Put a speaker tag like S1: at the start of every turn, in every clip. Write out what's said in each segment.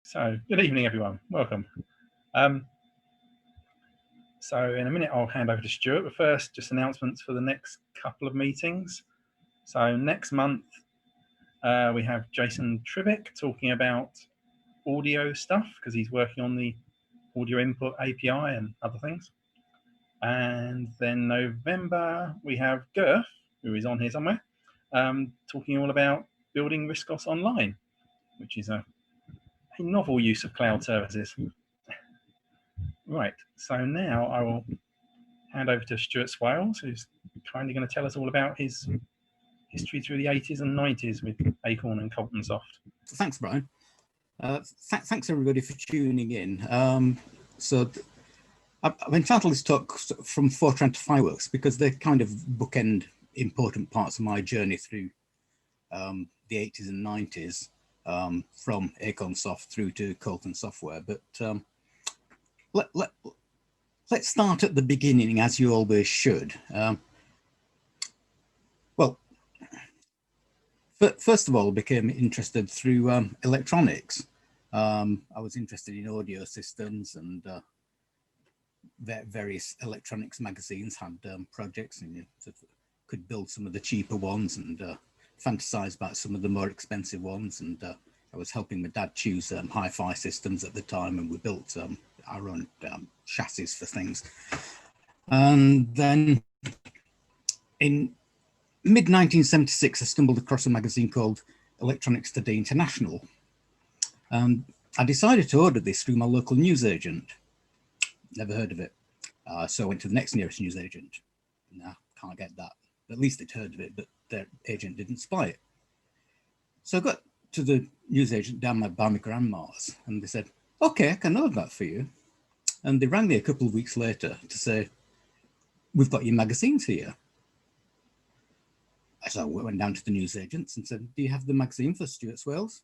S1: So, good evening, everyone. Welcome. So, in a minute, I'll hand over to Stuart, but first, just announcements for the next couple of meetings. So, next month, we have Jason Tribick talking about audio stuff because he's working on the audio input API and other things. And then November, we have Gurf, who is on here somewhere, talking all about building RISC OS online, which is a novel use of cloud services. Right, so now I will hand over to Stuart Swales, who's kindly going to tell us all about his history through the 80s and 90s with Acorn and Acornsoft.
S2: Thanks, Brian. Thanks, everybody, for tuning in. So I've entitled this talk From Fortran to Fireworkz because they kind of bookend important parts of my journey through the 80s and 90s, from Acornsoft through to Colton Software. But let's start at the beginning, as you always should. Well, first of all, I became interested through electronics. I was interested in audio systems, and various electronics magazines had projects, and you could build some of the cheaper ones and fantasize about some of the more expensive ones. And I was helping my dad choose hi-fi systems at the time, and we built our own chassis for things. And then in mid-1976, I stumbled across a magazine called Electronics Today International. And I decided to order this through my local newsagent. Never heard of it. So I went to the next nearest newsagent. Nah, can't get that. At least they'd heard of it, but their agent didn't supply it. So I got to the newsagent down by my grandma's, and they said, okay, I can order that for you. And they rang me a couple of weeks later to say, we've got your magazines here. So I went down to the newsagents and said, do you have the magazine for Stuart Swales?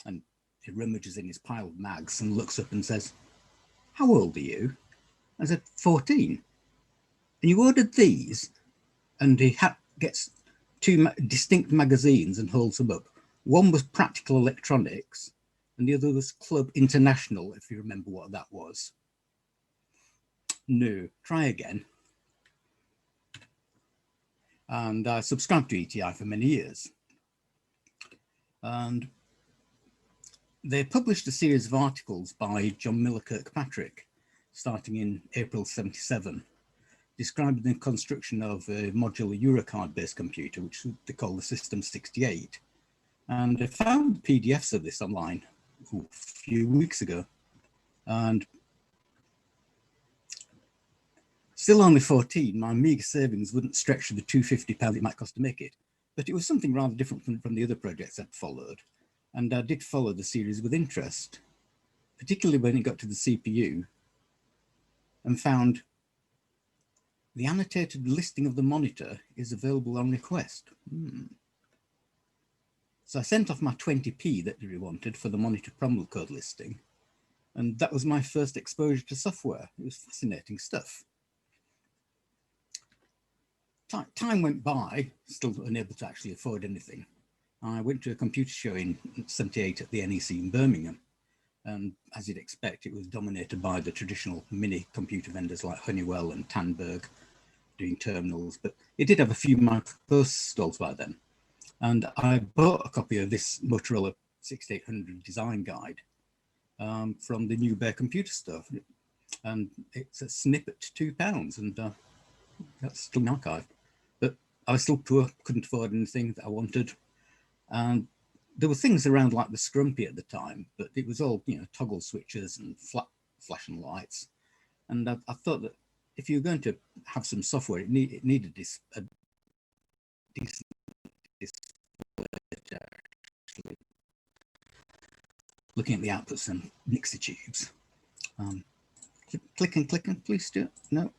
S2: And he rummages in his pile of mags and looks up and says, how old are you? I said, 14. And you ordered these? And he gets two distinct magazines and holds them up. One was Practical Electronics, and the other was Club International, if you remember what that was. No, try again. And I subscribed to ETI for many years. And they published a series of articles by John Miller Kirkpatrick, starting in April '77, describing the construction of a modular Eurocard-based computer, which they call the System 68. And I found PDFs of this online a few weeks ago. And still only 14, my meagre savings wouldn't stretch to the £250 it might cost to make it. But it was something rather different from the other projects I'd followed. And I did follow the series with interest, particularly when it got to the CPU, and found the annotated listing of the monitor is available on request. So I sent off my 20p that they wanted for the monitor promo code listing. And that was my first exposure to software. It was fascinating stuff. Time went by, still unable to actually afford anything. I went to a computer show in '78 at the NEC in Birmingham. And as you'd expect, it was dominated by the traditional mini computer vendors like Honeywell and Tandberg doing terminals, but it did have a few microprocessor stalls by then. And I bought a copy of this Motorola 6800 design guide from the New Bear Computer Store. And it's a snippet to £2, and that's still in archive. But I was still poor, couldn't afford anything that I wanted. And there were things around like the Scrumpy at the time, but it was all, toggle switches and flashing lights. And I thought that if you're going to have some software, it needed a decent display to actually looking at the outputs and mixer tubes. Clicking, please do it. No.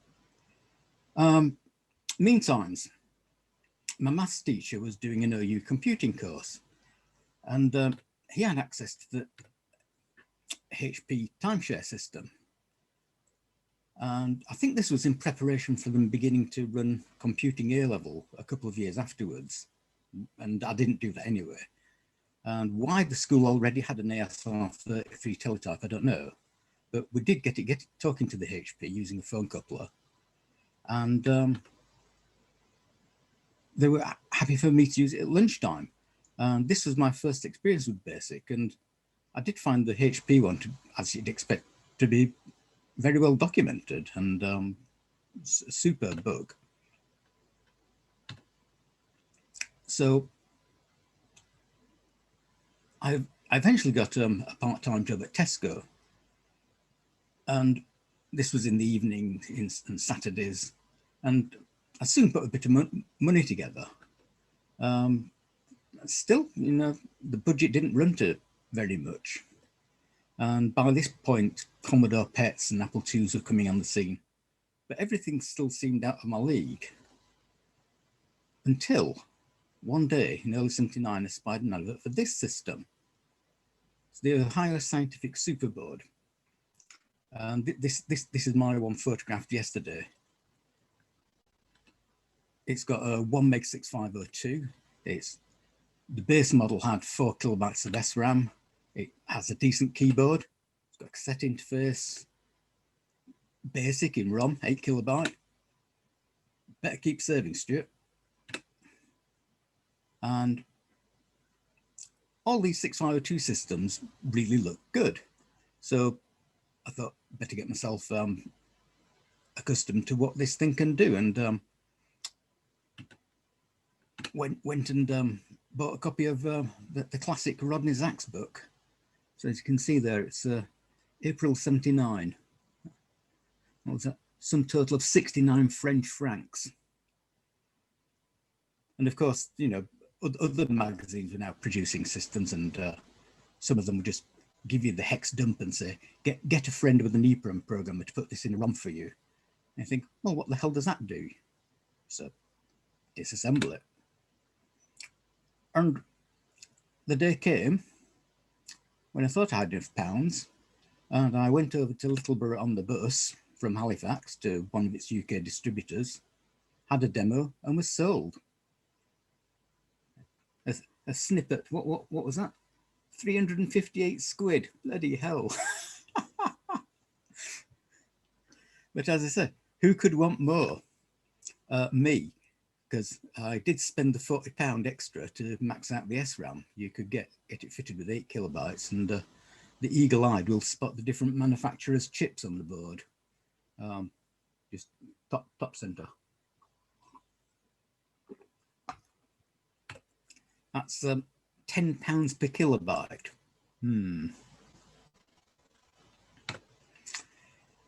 S2: Meantime, my maths teacher was doing an OU computing course, and he had access to the HP timeshare system. And I think this was in preparation for them beginning to run computing A-level a couple of years afterwards. And I didn't do that anyway. And why the school already had an ASR33 teletype, I don't know. But we did get it talking to the HP using a phone coupler. And they were happy for me to use it at lunchtime. And this was my first experience with BASIC. And I did find the HP one, as you'd expect, to be very well documented and a superb book. So I eventually got a part-time job at Tesco. And this was in the evening and Saturdays. And I soon put a bit of money together. Still, you know, the budget didn't run to very much. And by this point, Commodore PETs and Apple IIs were coming on the scene. But everything still seemed out of my league. Until one day in early '79, I spied an advert for this system. It's the Ohio Scientific Superboard. And this is my one photographed yesterday. It's got a 1meg6502. The base model had 4 kilobytes of SRAM. It has a decent keyboard. It's got a cassette interface. Basic in ROM, 8 kilobyte. Better keep serving, Stuart. And all these 6502 systems really look good. So I thought better get myself accustomed to what this thing can do, and went and bought a copy of the classic Rodnay Zaks book. So as you can see there, it's April '79. What was that? Some total of 69 French francs. And of course, you know, other magazines are now producing systems, and some of them will just give you the hex dump and say, get a friend with an EEPROM programmer to put this in a ROM for you. And you think, well, what the hell does that do? So disassemble it. And the day came when I thought I had enough pounds, and I went over to Littleborough on the bus from Halifax to one of its UK distributors, had a demo, and was sold. A snippet, what was that? 358 squid, bloody hell. But as I said, who could want more? Me, because I did spend the £40 extra to max out the SRAM. You could get it fitted with 8 kilobytes, and the eagle-eyed will spot the different manufacturers' chips on the board. Just top center. That's £10 per kilobyte.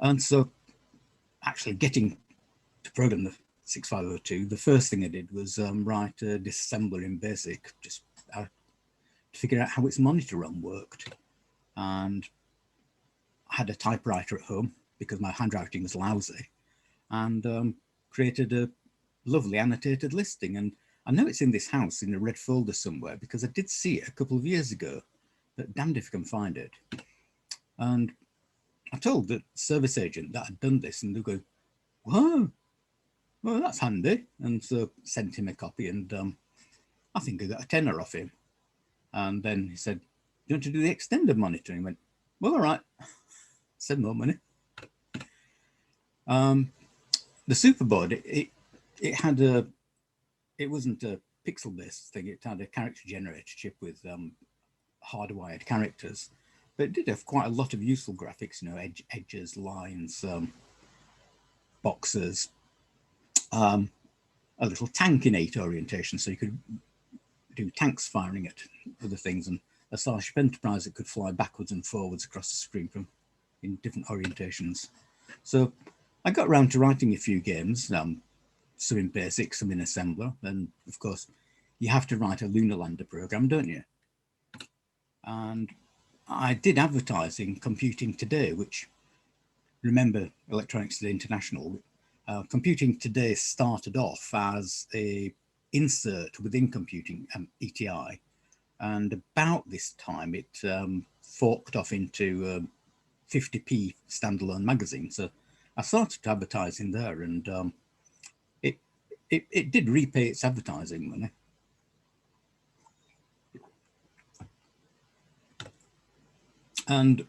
S2: And so actually getting to program the 6502, the first thing I did was write a disassembler in BASIC, just to figure out how its monitor ROM worked. And I had a typewriter at home because my handwriting was lousy, and created a lovely annotated listing. And I know it's in this house in a red folder somewhere because I did see it a couple of years ago, but damned if I can find it. And I told the service agent that I'd done this, and they go, whoa, well, that's handy. And so sent him a copy, and I think I got a tenner off him. And then he said, do you want to do the extended monitor? And he went, well, all right, send more money. The Superboard, it had it wasn't a pixel-based thing. It had a character generator chip with hardwired characters, but it did have quite a lot of useful graphics, you know, edges, lines, boxes, a little tank in 8 orientation, so you could do tanks firing at other things, and a Starship Enterprise that could fly backwards and forwards across the screen from in different orientations. So I got around to writing a few games, some in BASIC, some in assembler, and of course you have to write a lunar lander program, don't you? And I did advertising Computing Today, which, remember Electronics Today International, Computing Today started off as a insert within Computing ETI, and about this time it forked off into 50p standalone magazine. So I started advertising there, and it did repay its advertising money. And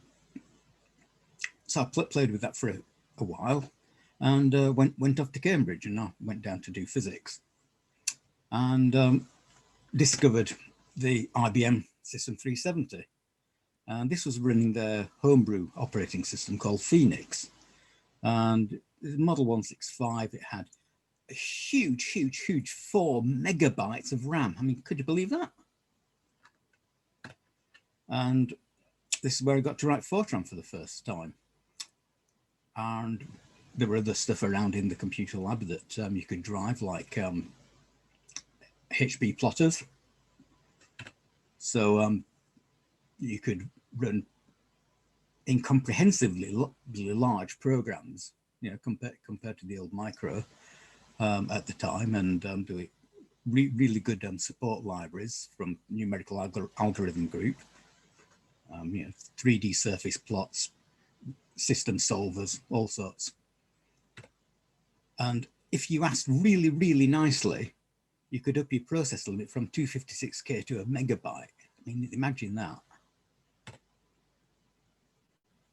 S2: so I played with that for a while, and went off to Cambridge, and I went down to do physics, and discovered the IBM System 370. And this was running their homebrew operating system called Phoenix. And the Model 165, it had a huge 4 megabytes of RAM. I mean, could you believe that? And this is where I got to write Fortran for the first time. And there were other stuff around in the computer lab that you could drive, like HB plotters. So you could run incomprehensibly large programs, you know, compared to the old micro at the time, and do really good support libraries from numerical algorithm group, you know, 3D surface plots, system solvers, all sorts. And if you asked really nicely, you could up your process limit from 256K to a megabyte. I mean, imagine that.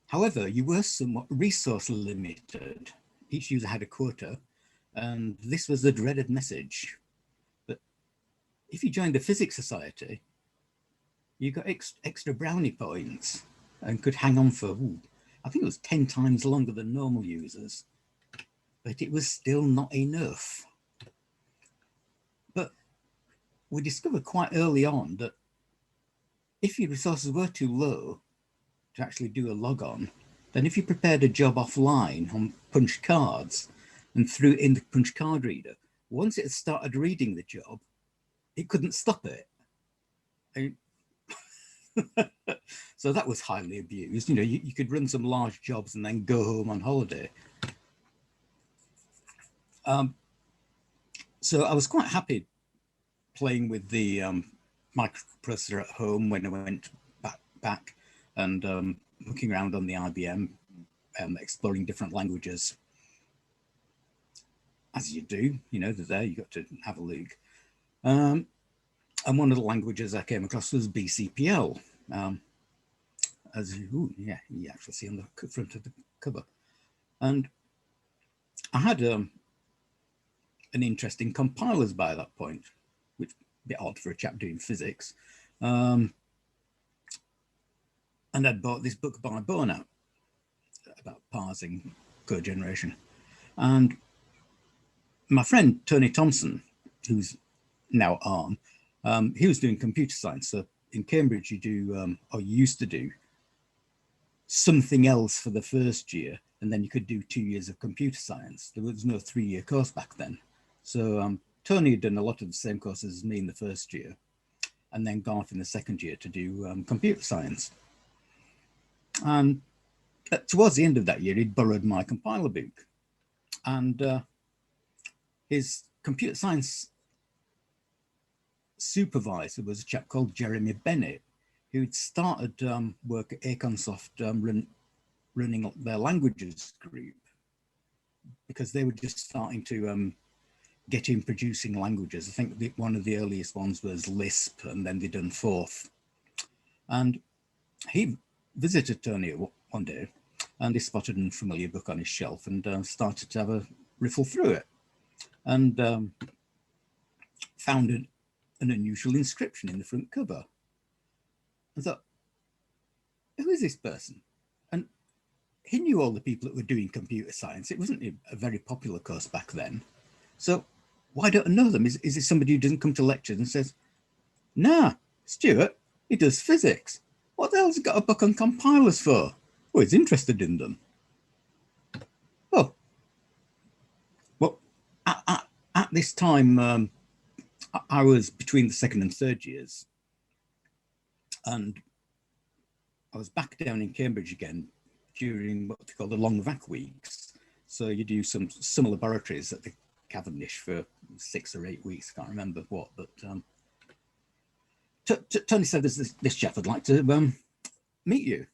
S2: However, you were somewhat resource limited. Each user had a quota, and this was the dreaded message. But if you joined the Physics Society, you got extra brownie points and could hang on for, I think it was 10 times longer than normal users, but it was still not enough. But we discovered quite early on that if your resources were too low to actually do a log on, then if you prepared a job offline on punched cards and threw it in the punch card reader, once it had started reading the job, it couldn't stop it. So that was highly abused. You know, you could run some large jobs and then go home on holiday. So I was quite happy playing with the microprocessor at home when I went back and looking around on the IBM, exploring different languages. As you do, you know, there you got to have a look. And one of the languages I came across was BCPL. As you actually see on the front of the cover. And I had an interest in compilers by that point, which is a bit odd for a chap doing physics. And I'd bought this book by Bona about parsing code generation. And my friend, Tony Thompson, who's now ARM, he was doing computer science. So in Cambridge, you do, or you used to do, something else for the first year, and then you could do 2 years of computer science. There was no 3-year course back then. So Tony had done a lot of the same courses as me in the first year, and then gone off in the second year to do computer science. And towards the end of that year, he'd borrowed my compiler book. And his computer science supervisor was a chap called Jeremy Bennett, who'd started work at Acornsoft running their languages group, because they were just starting to get in producing languages. I think one of the earliest ones was Lisp, and then they'd done Forth. And he visited Tony one day, and he spotted an unfamiliar book on his shelf and started to have a riffle through it, and found an unusual inscription in the front cover. I thought, who is this person? And he knew all the people that were doing computer science. It wasn't a very popular course back then. So why don't I know them? Is it somebody who doesn't come to lectures and says, nah, Stuart, he does physics. What the hell's he got a book on compilers for? Oh, he's interested in them. Oh, well, at this time, I was between the second and third years. And I was back down in Cambridge again during what they call the long vac weeks. So you do some laboratories at the Cavendish for 6 or 8 weeks. I can't remember what, but Tony said, there's this chap I'd like to meet you.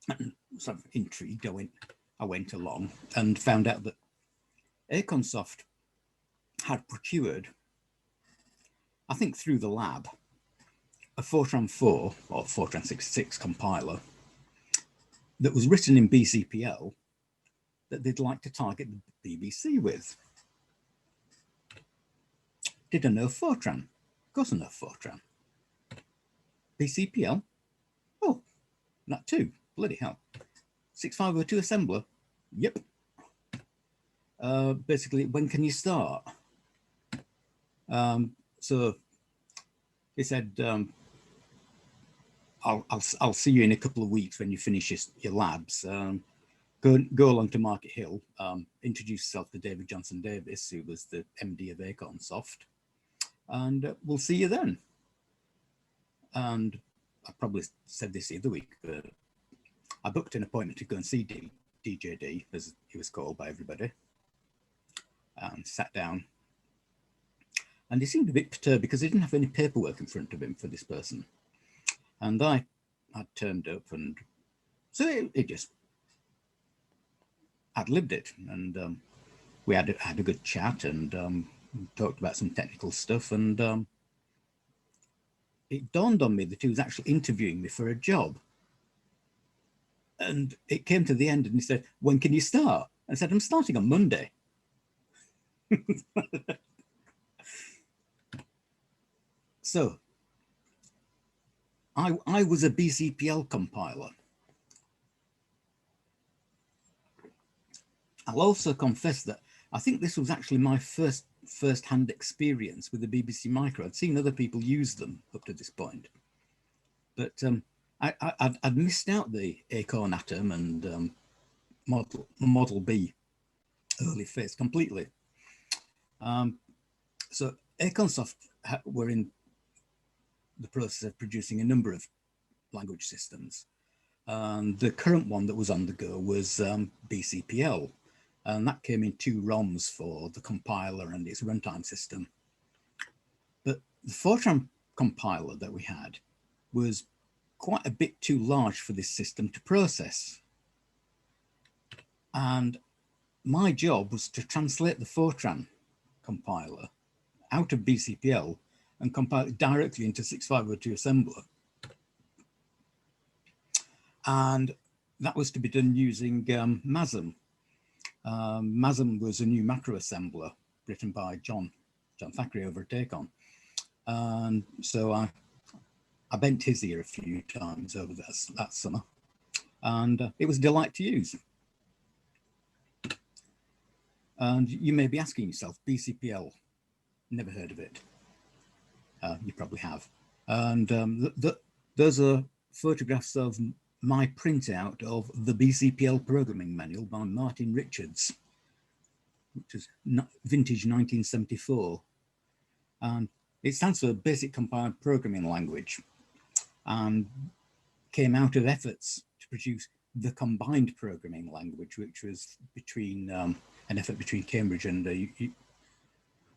S2: And sort of intrigued, I went along and found out that Acornsoft had procured, I think through the lab, a Fortran 4 or Fortran 66 compiler that was written in BCPL that they'd like to target the BBC with. Did I know Fortran? Of course I know Fortran. BCPL? Oh, that too. Bloody hell. 6502 assembler? Yep. Basically, when can you start? So he said, I'll see you in a couple of weeks when you finish your labs. Go along to Market Hill, introduce yourself to David Johnson Davis, who was the MD of Acornsoft, and we'll see you then. And I probably said this the other week, but I booked an appointment to go and see DJD, as he was called by everybody, and sat down. And he seemed a bit perturbed because he didn't have any paperwork in front of him for this person. And I turned up, and so it just ad-libbed it. And we had a good chat and talked about some technical stuff. And it dawned on me that he was actually interviewing me for a job. And it came to the end and he said, when can you start? I said, I'm starting on Monday. So I was a BCPL compiler. I'll also confess that I think this was actually my first-hand experience with the BBC Micro. I'd seen other people use them up to this point, but I'd missed out the Acorn Atom and Model B early phase completely. So Acornsoft were in the process of producing a number of language systems. And the current one that was on the go was BCPL. And that came in 2 ROMs for the compiler and its runtime system. But the Fortran compiler that we had was quite a bit too large for this system to process. And my job was to translate the Fortran compiler out of BCPL and compile it directly into 6502 assembler. And that was to be done using MASM. MASM was a new macro assembler written by John Thackeray over at Acorn. And so I bent his ear a few times over that summer, and it was a delight to use. And you may be asking yourself, BCPL, never heard of it. You probably have. And those are photographs of my printout of the BCPL programming manual by Martin Richards, which is vintage 1974. And it stands for Basic Compiled Programming Language, and came out of efforts to produce the combined programming language, which was between an effort between Cambridge and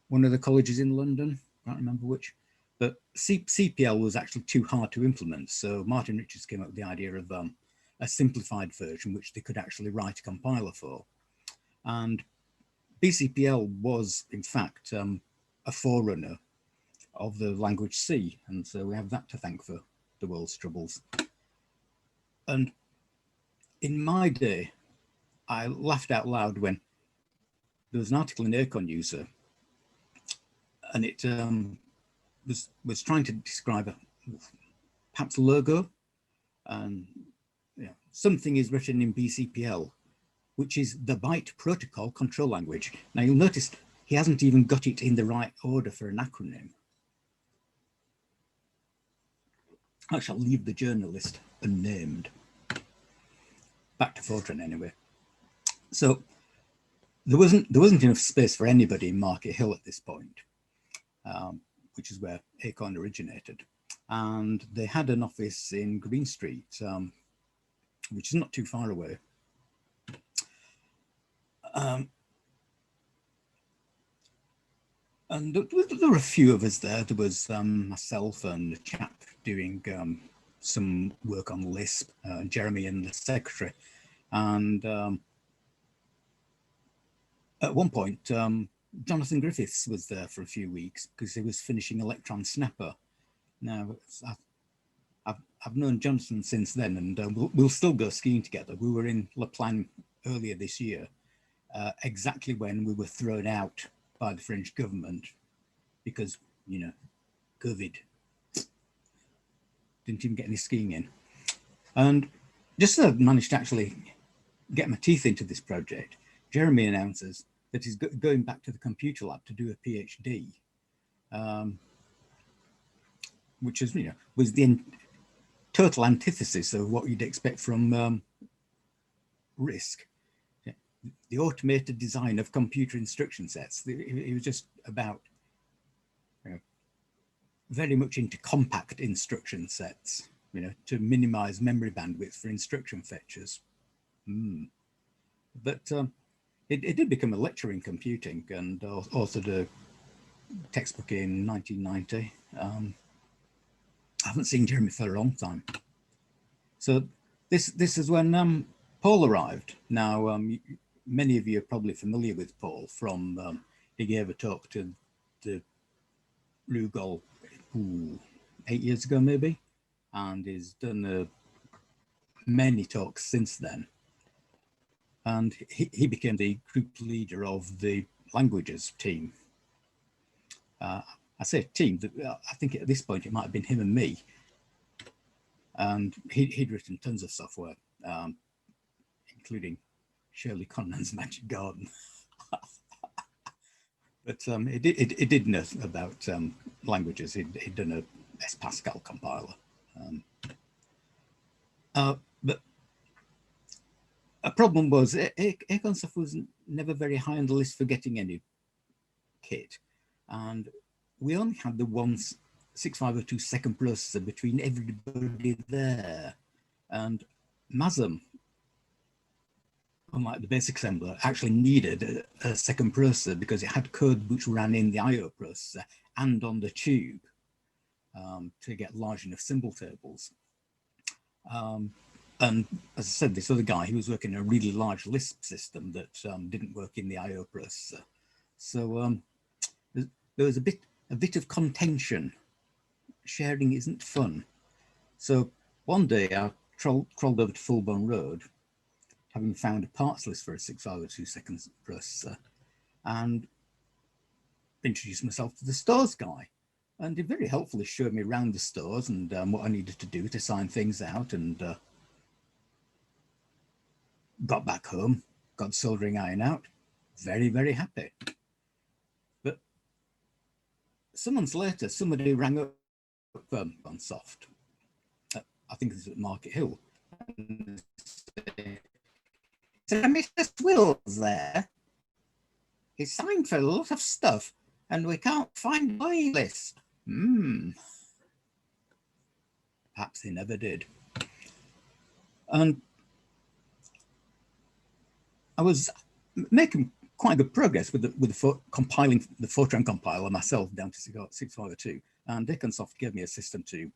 S2: one of the colleges in London, I can't remember which. But CPL was actually too hard to implement. So Martin Richards came up with the idea of a simplified version, which they could actually write a compiler for. And BCPL was, in fact, a forerunner of the language C. And so we have that to thank for the world's troubles. And in my day, I laughed out loud when there was an article in Acorn User, and it was trying to describe perhaps logo, and something is written in BCPL, which is the byte protocol control language. Now you'll notice he hasn't even got it in the right order for an acronym. I shall leave the journalist unnamed. Back to Fortran anyway. So there wasn't enough space for anybody in Market Hill at this point, which is where Acorn originated. And they had an office in Green Street, which is not too far away. And there were a few of us there. There was myself and a chap doing some work on Lisp, Jeremy and the secretary. And at one point, Jonathan Griffiths was there for a few weeks because he was finishing Electron Snapper. Now, I've known Jonathan since then, and we'll still go skiing together. We were in La Plagne earlier this year, exactly when we were thrown out by the French government because, you know, COVID. Didn't even get any skiing in. And just as I've managed to actually get my teeth into this project, Jeremy announces that he's going back to the computer lab to do a PhD, which is, you know, was the total antithesis of what you'd expect from RISC. The automated design of computer instruction sets. It was just about, you know, very much into compact instruction sets, you know, to minimize memory bandwidth for instruction fetches. But it did become a lecture in computing, and authored a textbook in 1990. I haven't seen Jeremy for a long time. So this is when Paul arrived. Now, many of you are probably familiar with Paul from, he gave a talk to the ROUGOL 8 years ago, maybe, and he's done many talks since then. And he became the group leader of the languages team. I say team, I think at this point it might have been him and me. And he'd written tons of software, including Shirley Conran's Magic Garden. But it did know about languages. He'd done a S-Pascal compiler. But a problem was Acornsoft was never very high on the list for getting any kit. And we only had the one 6502 second processor between everybody there. And MASM, unlike the basic assembler, actually needed a second processor because it had code which ran in the IO processor and on the tube to get large enough symbol tables. And as I said, this other guy, he was working in a really large Lisp system that didn't work in the IO processor. So there was a bit of contention. Sharing isn't fun. So one day I crawled over to Fulbourn Road, having found a parts list for a 6502 second processor, and introduced myself to the stores guy. And he very helpfully showed me around the stores and what I needed to do to sign things out, and got back home, got soldering iron out, very, very happy. But some months later, somebody rang up on Soft. I think it was at Market Hill. And said, Mr. Swales there. He signed for a lot of stuff and we can't find a buy list. Perhaps he never did. And I was making quite good progress with compiling the Fortran compiler myself down to 6502. And Acornsoft gave me a system to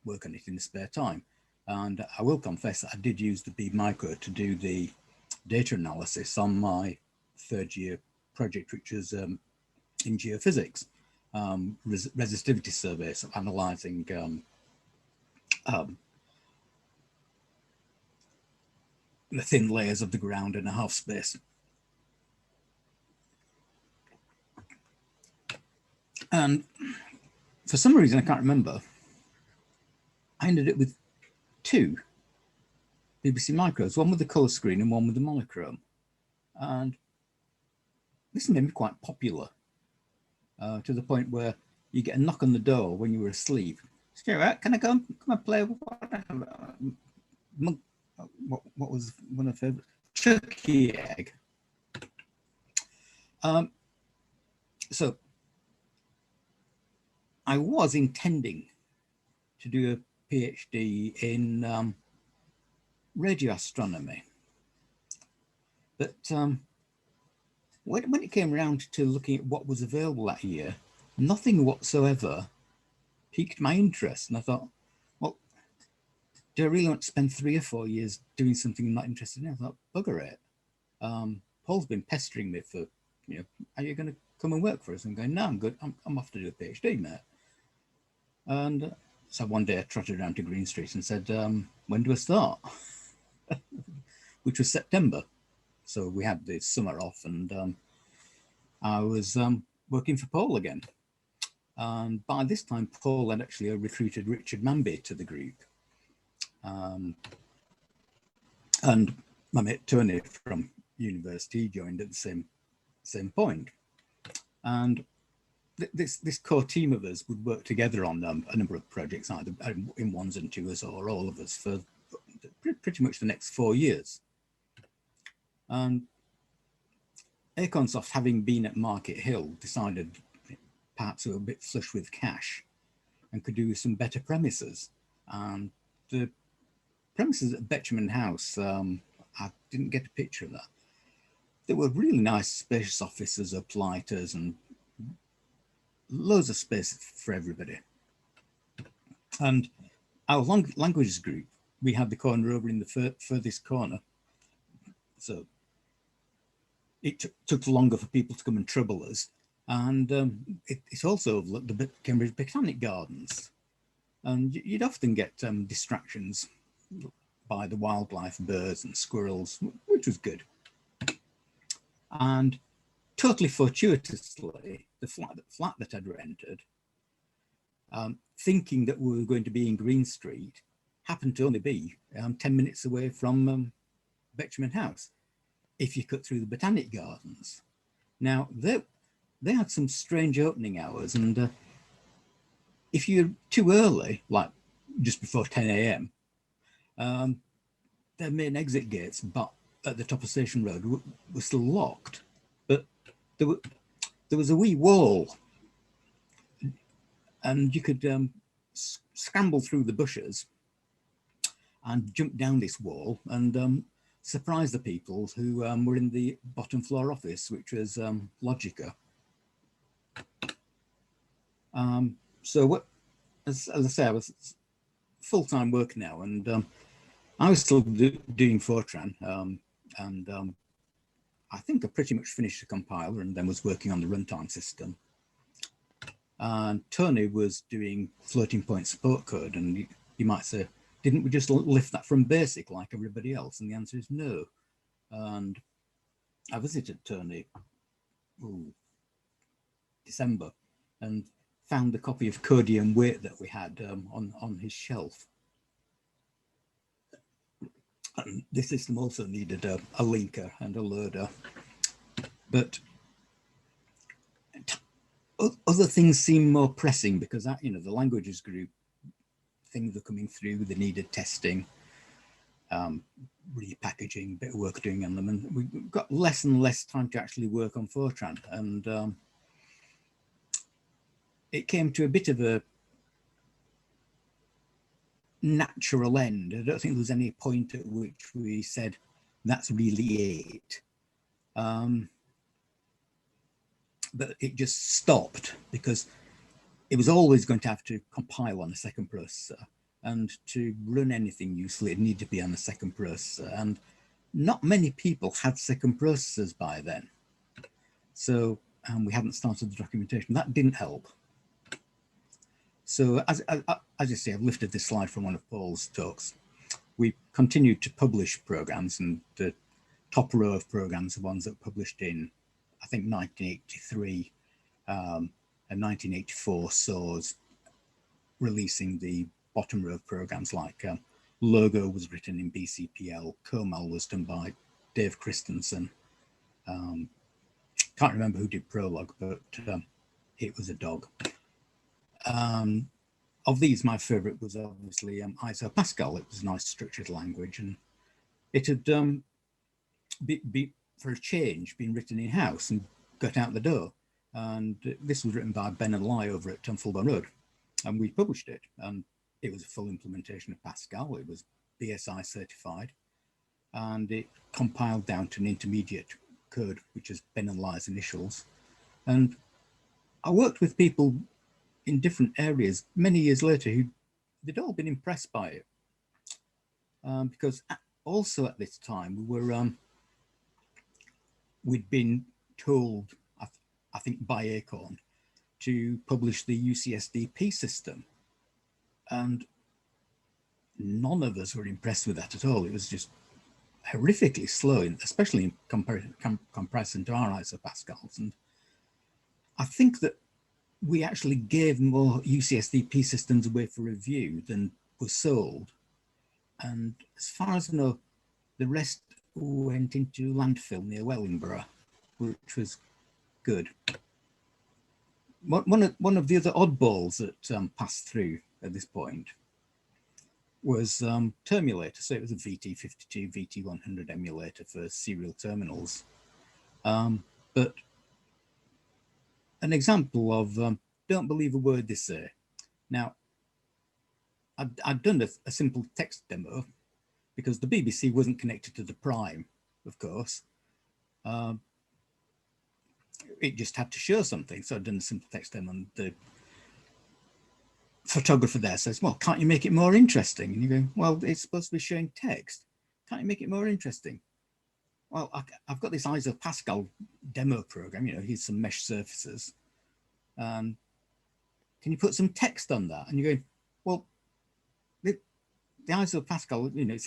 S2: work on it in the spare time. And I will confess that I did use the B micro to do the data analysis on my third year project, which is in geophysics, resistivity surveys, analyzing the thin layers of the ground in a half space. And for some reason, I can't remember, I ended up with two BBC micros, one with the color screen and one with the monochrome. And this made me quite popular to the point where you get a knock on the door when you were asleep. Stuart, can I come and play? What was one of my favorites? Chucky Egg. So I was intending to do a PhD in radio astronomy, but when it came around to looking at what was available that year, nothing whatsoever piqued my interest. And I thought, well, do I really want to spend 3 or 4 years doing something I'm not interested in? I thought, bugger it. Paul's been pestering me for, you know, are you going to come and work for us? I'm going, no, I'm good. I'm off to do a PhD, mate. And So one day I trotted around to Green Street and said, when do I start? Which was September. So we had the summer off, and I was working for Paul again. And by this time, Paul had actually recruited Richard Manby to the group. And my mate Tony from university joined at the same point. And this core team of us would work together on a number of projects, either in ones and twos or all of us, for pretty much the next 4 years. And Acornsoft, having been at Market Hill, decided perhaps we were a bit flush with cash and could do some better premises. And the premises at Betjeman House, I didn't get a picture of that. There were really nice spacious offices, uplighters, and loads of space for everybody. And our languages group, we had the corner over in the furthest corner. So it took longer for people to come and trouble us. And it also overlooked the Cambridge Botanic Gardens. And you'd often get distractions by the wildlife, birds and squirrels, which was good. And totally fortuitously, the flat that I'd rented, thinking that we were going to be in Green Street, happened to only be 10 minutes away from Betjeman House, if you cut through the Botanic Gardens. Now, they had some strange opening hours, and if you're too early, like just before 10 a.m., their main exit gates, but at the top of Station Road, were still locked. But there was a wee wall, and you could scramble through the bushes and jump down this wall and surprise the people who were in the bottom floor office, which was Logica. So as I say, I was full-time work now, and I was still doing Fortran, and I think I pretty much finished the compiler and then was working on the runtime system. And Tony was doing floating point support code, and you might say, didn't we just lift that from BASIC like everybody else? And the answer is no. And I visited Tony December and found the copy of Codium Wait that we had on his shelf. And this system also needed a linker and a loader, but other things seemed more pressing because that, you know, the languages group, things were coming through, they needed testing, repackaging, bit of work doing on them, and we got less and less time to actually work on Fortran, and it came to a bit of a natural end. I don't think there was any point at which we said that's really it, but it just stopped because it was always going to have to compile on a second processor, and to run anything useful it needed to be on a second processor, and not many people had second processors by then, so we hadn't started the documentation. That didn't help. So as you see, I've lifted this slide from one of Paul's talks. We continued to publish programs, and the top row of programs are ones that were published in, I think, 1983 and 1984 saw us releasing the bottom row of programs like Logo was written in BCPL, Comal was done by Dave Christensen. Can't remember who did Prologue, but it was a dog. Of these, my favorite was obviously ISO-Pascal. It was a nice structured language, and it had, for a change, been written in-house and got out the door. And this was written by Ben and Lai over at Fulham Road, and we published it. And it was a full implementation of Pascal. It was BSI certified, and it compiled down to an intermediate code, which is Ben and Lai's initials. And I worked with people in different areas many years later who they'd all been impressed by it, because also at this time we'd been told, I think by Acorn, to publish the UCSDP system, And none of us were impressed with that at all. It was just horrifically slow, especially in comparison to our ISO-Pascals. And I think that we actually gave more UCSDP systems away for review than were sold. And as far as I know, the rest went into landfill near Wellingborough, which was good. One of the other oddballs that passed through at this point was Termulator. So it was a VT52, VT100 emulator for serial terminals. But an example of don't believe a word they say. Now, I'd done a simple text demo because the BBC wasn't connected to the Prime, of course. It just had to show something. So I'd done a simple text demo, and the photographer there says, well, can't you make it more interesting? And you go, well, it's supposed to be showing text. Can't you make it more interesting? Well, I've got this ISO-Pascal demo program, you know, here's some mesh surfaces. Can you put some text on that? And you go, well, the ISO-Pascal, you know,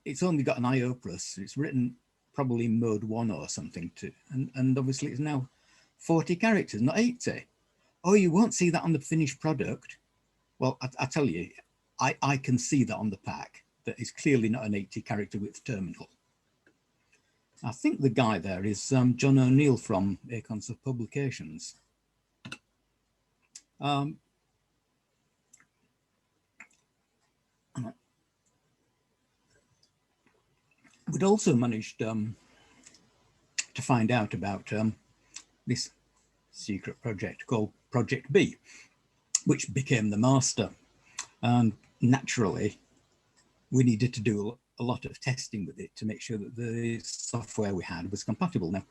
S2: it's only got an IO plus. It's written probably in mode 1 or something too. And obviously it's now 40 characters, not 80. Oh, you won't see that on the finished product. Well, I tell you, I can see that on the pack. That is clearly not an 80 character width terminal. I think the guy there is John O'Neill from Acornsoft Publications. We'd also managed to find out about this secret project called Project B, which became the master. And naturally, we needed to do a lot of testing with it to make sure that the software we had was compatible. Now,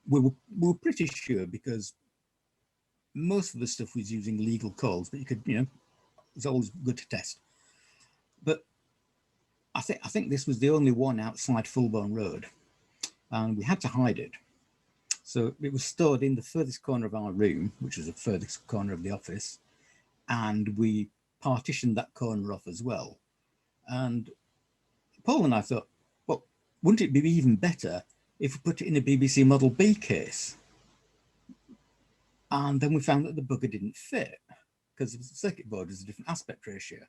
S2: we were pretty sure because most of the stuff was using legal calls, but you could, you know, it's always good to test. But I think this was the only one outside Fulbourn Road, and we had to hide it. So it was stored in the furthest corner of our room, which was the furthest corner of the office, and we partitioned that corner off as well. And Paul and I thought, well, wouldn't it be even better if we put it in a BBC Model B case? And then we found that the bugger didn't fit because the circuit board is a different aspect ratio.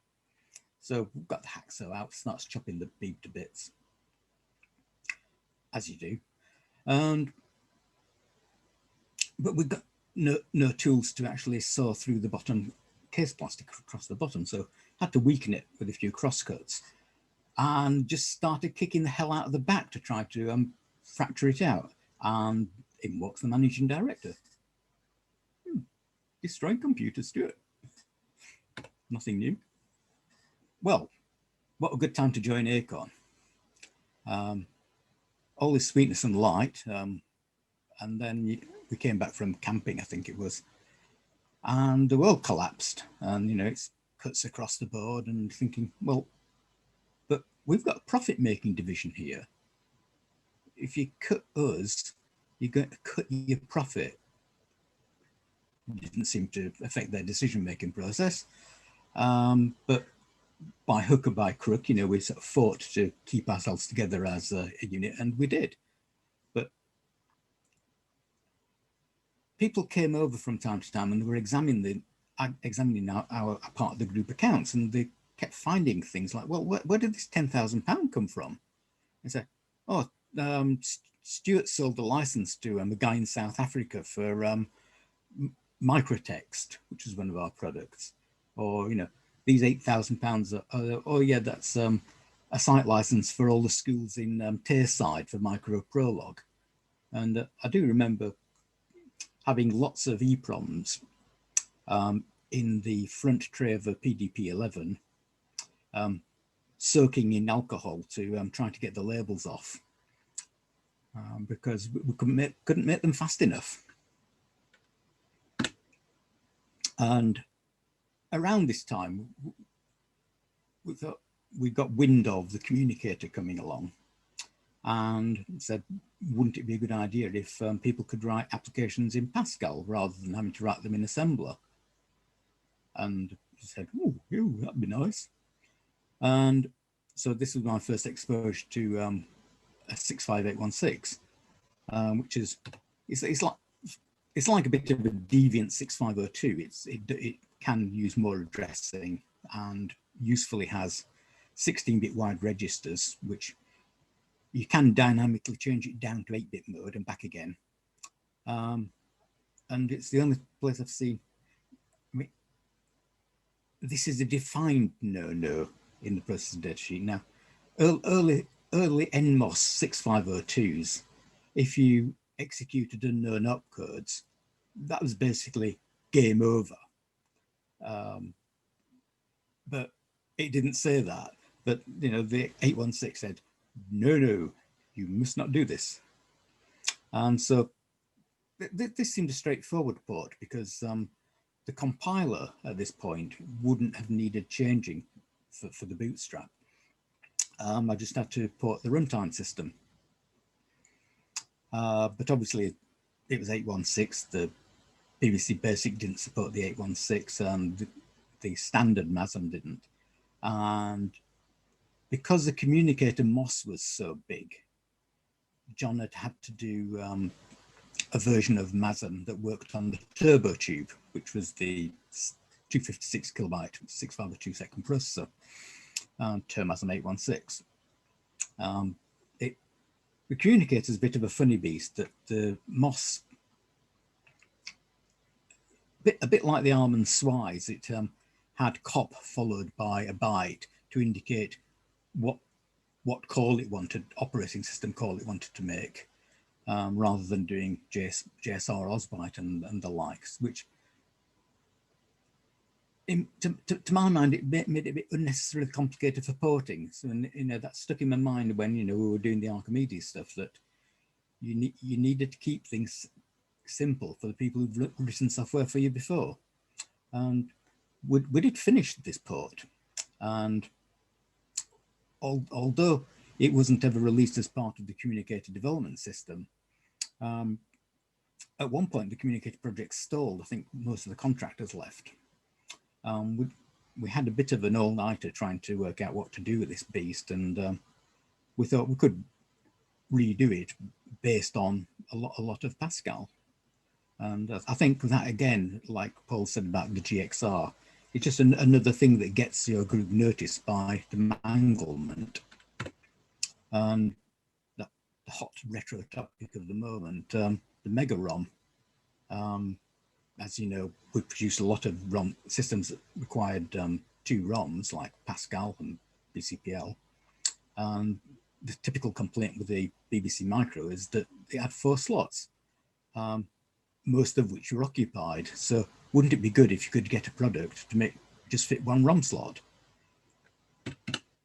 S2: So we've got the hacksaw out, starts chopping the bead to bits, as you do. But we've got no tools to actually saw through the bottom case plastic across the bottom. So had to weaken it with a few crosscuts and just started kicking the hell out of the back to try to fracture it out. And in walks the managing director. Destroying computers, Stuart. Nothing new. Well, what a good time to join Acorn. All this sweetness and light. And then we came back from camping, I think it was. And the world collapsed. And, you know, it cuts across the board and thinking, well, but we've got a profit-making division here. If you cut us, you're going to cut your profit. It didn't seem to affect their decision-making process. But by hook or by crook, you know, we sort of fought to keep ourselves together as a unit, and we did. But people came over from time to time and they were examining our part of the group accounts, and they kept finding things like, well, where did this £10,000 come from? They said, oh, Stuart sold the license to a guy in South Africa for microtext, which is one of our products. Or, you know, these £8,000, oh yeah, that's a site license for all the schools in Tayside for micro prologue. And I do remember having lots of EPROMs in the front tray of a PDP-11, soaking in alcohol to try to get the labels off because we couldn't make them fast enough. And around this time, we thought we got wind of the communicator coming along and said, wouldn't it be a good idea if people could write applications in Pascal rather than having to write them in assembler? And said, "Oh, that'd be nice." And so this was my first exposure to a 65816, which is it's like a bit of a deviant 6502. It can use more addressing and usefully has 16-bit wide registers, which you can dynamically change it down to 8-bit mode and back again. And it's the only place I've seen. I mean, this is a defined no-no in the process data sheet. Now, early NMOS 6502s, if you executed unknown opcodes, that was basically game over. But it didn't say that. But you know, the 816 said, no, you must not do this. And so this seemed a straightforward port because the compiler at this point wouldn't have needed changing for the bootstrap. I just had to port the runtime system. But obviously it was 816. The BBC Basic didn't support the 816 and the standard MASM didn't. And because the communicator MOS was so big, John had to do a version of MASM that worked on the turbo tube, which was the 256 kilobyte 652 second processor, TerMASM 816. The communicator is a bit of a funny beast. That the MOS, a bit like the ARM and SWISE, it had COP followed by a byte to indicate what call it wanted, operating system call it wanted to make, rather than doing JSR OSByte and the likes, which to my mind, it made it a bit unnecessarily complicated for porting. So, you know, that stuck in my mind when, you know, we were doing the Archimedes stuff, that you needed to keep things simple for the people who've written software for you before. And we did finish this port. And although it wasn't ever released as part of the communicator development system, at one point the communicator project stalled. I think most of the contractors left. We had a bit of an all-nighter trying to work out what to do with this beast, and we thought we could redo it based on a lot of Pascal. And I think that, again, like Paul said about the GXR, it's just another thing that gets your group noticed by the manglement. And the hot retro topic of the moment, the MegaROM. As you know, we produced a lot of ROM systems that required 2 ROMs, like Pascal and BCPL. And the typical complaint with the BBC Micro is that they had 4 slots, most of which were occupied. So wouldn't it be good if you could get a product to just fit 1 ROM slot?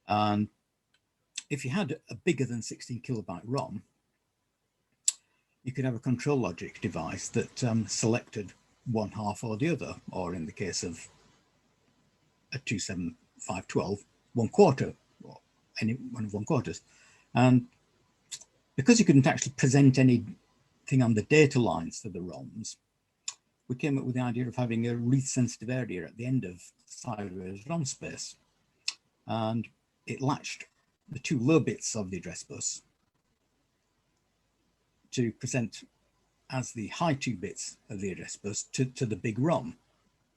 S2: And if you had a bigger than 16 kilobyte ROM, you could have a control logic device that selected one half or the other, or in the case of a 27512, 1/4, or any one of 1/4. And because you couldn't actually present anything on the data lines for the ROMs, we came up with the idea of having a read-sensitive area at the end of sideways ROM space. And it latched the 2 low bits of the address bus to present as the high 2 bits of the address bus to the big ROM.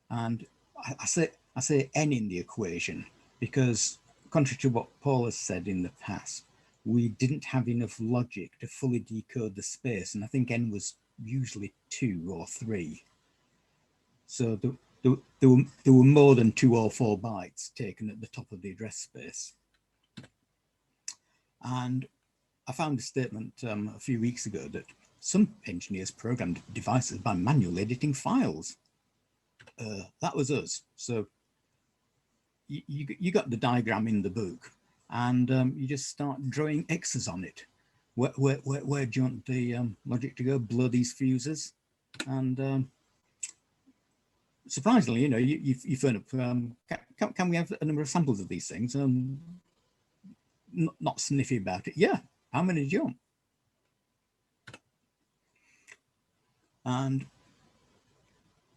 S2: And I say N in the equation because, contrary to what Paul has said in the past, we didn't have enough logic to fully decode the space. And I think N was usually 2 or 3. So there were more than 2 or 4 bytes taken at the top of the address space. And I found a statement a few weeks ago that some engineers programmed devices by manually editing files. That was us. So you got the diagram in the book, and you just start drawing X's on it. Where do you want the logic to go? Blow these fuses, and surprisingly, you know, you phone up. Can we have a number of samples of these things? Not sniffy about it. Yeah. How many do you want? And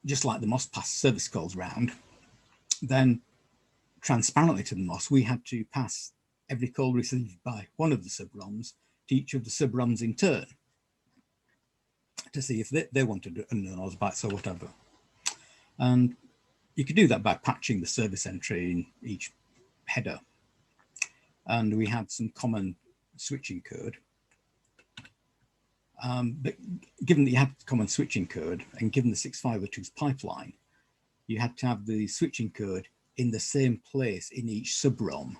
S2: just like the MOS pass service calls round, then transparently to the MOS, we had to pass every call received by one of the sub-ROMs to each of the sub-ROMs in turn to see if they wanted unknown OS bytes or whatever. And you could do that by patching the service entry in each header. And we had some common switching code. But given that you had common switching code and given the 6502's pipeline, you had to have the switching code in the same place in each sub-ROM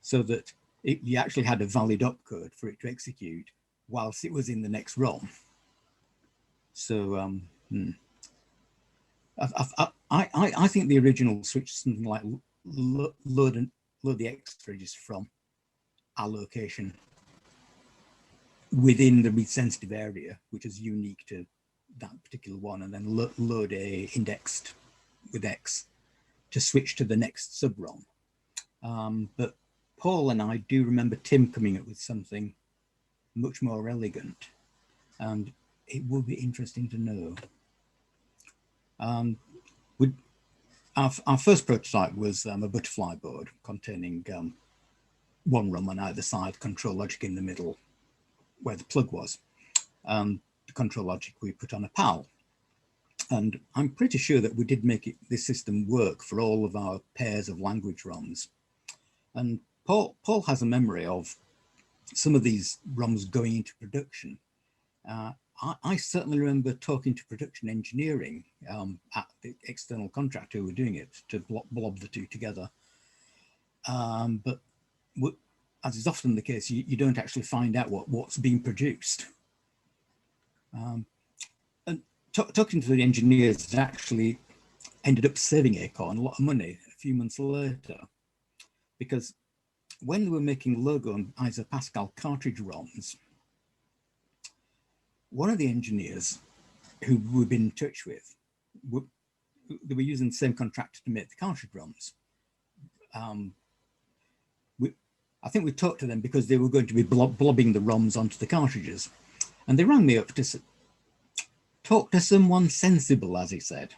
S2: so that you actually had a valid opcode for it to execute whilst it was in the next ROM. So I think the original switch is something like load the X register from our location within the read sensitive area, which is unique to that particular one, and then load a indexed with X to switch to the next sub-ROM. But Paul and I do remember Tim coming up with something much more elegant, and it would be interesting to know. Our first prototype was a butterfly board containing one ROM on either side, control logic in the middle, where the plug was. The control logic we put on a PAL. And I'm pretty sure that we did make this system work for all of our pairs of language ROMs. And Paul has a memory of some of these ROMs going into production. I certainly remember talking to production engineering at the external contractor who were doing it to blob the two together. But as is often the case, you don't actually find out what's being produced. And talking to the engineers actually ended up saving Acorn a lot of money a few months later, because when they were making Logo and ISO-Pascal cartridge ROMs, one of the engineers who we've been in touch with, they were using the same contractor to make the cartridge ROMs. I think we talked to them because they were going to be blobbing the ROMs onto the cartridges. And they rang me up to talk to someone sensible, as he said.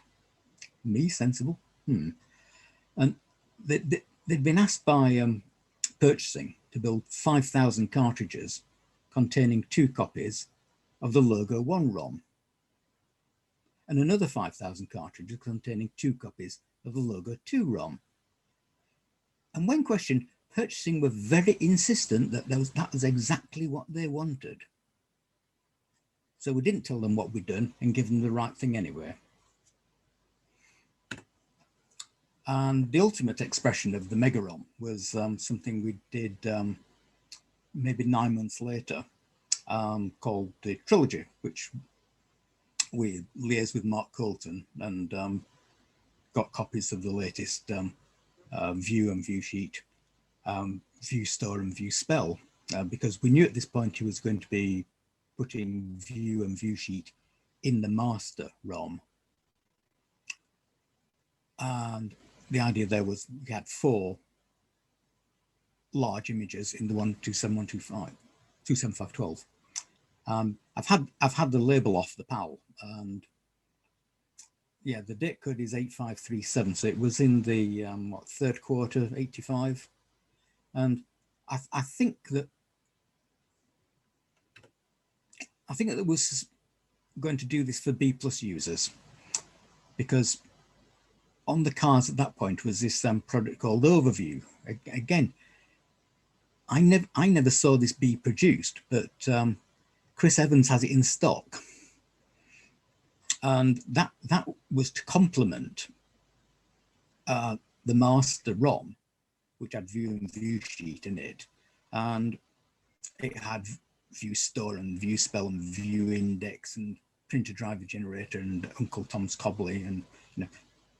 S2: Me, sensible? And they'd been asked by purchasing to build 5,000 cartridges containing 2 copies of the Logo 1 ROM and another 5,000 cartridges containing 2 copies of the Logo 2 ROM. And when questioned, purchasing were very insistent that that was exactly what they wanted. So we didn't tell them what we'd done and give them the right thing anyway. And the ultimate expression of the MegaROM was something we did maybe 9 months later, called the Trilogy, which we liaised with Mark Colton and got copies of the latest view and view sheet, view store and view spell, because we knew at this point he was going to be putting view and view sheet in the master ROM. And the idea there was we had 4 large images in the 27512. I've had the label off the PAL, and yeah, the date code is 8537, so it was in the what, 3rd quarter 85, and I think that it was going to do this for B+ users, because on the cards at that point was this product called Overview. Again, I never saw this be produced, but Chris Evans has it in stock, and that was to complement the master ROM, which had view and view sheet in it, and it had view store and view spell and view index and printer driver generator and Uncle Tom's Cobbly, and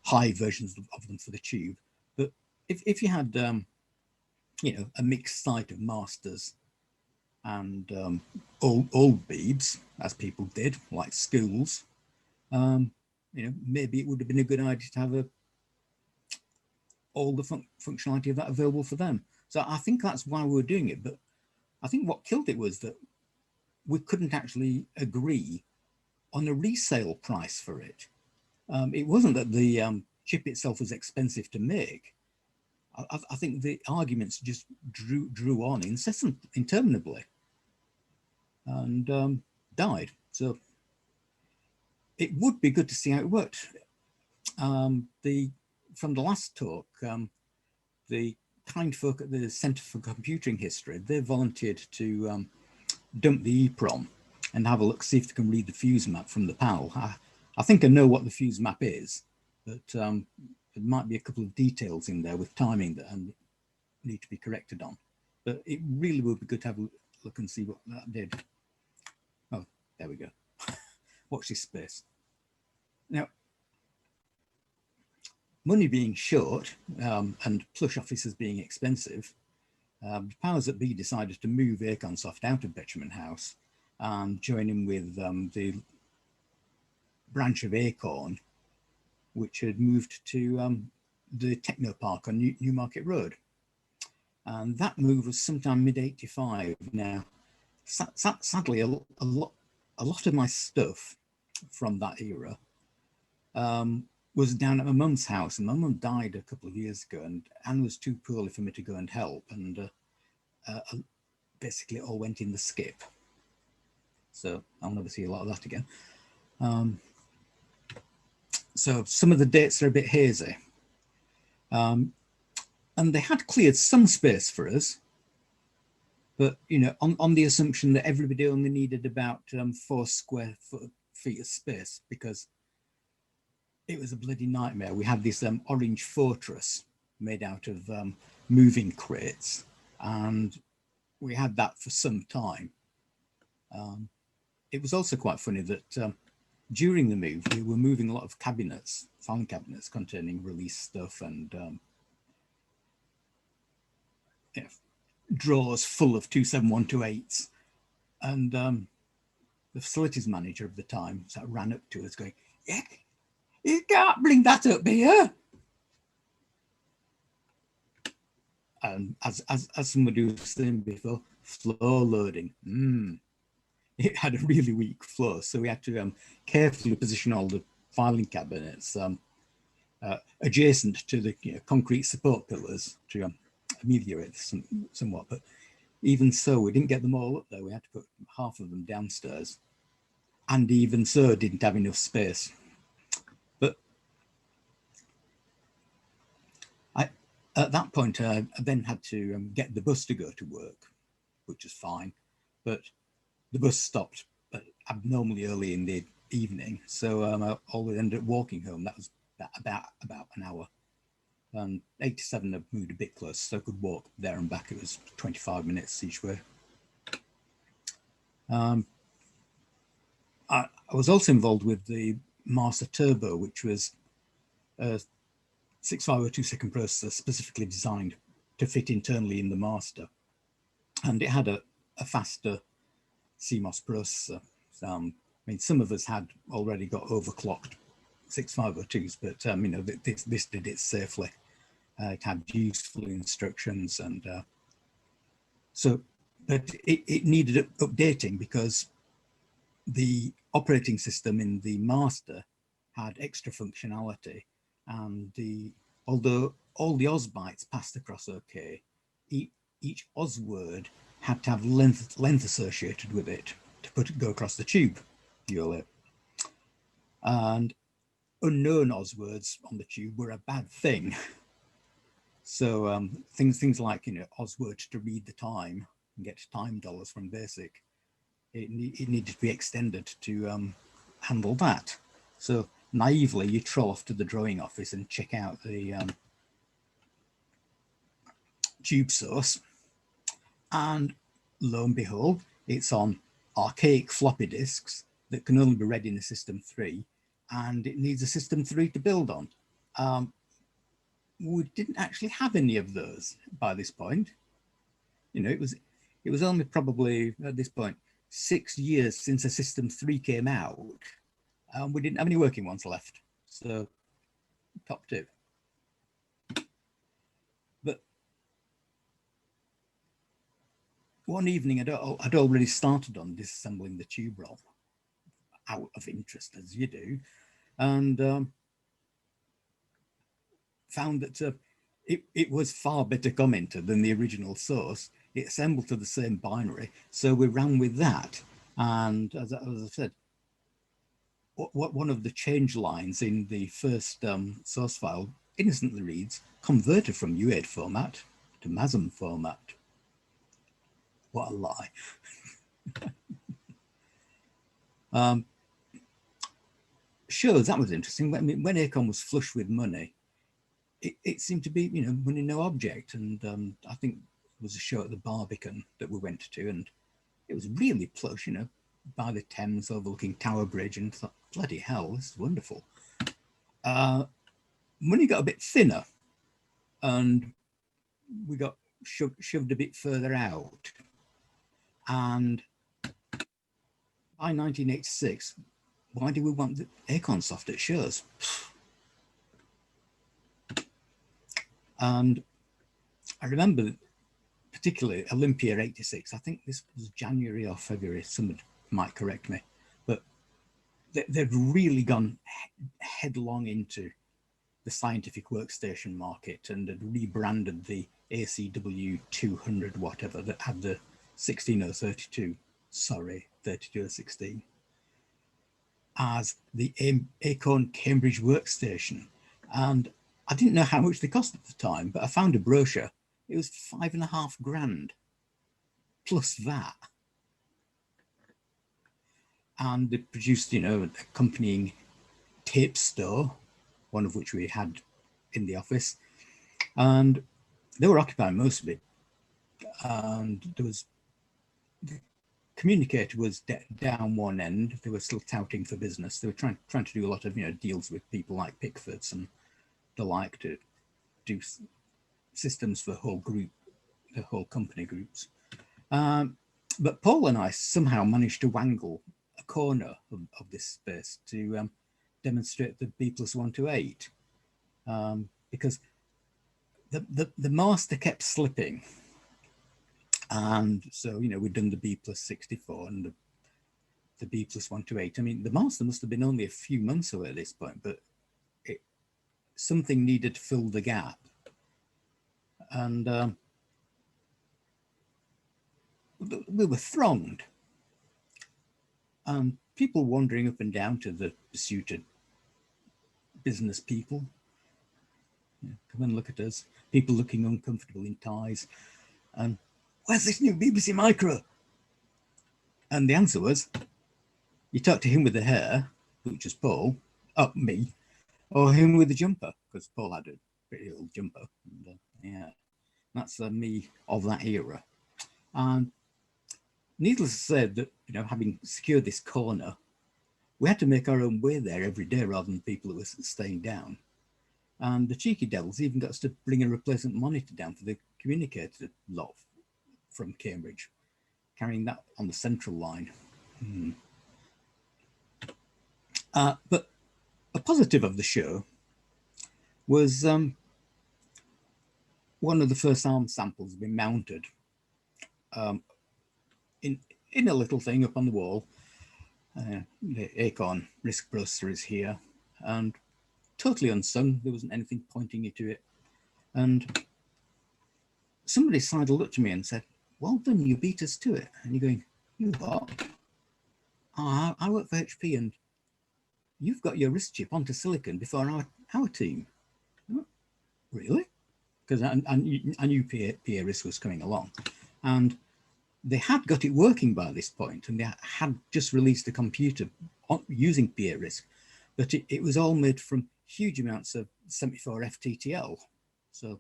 S2: high versions of them for the tube. But if you had a mixed site of masters and old beebs, as people did, like schools, maybe it would have been a good idea to have all the functionality of that available for them. So I think that's why we were doing it. But I think what killed it was that we couldn't actually agree on a resale price for it. It wasn't that the chip itself was expensive to make, I think the arguments just drew on interminably, and died. So it would be good to see how it worked. From the last talk, the kind folk at the Centre for Computing History, they volunteered to dump the EEPROM and have a look, see if they can read the fuse map from the panel. I think I know what the fuse map is, but there might be a couple of details in there with timing that need to be corrected on. But it really would be good to have a look and see what that did. Oh, there we go. Watch this space. Now, money being short and plush offices being expensive, the powers that be decided to move Acornsoft out of Betjeman House and join in with the branch of Acorn, which had moved to the Technopark on Newmarket Road. And that move was sometime mid-85. Now, sadly, a lot of my stuff from that era was down at my mum's house, and my mum died a couple of years ago, and Anne was too poorly for me to go and help, and basically it all went in the skip. So I'll never see a lot of that again. So some of the dates are a bit hazy. And they had cleared some space for us, but you know, on the assumption that everybody only needed about 4 square feet of space, because it was a bloody nightmare. We had this orange fortress made out of moving crates, and we had that for some time. It was also quite funny that during the move, we were moving a lot of cabinets, filing cabinets containing release stuff, and you know, drawers full of 27128s. And the facilities manager of the time sort of ran up to us going, "Yeah, you can't bring that up here." And as somebody was saying before, floor loading. It had a really weak floor, so we had to carefully position all the filing cabinets adjacent to the concrete support pillars to ameliorate somewhat. But even so, we didn't get them all up there. We had to put half of them downstairs, and even so, didn't have enough space. But at that point, I then had to get the bus to go to work, which was fine, but the bus stopped abnormally early in the evening, so I always ended up walking home. That was about an hour. 87 I moved a bit closer, so I could walk there and back. It was 25 minutes each way. I was also involved with the Master Turbo, which was a 6502-second processor specifically designed to fit internally in the Master, and it had a faster CMOS processor. I mean, some of us had already got overclocked 6502s, but you know, this did it safely. It had useful instructions, and but it needed updating because the operating system in the Master had extra functionality, and although all the OS bytes passed across okay, each OS word had to have length associated with it to go across the tube, and unknown OS words on the tube were a bad thing. So things like OS words to read the time and get time dollars from BASIC, it needed to be extended to handle that. So naively, you troll off to the drawing office and check out the tube source, and lo and behold, it's on archaic floppy disks that can only be read in a System 3, and it needs a System 3 to build on. We didn't actually have any of those by this point. It was only probably at this point 6 years since a System 3 came out, and we didn't have any working ones left. So top tip. But one evening, I'd already started on disassembling the tube ROM out of interest, as you do, and found that it was far better commented than the original source. It assembled to the same binary, so we ran with that. And as I said, one of the change lines in the first source file innocently reads, converted from UART format to MASM format. What a lie. Shows, that was interesting. When Acorn was flush with money, it seemed to be, you know, money no object. And I think there was a show at the Barbican that we went to, and it was really plush, you know, by the Thames overlooking Tower Bridge, and thought, bloody hell, this is wonderful. Money got a bit thinner, and we got shoved a bit further out. And by 1986, why do we want the Acornsoft at shows? And I remember particularly Olympia 86, I think this was January or February, someone might correct me, but they've really gone headlong into the scientific workstation market and had rebranded the ACW 200 whatever that had the 16032, sorry, 3216, as the Acorn Cambridge workstation. And I didn't know how much they cost at the time, but I found a brochure. It was $5.5 grand plus that. And they produced, you know, accompanying tape store, one of which we had in the office. And they were occupying most of it. And there was, the communicator was down one end. They were still touting for business. They were trying to do a lot of, you know, deals with people like Pickford's and the like to do systems for whole group, the whole company groups. But Paul and I somehow managed to wangle a corner of this space to demonstrate the B+128, because the master kept slipping. And so, you know, we'd done the B+64 and the B+128. I mean, the master must have been only a few months away at this point, but something needed to fill the gap. And we were thronged. People wandering up and down to the pursuit of business people. Yeah, come and look at us. People looking uncomfortable in ties. And where's this new BBC Micro? And the answer was, you talk to him with the hair, which is Paul, me, or him with the jumper, because Paul had a pretty old jumper. And, yeah, that's me of that era. And needless to say that, you know, having secured this corner, we had to make our own way there every day rather than people who were staying down. And the cheeky devils even got us to bring a replacement monitor down for the communicator lot from Cambridge, carrying that on the central line. But a positive of the show was one of the first ARM samples being mounted in a little thing up on the wall. The Acorn RISC processor is here, and totally unsung. There wasn't anything pointing you to it. And somebody sidled up to me and said, well done, you beat us to it. And you're going, you what? Oh, I work for HP and you've got your RISC chip onto silicon before our team. Oh, really? Because I knew PA RISC was coming along. And they had got it working by this point, and they had just released a computer using PA RISC, but it was all made from huge amounts of 74 FTTL. So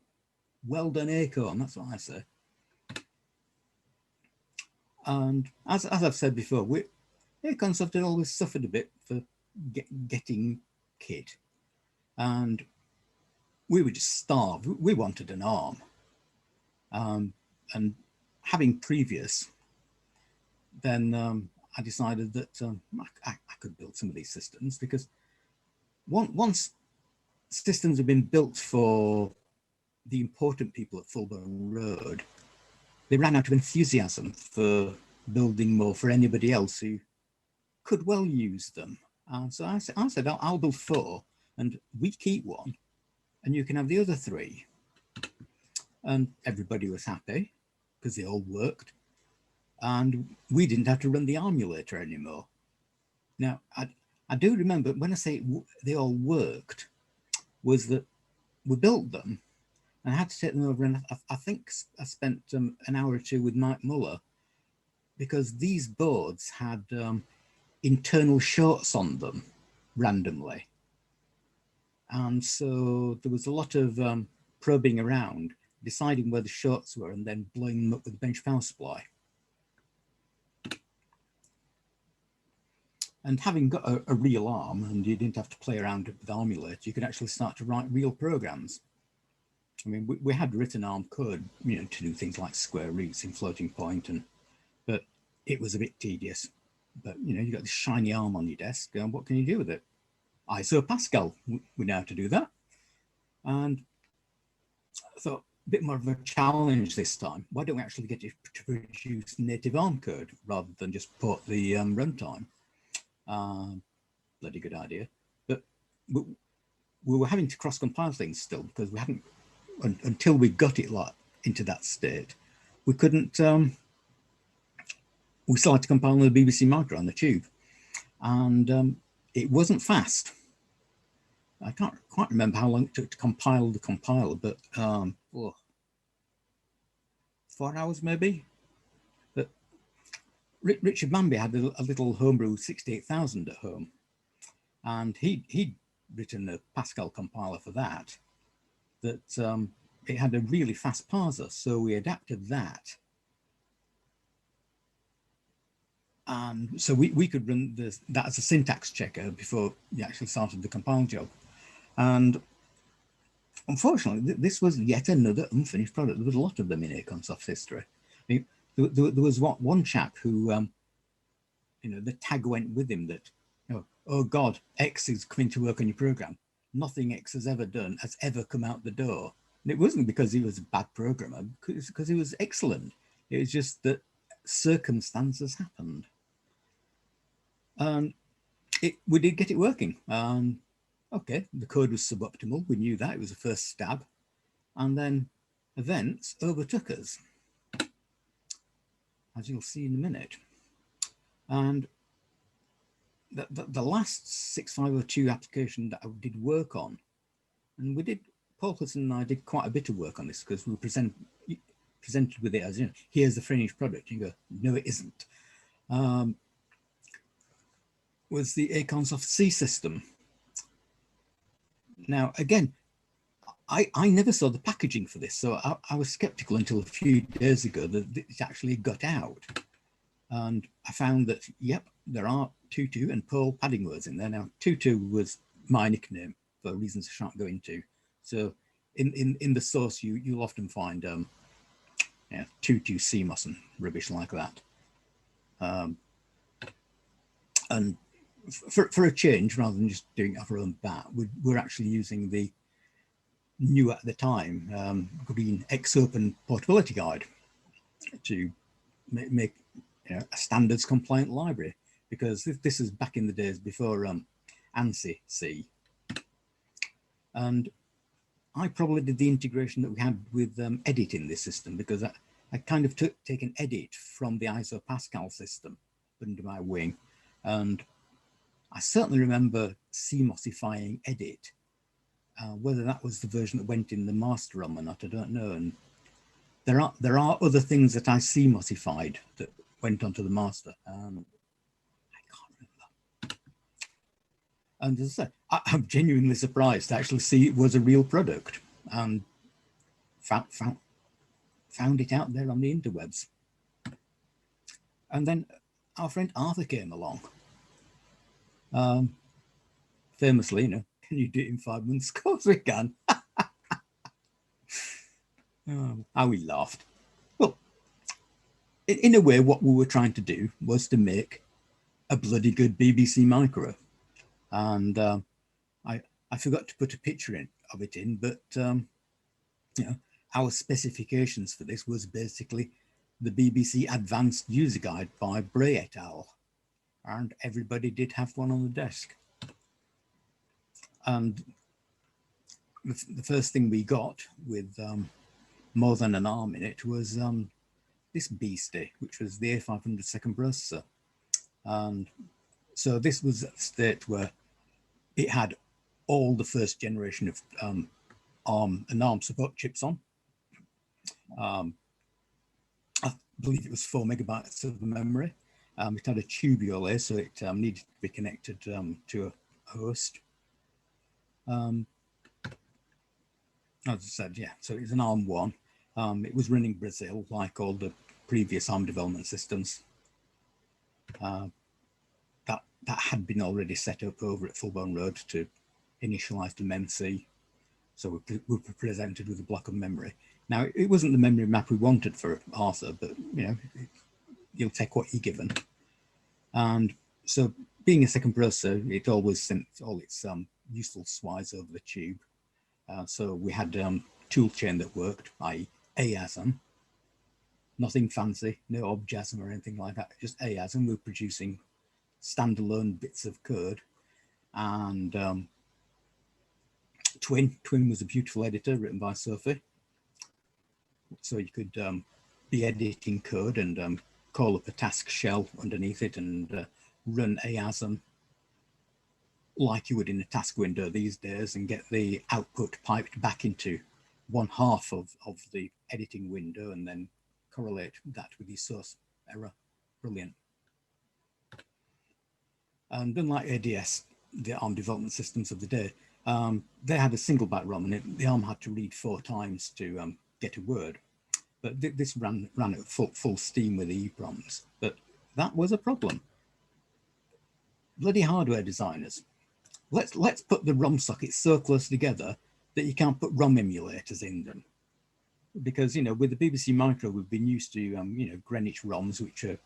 S2: well done, Acorn, that's what I say. And as I've said before, Acornsoft had always suffered a bit for getting kit. And we were just starved. We wanted an ARM. And having previous, then I decided that I could build some of these systems, because once systems have been built for the important people at Fulburn Road, they ran out of enthusiasm for building more for anybody else who could well use them. So I said, I'll build 4 and we keep one. and you can have the other 3. And everybody was happy because they all worked. And we didn't have to run the emulator anymore. Now, I do remember when I say they all worked, was that we built them and I had to take them over. And I think I spent an hour or 2 with Mike Muller because these boards had internal shorts on them randomly. And so there was a lot of probing around, deciding where the shorts were and then blowing them up with a bench power supply. And having got a real ARM, and you didn't have to play around with the emulator, you could actually start to write real programs. I mean, we had written ARM code, you know, to do things like square roots in floating point, but it was a bit tedious. But you know, you got this shiny ARM on your desk, and what can you do with it? ISO-Pascal, we know how to do that. And I thought, a bit more of a challenge this time. Why don't we actually get it to produce native ARM code rather than just port the runtime? Bloody good idea. But we were having to cross-compile things still because we hadn't, until we got it like into that state, we couldn't, we still had to compile the BBC Micro on the tube. And it wasn't fast. I can't quite remember how long it took to compile the compiler, but 4 hours maybe. But Richard Manby had a little homebrew 68,000 at home, and he'd written a Pascal compiler for that. It had a really fast parser, so we adapted that. And so we could run that as a syntax checker before you actually started the compile job. And unfortunately, this was yet another unfinished product. There was a lot of them in Acornsoft's history. I mean, there was one chap who, you know, the tag went with him that, you know, oh God, X is coming to work on your program. Nothing X has ever done has ever come out the door. And it wasn't because he was a bad programmer, because he was excellent. It was just that circumstances happened. And we did get it working. Okay, the code was suboptimal. We knew that. It was a first stab. And then events overtook us, as you'll see in a minute. And the last 6502 application that I did work on, and we did, Paul Hudson and I did quite a bit of work on this because we presented with it as, you know, here's the finished product. You go, no, it isn't. Was the Acornsoft C system. Now, again, I never saw the packaging for this, so I was skeptical until a few days ago that it actually got out. And I found that, yep, there are Tutu and Paul padding words in there. Now, Tutu was my nickname for reasons I shan't go into. So in the source, you'll often find yeah, Tutu, CMOS and rubbish like that. And for a change, rather than just doing it off our own bat, we're actually using the new at the time green X-Open portability guide to make you know, a standards compliant library, because this is back in the days before ANSI C. And I probably did the integration that we had with edit in this system, because I kind of take an edit from the ISO-Pascal system under my wing. And I certainly remember CMOSifying edit. Whether that was the version that went in the master ROM or not, I don't know. And there are other things that I CMOSified that went onto the master. I can't remember. And as I said, I'm genuinely surprised to actually see it was a real product, and found it out there on the interwebs. And then our friend Arthur came along. Famously, you know, can you do it in 5 months? Of course we can. Oh, how we laughed. Well, in a way, what we were trying to do was to make a bloody good BBC Micro. And I forgot to put a picture of it in, but you know, our specifications for this was basically the BBC Advanced User Guide by Bray et al. And everybody did have one on the desk. And the first thing we got with more than an ARM in it was this beastie, which was the A500 second processor. And so this was a state where it had all the first generation of ARM and ARM support chips on. I believe it was 4 megabytes of memory. It had a tubular, so it needed to be connected to a host. As I said, yeah, so it's an ARM 1. It was running Brazil, like all the previous ARM development systems. That had been already set up over at Fullbone Road to initialize the MEMC. So we were presented with a block of memory. Now, it wasn't the memory map we wanted for Arthur, but you know, you'll take what you're given. And so being a second processor, it always sent all its useful SWIs over the tube. So we had toolchain that worked, i.e. AASM. Nothing fancy, no OBJASM or anything like that, just AASM. We're producing standalone bits of code. And Twin was a beautiful editor written by Sophie. So you could be editing code and call up a task shell underneath it and run AASM like you would in a task window these days and get the output piped back into one half of the editing window and then correlate that with the source error. Brilliant. And unlike ADS, the ARM development systems of the day, they had a single byte ROM and the ARM had to read 4 times to get a word. But this ran at full steam with the EEPROMs. But that was a problem. Bloody hardware designers. Let's put the ROM sockets so close together that you can't put ROM emulators in them. Because, you know, with the BBC Micro, we've been used to, you know, Greenwich ROMs, which are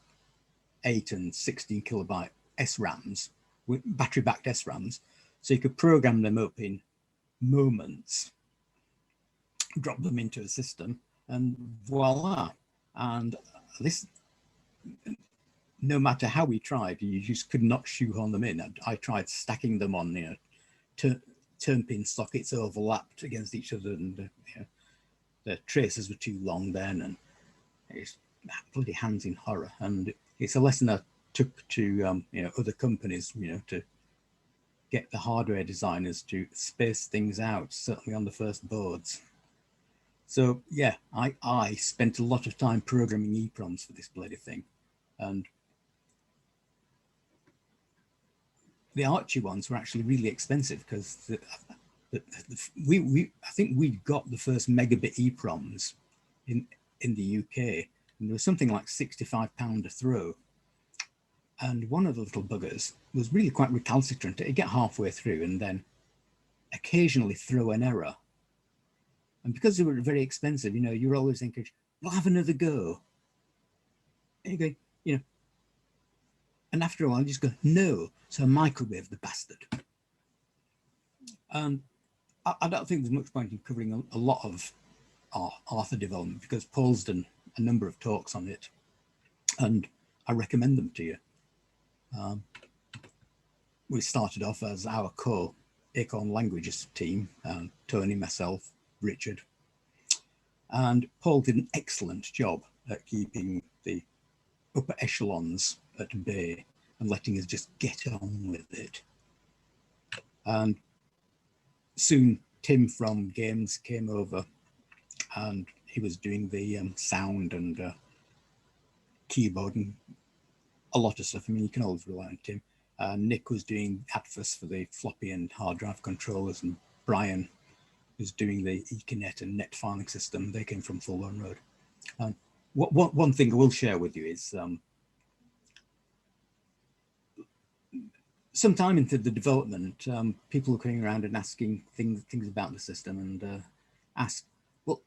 S2: 8 and 16 kilobyte SRAMs, with battery-backed SRAMs. So you could program them up in moments, drop them into a system, and voila. And this, no matter how we tried, you just could not shoehorn them in. I tried stacking them on, you know, turn pin sockets overlapped against each other, and you know, the traces were too long then, and it's bloody hands in horror. And it's a lesson I took to you know, other companies, you know, to get the hardware designers to space things out, certainly on the first boards. So yeah, I spent a lot of time programming EEPROMs for this bloody thing, and the Archie ones were actually really expensive because I think we got the first megabit EEPROMs in the UK, and there was something like £65 a throw. And one of the little buggers was really quite recalcitrant. It'd get halfway through and then occasionally throw an error. And because they were very expensive, you know, you're always encouraged, well, have another go. And you go, you know, and after a while you just go, no. So microwave the bastard. I don't think there's much point in covering a lot of Arthur development because Paul's done a number of talks on it, and I recommend them to you. We started off as our core Acorn languages team, Tony, myself, Richard, and Paul did an excellent job at keeping the upper echelons at bay and letting us just get on with it. And soon Tim from Games came over and he was doing the sound and keyboard and a lot of stuff. I mean, you can always rely on Tim. Nick was doing Atfus for the floppy and hard drive controllers, and Brian was doing the Ethernet and net filing system. They came from Fullbone Road. One thing I will share with you is sometime into the development, people are coming around and asking things about the system and ask, well,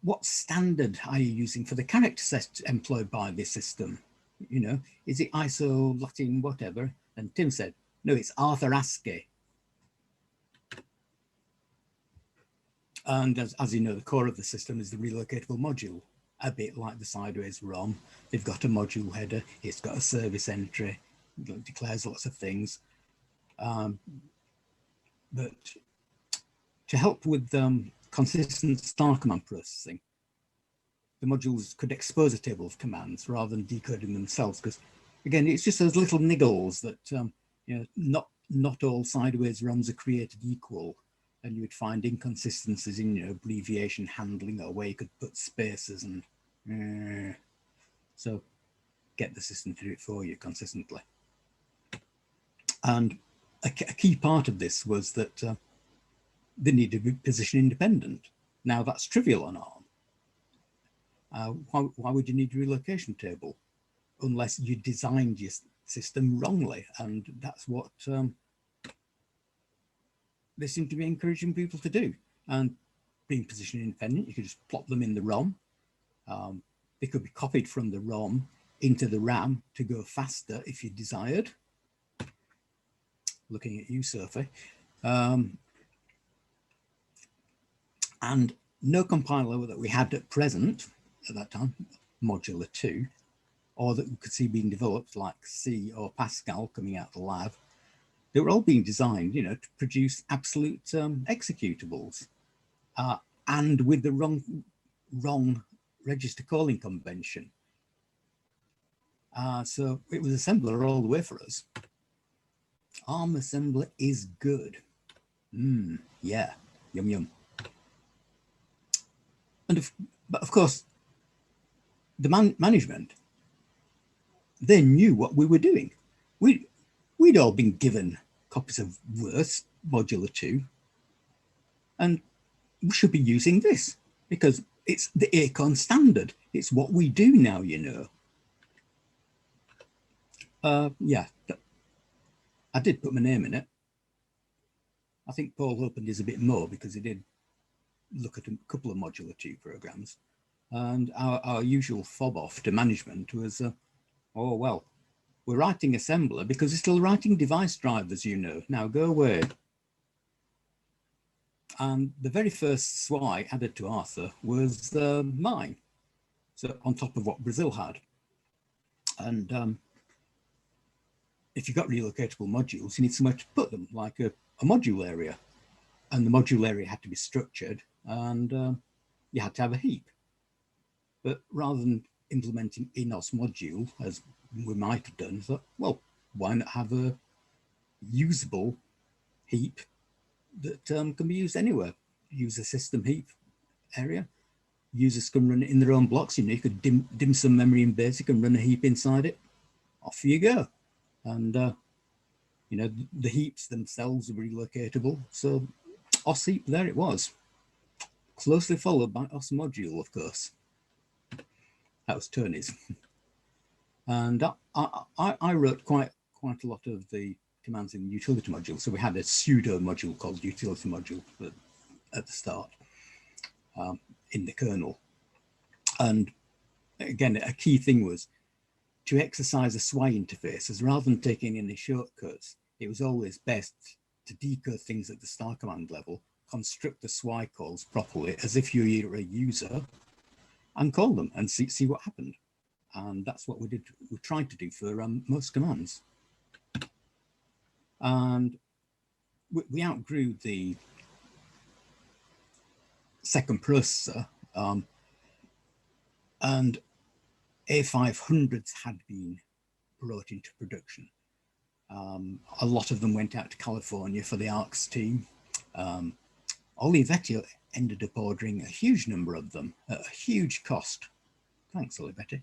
S2: what standard are you using for the character set employed by this system? You know, is it ISO, Latin, whatever? And Tim said, no, it's Arthur ASCII. And as you know, the core of the system is the relocatable module, a bit like the sideways ROM. They've got a module header, it's got a service entry, it declares lots of things. But to help with consistent star command processing, the modules could expose a table of commands rather than decoding themselves, because again, it's just those little niggles that you know, not all sideways ROMs are created equal, and you would find inconsistencies in, you know, abbreviation handling, or where you could put spaces, and so get the system to do it for you consistently. And a key part of this was that they needed to be position independent. Now that's trivial on ARM. Why would you need a relocation table unless you designed your system wrongly? And that's what they seem to be encouraging people to do. And being position independent, you could just plop them in the ROM. They could be copied from the ROM into the RAM to go faster if you desired. Looking at you, Sophie. And no compiler that we had at present, at that time, Modular 2, or that we could see being developed like C or Pascal coming out of the lab, they were all being designed, you know, to produce absolute executables, and with the wrong register calling convention. So it was assembler all the way for us. ARM assembler is good. Yeah, yum yum. But of course, the management, they knew what we were doing. We'd all been given copies of Worth Modular 2, and we should be using this because it's the Acorn standard. It's what we do now, you know. Yeah, I did put my name in it. I think Paul opened his a bit more because he did look at a couple of Modular 2 programs. And our usual fob off to management was, oh, well, we're writing assembler because we're still writing device drivers, you know. Now go away. And the very first SWI added to Arthur was mine. So on top of what Brazil had. And if you've got relocatable modules, you need somewhere to put them, like a module area. And the module area had to be structured, and you had to have a heap. But rather than implementing INOS module, as we might have done, I thought, well, why not have a usable heap that can be used anywhere? Use a system heap area. Users can run it in their own blocks. You know, you could dim some memory in BASIC and run a heap inside it. Off you go. And, you know, the heaps themselves are relocatable. So OS heap, there it was. Closely followed by OS module, of course. That was Tony's. And I wrote quite a lot of the commands in the utility module. So we had a pseudo module called utility module at the start in the kernel. And again, a key thing was to exercise a SWI interface, as rather than taking any shortcuts, it was always best to decode things at the star command level, construct the SWI calls properly as if you were a user, and call them and see what happened. And that's what we did. We tried to do for most commands. And we outgrew the second processor, and A500s had been brought into production. A lot of them went out to California for the ARCS team. Olivetti ended up ordering a huge number of them at a huge cost. Thanks, Olivetti.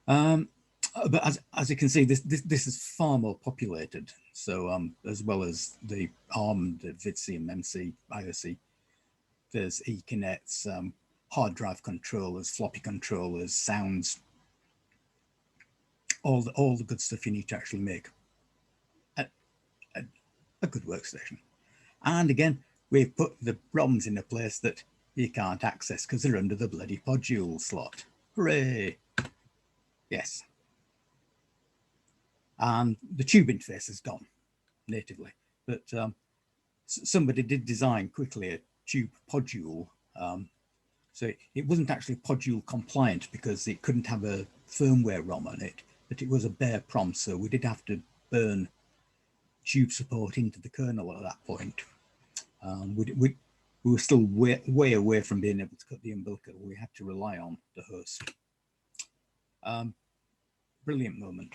S2: But as you can see, this is far more populated. So as well as the ARM, the VIDC, MEMC, IOC, there's Ethernet, hard drive controllers, floppy controllers, sounds, all the good stuff you need to actually make a good workstation. And again, we've put the ROMs in a place that you can't access because they're under the bloody module slot. Hooray! Yes. And the tube interface is gone natively, but somebody did design quickly a tube podule. So it wasn't actually podule compliant because it couldn't have a firmware ROM on it, but it was a bare PROM, so we did have to burn tube support into the kernel at that point. We were still way away from being able to cut the umbilical. We had to rely on the host. Brilliant moment.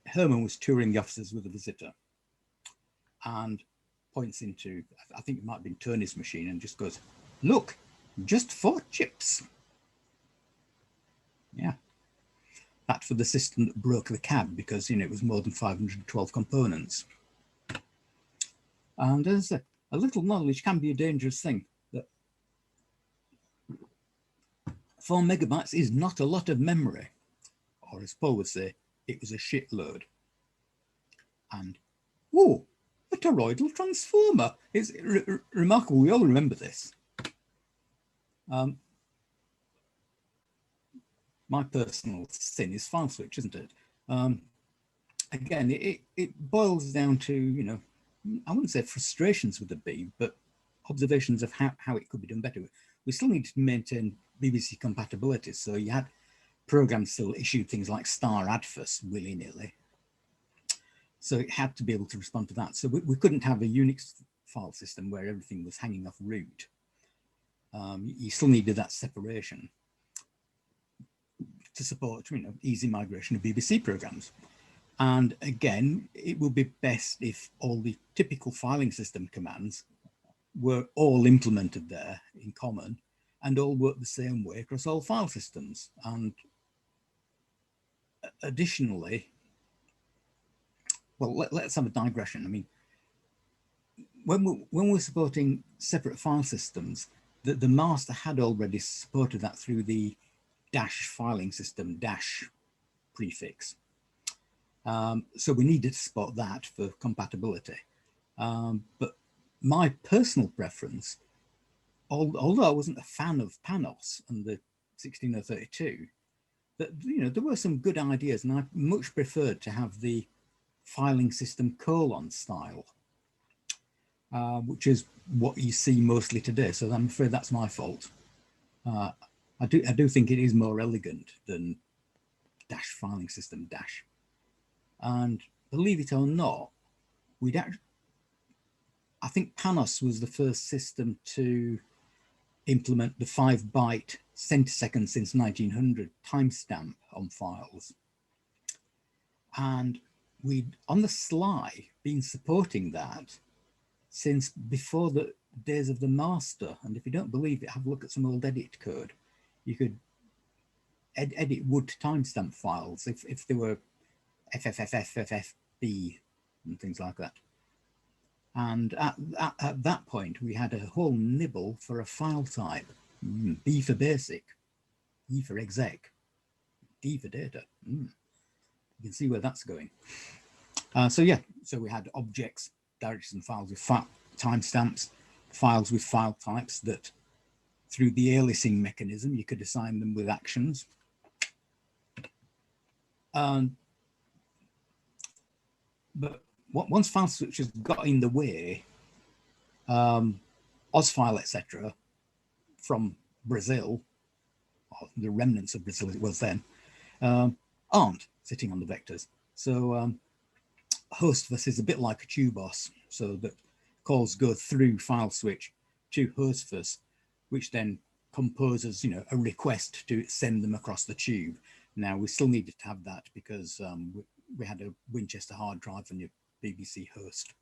S2: Herman was touring the offices with a visitor and points into, I think it might have been Tony's machine, and just goes, "Look, just 4 chips." Yeah. That for the system that broke the cab because, you know, it was more than 512 components. And as a little knowledge can be a dangerous thing. That 4 megabytes is not a lot of memory. Or as Paul would say, it was a shitload. And, oh, a toroidal transformer. It's remarkable. We all remember this. My personal sin is file switch, isn't it? Again, it boils down to, you know, I wouldn't say frustrations with the B, but observations of how it could be done better. We still need to maintain BBC compatibility. So you had programs still issued things like star adfs willy-nilly. So it had to be able to respond to that. So we couldn't have a Unix file system where everything was hanging off root. You still needed that separation to support, you know, easy migration of BBC programs. And again, it would be best if all the typical filing system commands were all implemented there in common and all work the same way across all file systems. And additionally, well, let's have a digression. I mean, when we're supporting separate file systems, the master had already supported that through the dash filing system dash prefix. So we needed to support that for compatibility. But my personal preference, although I wasn't a fan of Panos and the 16032, that, you know, there were some good ideas, and I much preferred to have the filing system colon style, which is what you see mostly today. So I'm afraid that's my fault. I do think it is more elegant than dash filing system dash. And believe it or not, I think Panos was the first system to implement the 5-byte centisecond since 1900 timestamp on files. And we'd, on the sly, been supporting that since before the days of the master. And if you don't believe it, have a look at some old edit code. You could edit wood timestamp files if they were FFFFFB and things like that. And at that point, we had a whole nibble for a file type. B for basic, E for exec, D for data. You can see where that's going. So yeah, so we had objects, directories and files with timestamps, files with file types that through the aliasing mechanism, you could assign them with actions. But once file switches got in the way, Ozfile, etc., from Brazil, or the remnants of Brazil as it was then, aren't sitting on the vectors. So hostfus is a bit like a tubos, so that calls go through file switch to hostfus, which then composes, you know, a request to send them across the tube. Now we still needed to have that because we had a Winchester hard drive on your BBC host.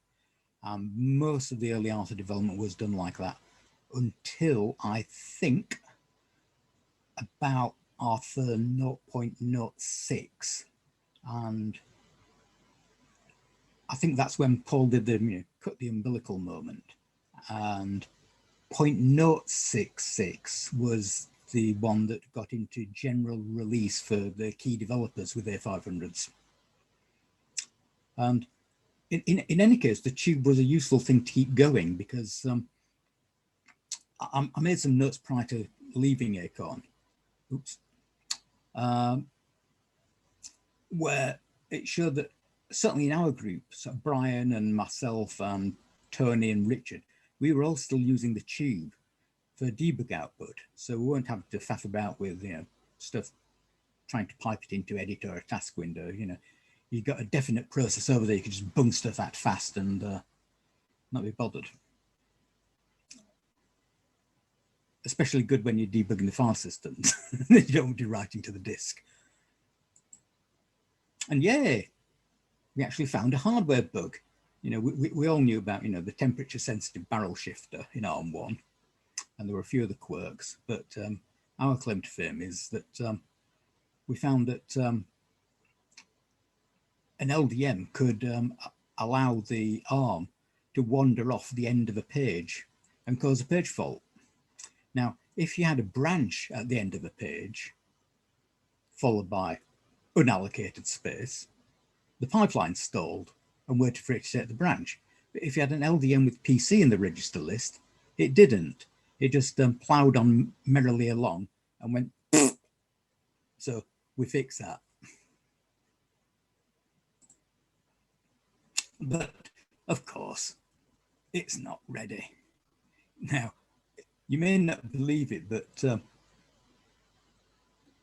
S2: Most of the early ARTA development was done like that until I think about ARTA 0.06, and I think that's when Paul did the, you know, cut the umbilical moment, and 0.066 was the one that got into general release for the key developers with their 500s. And in any case, the tube was a useful thing to keep going because I made some notes prior to leaving Acorn, where it showed that certainly in our group, so Brian and myself and Tony and Richard, we were all still using the tube for debug output. So we weren't having to faff about with, you know, stuff, trying to pipe it into editor or a task window. You know, you got a definite process over there, you could just bung stuff out fast and not be bothered. Especially good when you're debugging the file systems. You don't want to be writing to the disk. And yay, we actually found a hardware bug. You know, we all knew about, you know, the temperature sensitive barrel shifter in ARM1, and there were a few other quirks, but our claim to fame is that we found that an LDM could allow the ARM to wander off the end of a page and cause a page fault. Now, if you had a branch at the end of a page, followed by unallocated space, the pipeline stalled and waited for it to take the branch. But if you had an LDM with PC in the register list, it didn't. It just ploughed on merrily along and went, pfft. So we fixed that. But of course, it's not ready. Now, you may not believe it, but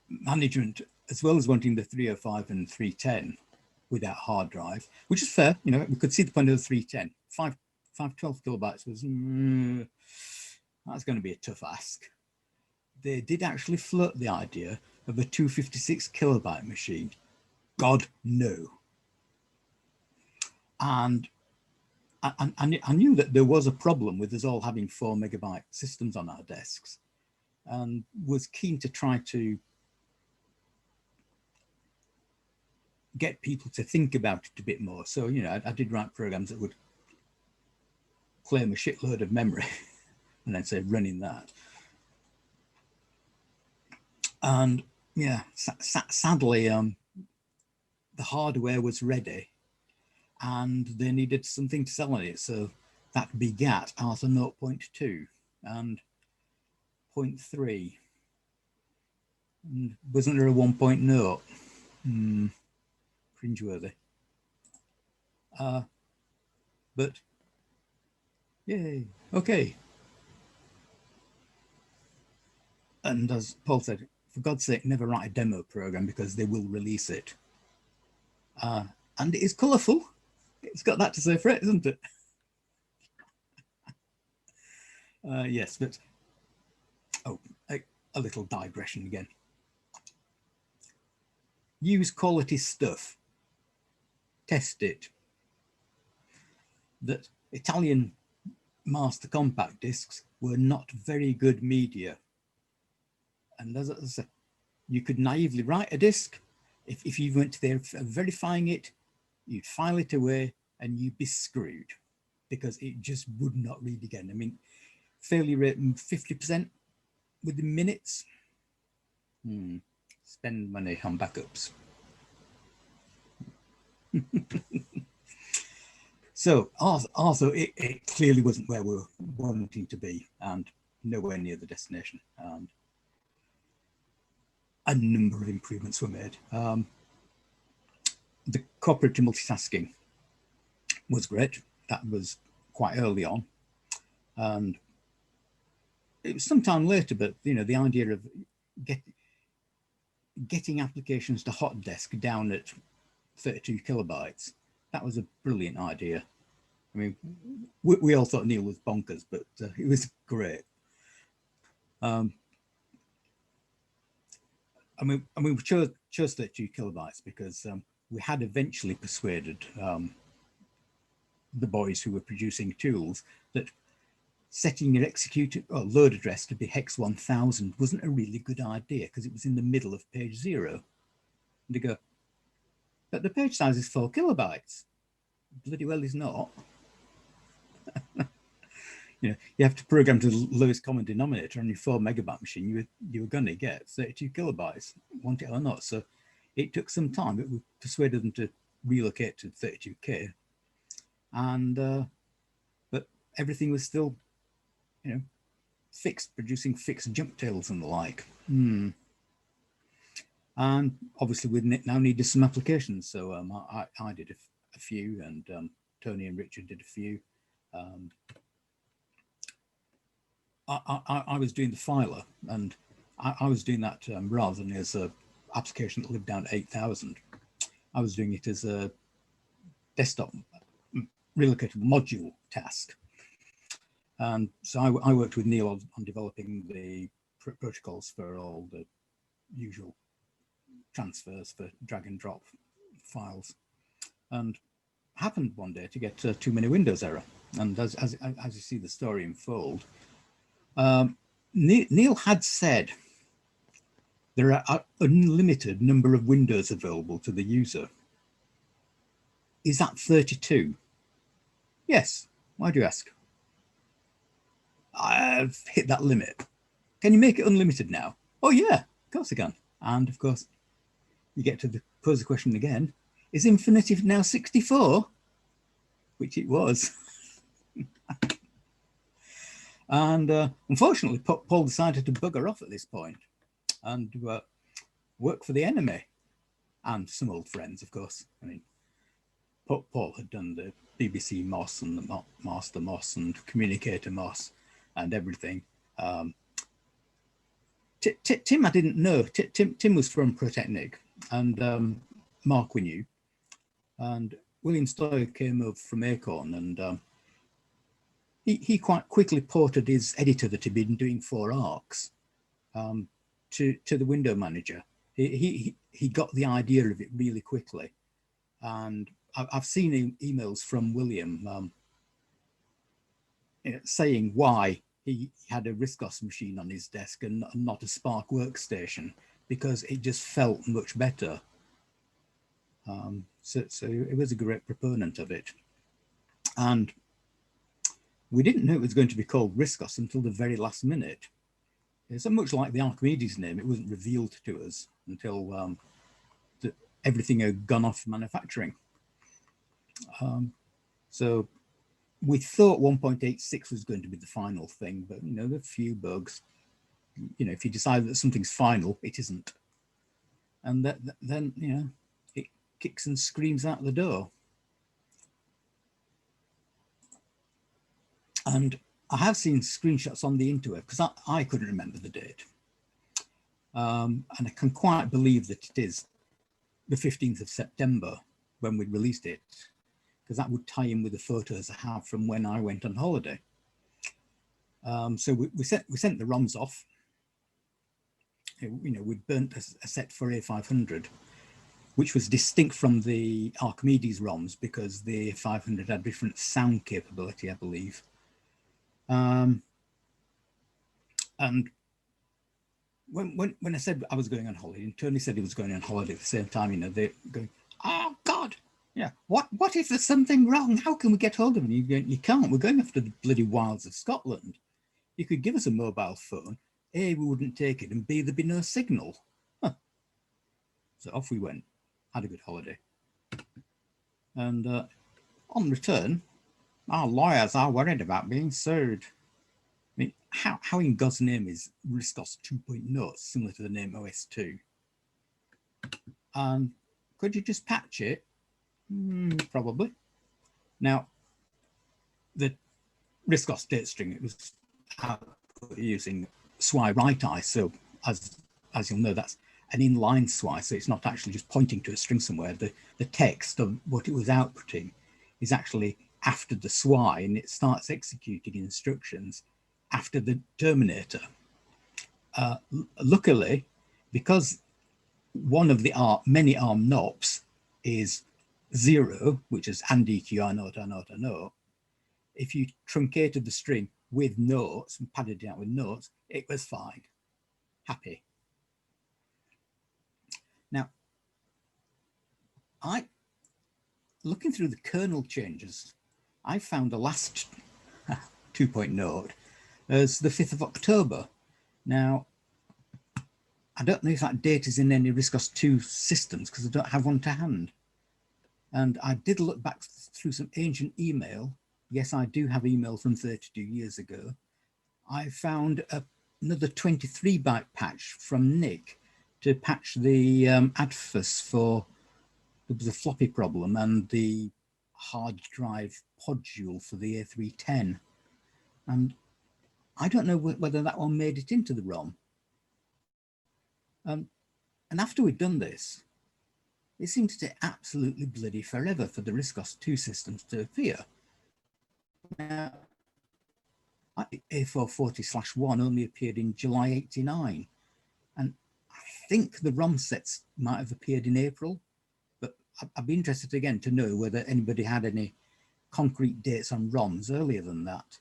S2: management, as well as wanting the 305 and 310 without hard drive, which is fair, you know, we could see the point of the 310. 512 kilobytes was, that's going to be a tough ask. They did actually float the idea of a 256 kilobyte machine. God, no. And I knew that there was a problem with us all having 4 megabyte systems on our desks, and was keen to try to get people to think about it a bit more. So, you know, I did write programs that would claim a shitload of memory and then say running that. And yeah, sadly, the hardware was ready and they needed something to sell on it. So that begat Arthur 0.2 and 0.3. Wasn't there a 1.0? Cringeworthy. But yay, okay. And as Paul said, for God's sake, never write a demo program because they will release it. And it is colourful. It's got that to say for it, isn't it? Yes, but oh, a little digression again. Use quality stuff. Test it. That Italian master compact discs were not very good media. And as I said, you could naively write a disk. If you went to there verifying it, you'd file it away and you'd be screwed because it just would not read again. I mean, failure rate 50% within minutes. Spend money on backups. So also it clearly wasn't where we were wanting to be and nowhere near the destination. And a number of improvements were made. The cooperative multitasking was great. That was quite early on. And it was some time later, but you know, the idea of getting applications to hot desk down at 32 kilobytes, that was a brilliant idea. I mean, we all thought Neil was bonkers, but it was great. I mean, we chose 32 kilobytes because we had eventually persuaded the boys who were producing tools that setting your execute or load address to be hex 1000 wasn't a really good idea because it was in the middle of page 0. And they go, but the page size is 4 kilobytes. Bloody well is not. You know, you have to program to the lowest common denominator on your 4 megabyte machine. You were going to get 32 kilobytes, want it or not. So it took some time, but we persuaded them to relocate to 32K. And but everything was still, you know, fixed, producing fixed jump tails and the like. And obviously we now needed some applications. So I did a few, and Tony and Richard did a few. I was doing the filer, and I was doing that rather than as an application that lived down to 8,000. I was doing it as a desktop relocatable module task. And so I worked with Neil on developing the protocols for all the usual transfers for drag and drop files, and happened one day to get too many Windows error. And as you see the story unfold, Neil had said there are an unlimited number of windows available to the user. Is that 32? Yes. Why do you ask? I've hit that limit. Can you make it unlimited now? Oh yeah, of course I can. And of course, you get to pose the question again. Is infinity now 64? Which it was. And unfortunately, Paul decided to bugger off at this point and work for the enemy and some old friends, of course. I mean, Paul had done the BBC MOS and the Master MOS and Communicator MOS and everything. Tim, I didn't know. Tim was from Protechnic, and Mark we knew. And William Stoyer came over from Acorn, and he quite quickly ported his editor that he'd been doing for ARCs to the window manager. He got the idea of it really quickly. And I've seen emails from William saying why he had a RISC OS machine on his desk and not a Spark workstation, because it just felt much better. So it was a great proponent of it. And we didn't know it was going to be called RISC OS until the very last minute. It's so much like the Archimedes name, it wasn't revealed to us until everything had gone off manufacturing. So we thought 1.86 was going to be the final thing, but you know, there are a few bugs. You know, if you decide that something's final, it isn't. And then, you know, it kicks and screams out the door. And I have seen screenshots on the interweb because I couldn't remember the date. And I can quite believe that it is the 15th of September when we released it, because that would tie in with the photos I have from when I went on holiday. So we sent the ROMs off. You know, we'd burnt a set for A500, which was distinct from the Archimedes ROMs because the A500 had different sound capability, I believe. And when I said I was going on holiday, and Tony said he was going on holiday at the same time, you know, they're going, oh God, yeah, what if there's something wrong? How can we get hold of him? You can't, we're going after the bloody wilds of Scotland. You could give us a mobile phone, A, we wouldn't take it, and B, there'd be no signal. Huh. So off we went, had a good holiday. And on return, our lawyers are worried about being sued. I mean, how in God's name is RISC OS 2.0 similar to the name OS2? And could you just patch it? Probably. Now, the RISC OS date string, it was using SWI right ISO. As you'll know, that's an inline SWI, so it's not actually just pointing to a string somewhere. The text of what it was outputting is actually after the SWI, and it starts executing instructions after the terminator. Luckily, because one of the many ARM NOPs is 0, which is and EQ, I know, if you truncated the string with notes and padded it out with notes, it was fine. Happy. Now, looking through the kernel changes, I found the last 2.0 as the 5th of October. Now, I don't know if that date is in any RISC OS 2 systems because I don't have one to hand. And I did look back through some ancient email. Yes, I do have email from 32 years ago. I found another 23-byte patch from Nick to patch the ADFS for, there was a floppy problem, and the hard drive podule for the A310. And I don't know whether that one made it into the ROM. And after we'd done this, it seemed to take absolutely bloody forever for the RISC OS 2 systems to appear. Now, A440/1 only appeared in July 89. And I think the ROM sets might have appeared in April, but I'd be interested again to know whether anybody had any concrete dates on ROMs earlier than that,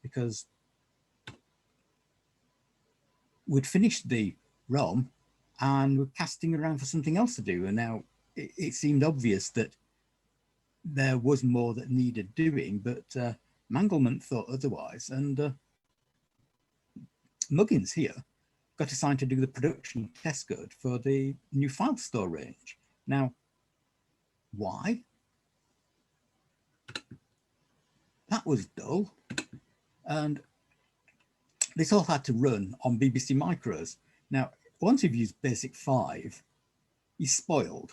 S2: because we'd finished the ROM and we're casting around for something else to do. And now it seemed obvious that there was more that needed doing, but Manglement thought otherwise. And Muggins here got assigned to do the production test code for the new file store range. Now, why? That was dull. And this all had to run on BBC Micros. Now, once you've used Basic 5, you're spoiled.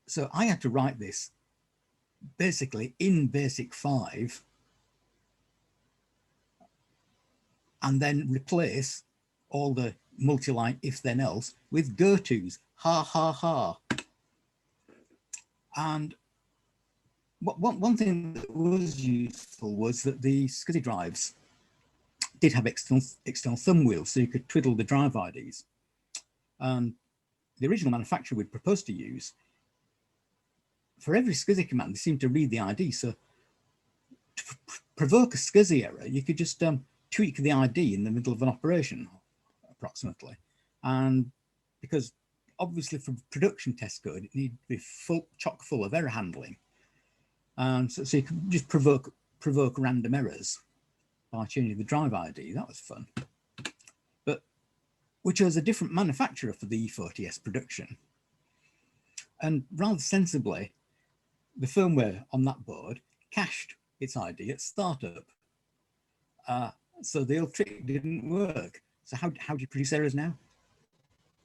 S2: So I had to write this basically in Basic 5 and then replace all the multi-line if then else with go-tos. Ha, ha, ha. And one thing that was useful was that the SCSI drives did have external thumb wheels, so you could twiddle the drive IDs. The original manufacturer we'd proposed to use, for every SCSI command, they seemed to read the ID. So to provoke a SCSI error, you could just tweak the ID in the middle of an operation, approximately. And because obviously for production test code, it needed to be chock full of error handling. And so you could just provoke random errors by changing the drive ID. That was fun. But we chose a different manufacturer for the E40S production. And rather sensibly, the firmware on that board cached its ID at startup. So the old trick didn't work. So how do you produce errors now?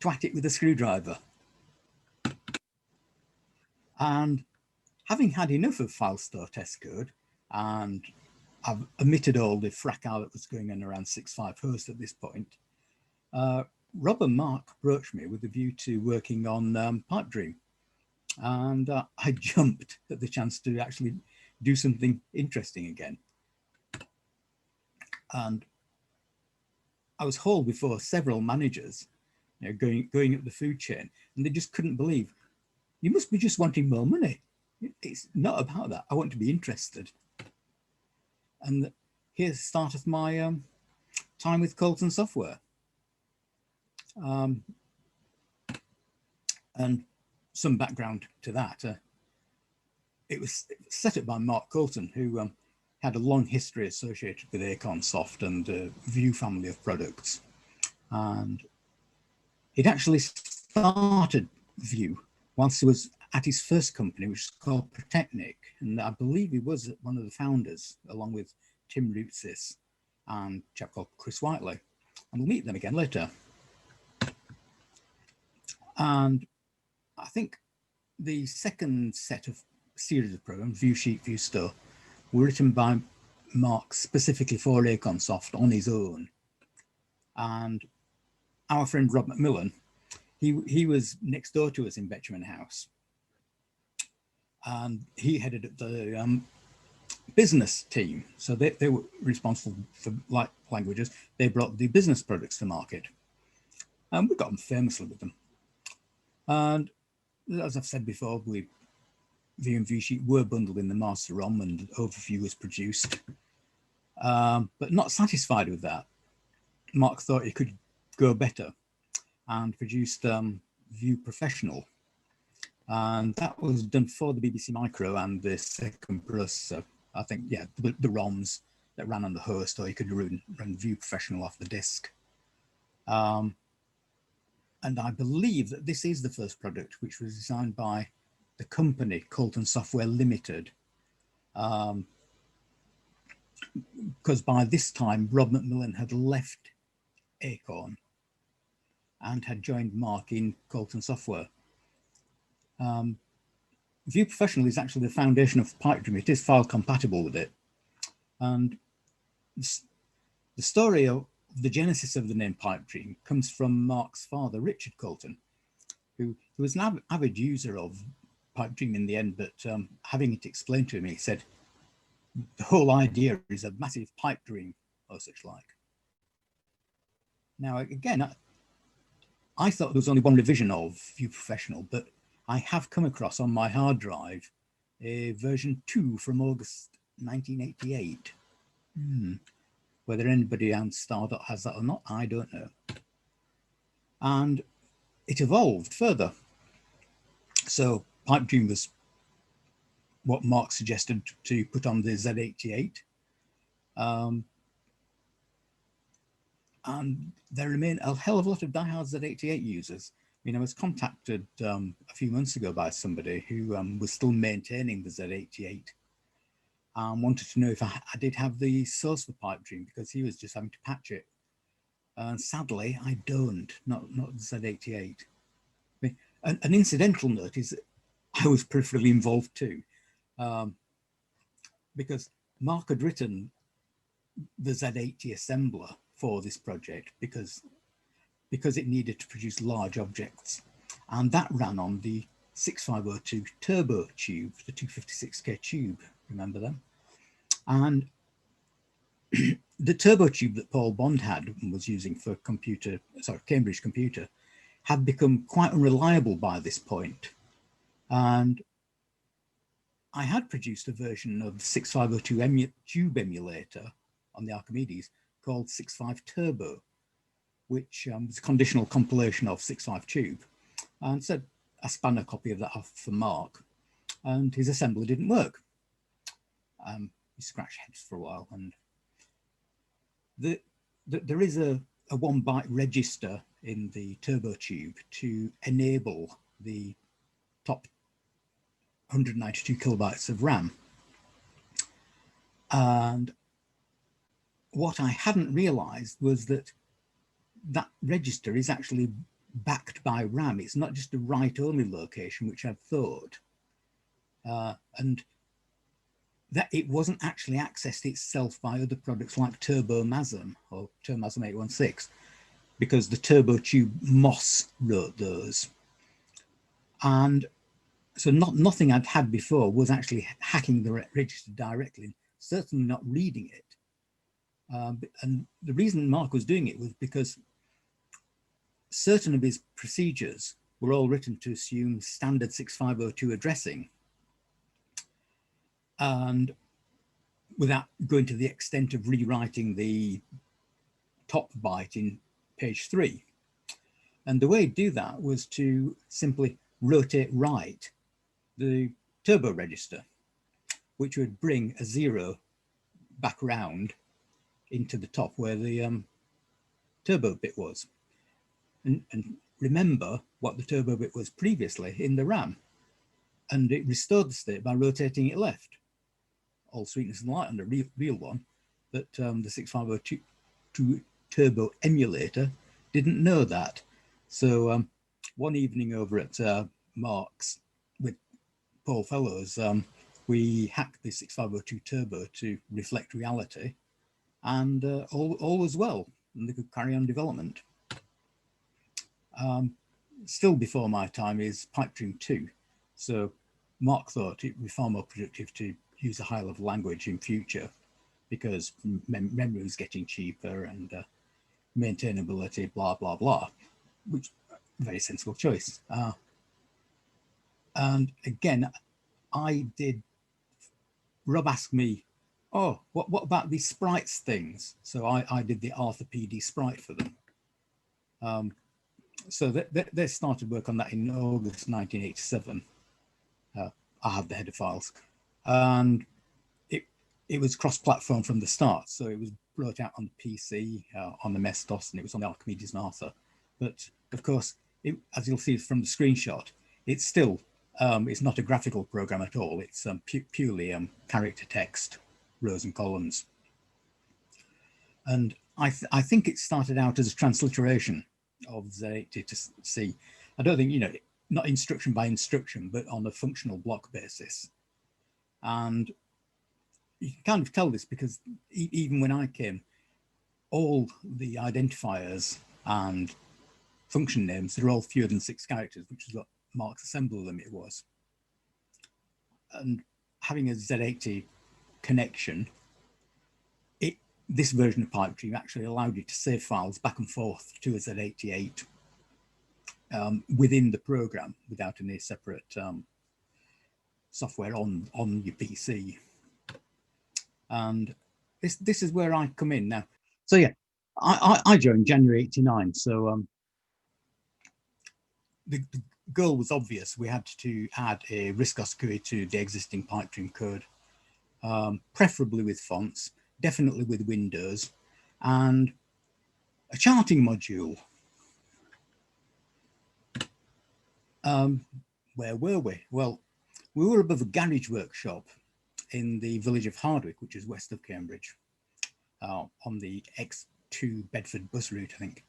S2: Twat it with a screwdriver. And having had enough of file store test code, and I've omitted all the fracas that was going on around 6.5 host at this point, Rob and Mark approached me with a view to working on Pipe Dream. And I jumped at the chance to actually do something interesting again. And I was hauled before several managers, you know, going up the food chain, and they just couldn't believe, you must be just wanting more money. It's not about that. I want to be interested. And here's the start of my time with Colton Software. And some background to that. It was set up by Mark Colton, who had a long history associated with Acornsoft and the View family of products. And he'd actually started View whilst he was at his first company, which is called Protechnic. And I believe he was one of the founders, along with Tim Rootsis and a chap called Chris Whiteley. And we'll meet them again later. And I think the second set of series of programs, View Sheet, View Store, were written by Mark specifically for Acornsoft on his own. And our friend Rob McMillan, he was next door to us in Betjeman House. And he headed up the business team. So they were responsible for like languages. They brought the business products to market. And we got on famously with them. And as I've said before, View and View Sheet were bundled in the master ROM and overview was produced. But not satisfied with that, Mark thought he could go better and produced View Professional. And that was done for the BBC Micro and the second plus, I think, yeah, the ROMs that ran on the host, or you could run View Professional off the disk. And I believe that this is the first product which was designed by the company Colton Software Limited. Because by this time, Rob McMillan had left Acorn and had joined Mark in Colton Software. View Professional is actually the foundation of Pipe Dream. It is file compatible with it. And the story of the genesis of the name Pipe Dream comes from Mark's father, Richard Colton, who was an avid user of Pipe Dream in the end, but having it explained to him, he said, the whole idea is a massive pipe dream or such like. Now, again, I thought there was only one revision of View Professional, but I have come across on my hard drive a version 2 from August 1988. Whether anybody on Stardot has that or not, I don't know. And it evolved further. So Pipe Dream was what Mark suggested to put on the Z88. And there remain a hell of a lot of diehard Z88 users. I mean, I was contacted a few months ago by somebody who was still maintaining the Z88 and wanted to know if I did have the source for Pipe Dream, because he was just having to patch it. And sadly, I don't, not the Z88. I mean, an incidental note is that I was peripherally involved too, because Mark had written the Z80 assembler for this project because it needed to produce large objects, and that ran on the 6502 turbo tube, the 256K tube, remember them? And the turbo tube that Paul Bond had and was using for Cambridge Computer had become quite unreliable by this point. And I had produced a version of 6502 tube emulator on the Archimedes called 65 Turbo, which was a conditional compilation of 65 tube. And so I spun a copy of that off for Mark, and his assembler didn't work. He scratched heads for a while, and there is a 1 byte register in the turbo tube to enable the top 192 kilobytes of RAM. And what I hadn't realized was that that register is actually backed by RAM. It's not just a write-only location, which I'd thought. And that it wasn't actually accessed itself by other products like Turbo Masm or Turmasm 816, because the turbo tube MOS wrote those. And so nothing I'd had before was actually hacking the register directly, certainly not reading it. And the reason Mark was doing it was because certain of his procedures were all written to assume standard 6502 addressing, and without going to the extent of rewriting the top byte in page 3. And the way to do that was to simply rotate right the turbo register, which would bring a 0 back around into the top where the turbo bit was. And remember what the turbo bit was previously in the RAM. And it restored the state by rotating it left. All sweetness and light on the real one, but the 6502 turbo emulator didn't know that. So one evening over at Mark's with Paul Fellows, we hacked the 6502 turbo to reflect reality, and all was well, and they could carry on development. Still before my time is Pipe Dream 2. So Mark thought it would be far more productive to use a high level language in future, because memory was getting cheaper and maintainability, blah, blah, blah, which very sensible choice. And again, Rob asked me, oh, what about these sprites things? So I did the Arthur PD sprite for them. So they started work on that in August 1987. I have the header files. And it was cross-platform from the start. So it was brought out on the PC, on the MS-DOS, and it was on the Archimedes and Arthur. But of course, as you'll see from the screenshot, it's still, it's not a graphical program at all. It's purely character text, rows and columns. And I think it started out as a transliteration of Z80 to C. I don't think, not instruction by instruction, but on a functional block basis. And you can kind of tell this because even when I came, all the identifiers and function names, they're all fewer than 6 characters, which is what Mark's assembler limit was. And having a Z80 connection, this version of Pipedream actually allowed you to save files back and forth to a Z88 within the program without any separate software on your PC. And this is where I come in now. So yeah, I joined January '89. So the goal was obvious. We had to add a RISC OS GUI to the existing Pipedream code, preferably with fonts, definitely with Windows, and a charting module. Where were we? Well, we were above a garage workshop in the village of Hardwick, which is west of Cambridge, on the X2 Bedford bus route, I think.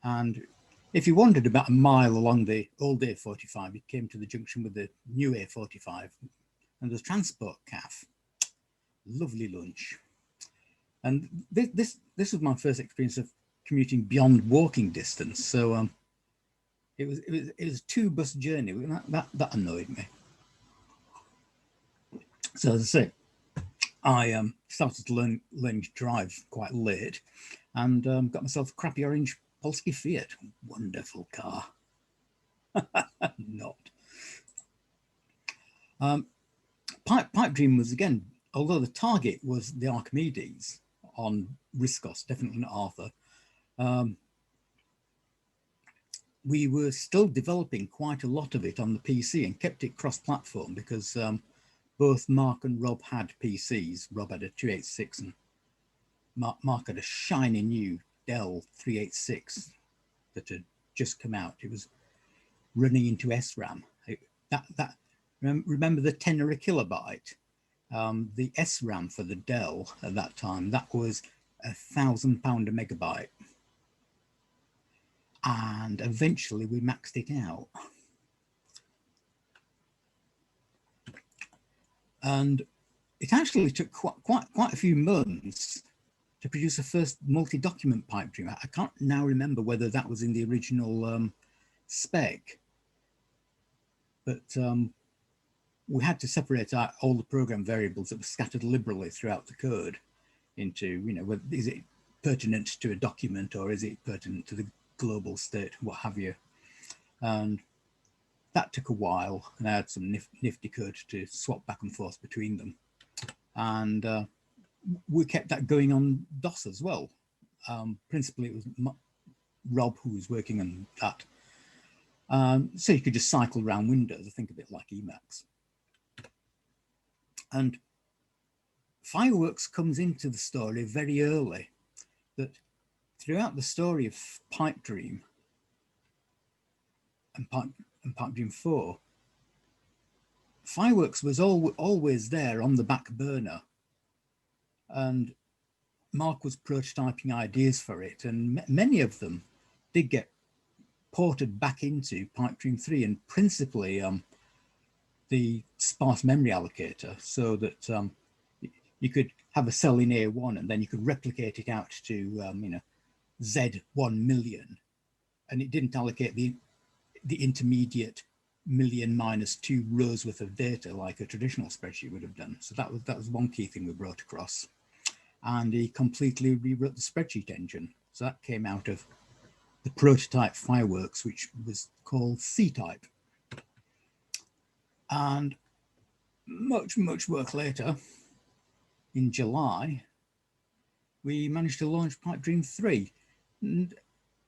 S2: And if you wandered about a mile along the old A45, you came to the junction with the new A45, and there's transport cafe. Lovely lunch. And this was my first experience of commuting beyond walking distance. So it was a 2-bus journey. That annoyed me. So as I say, I started to learn to drive quite late, and got myself a crappy orange Polski Fiat. Wonderful car. Not. Pipedream was, again, although the target was the Archimedes on RISC OS, definitely not Arthur, we were still developing quite a lot of it on the PC and kept it cross-platform because both Mark and Rob had PCs. Rob had a 286 and Mark had a shiny new Dell 386 that had just come out. It was running into SRAM. Remember the 10 or a kilobyte? The SRAM for the Dell at that time, that was £1,000 a megabyte. And eventually we maxed it out. And it actually took quite a few months to produce a first multi-document Pipedream. I can't now remember whether that was in the original spec, but we had to separate out all the program variables that were scattered liberally throughout the code into, is it pertinent to a document or is it pertinent to the global state, what have you. And that took a while, and I had some nifty code to swap back and forth between them. And we kept that going on DOS as well. Principally, it was Rob who was working on that. So you could just cycle around Windows, I think a bit like Emacs. And Fireworkz comes into the story very early, that throughout the story of Pipedream and Pipedream 4, Fireworkz was always there on the back burner, and Mark was prototyping ideas for it, and many of them did get ported back into Pipedream 3, and principally the sparse memory allocator, so that you could have a cell in A1 and then you could replicate it out to Z1 million, and it didn't allocate the intermediate million minus 2 rows worth of data like a traditional spreadsheet would have done. So that was one key thing we brought across. And he completely rewrote the spreadsheet engine. So that came out of the prototype Fireworkz, which was called C-type. And much work later, in July, we managed to launch Pipedream 3. And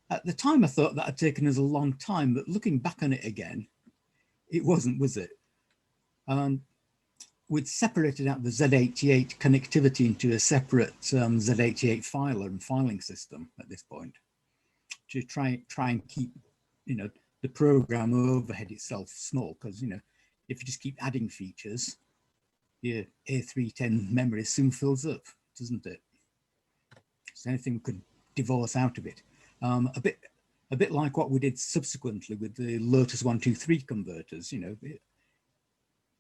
S2: at the time, I thought that had taken us a long time, but looking back on it again, it wasn't, was it? We'd separated out the Z88 connectivity into a separate Z88 filer and filing system at this point to try and keep, the program overhead itself small, because, if you just keep adding features, your A310 memory soon fills up, doesn't it? So anything we could divorce out of it. A bit like what we did subsequently with the Lotus 123 converters,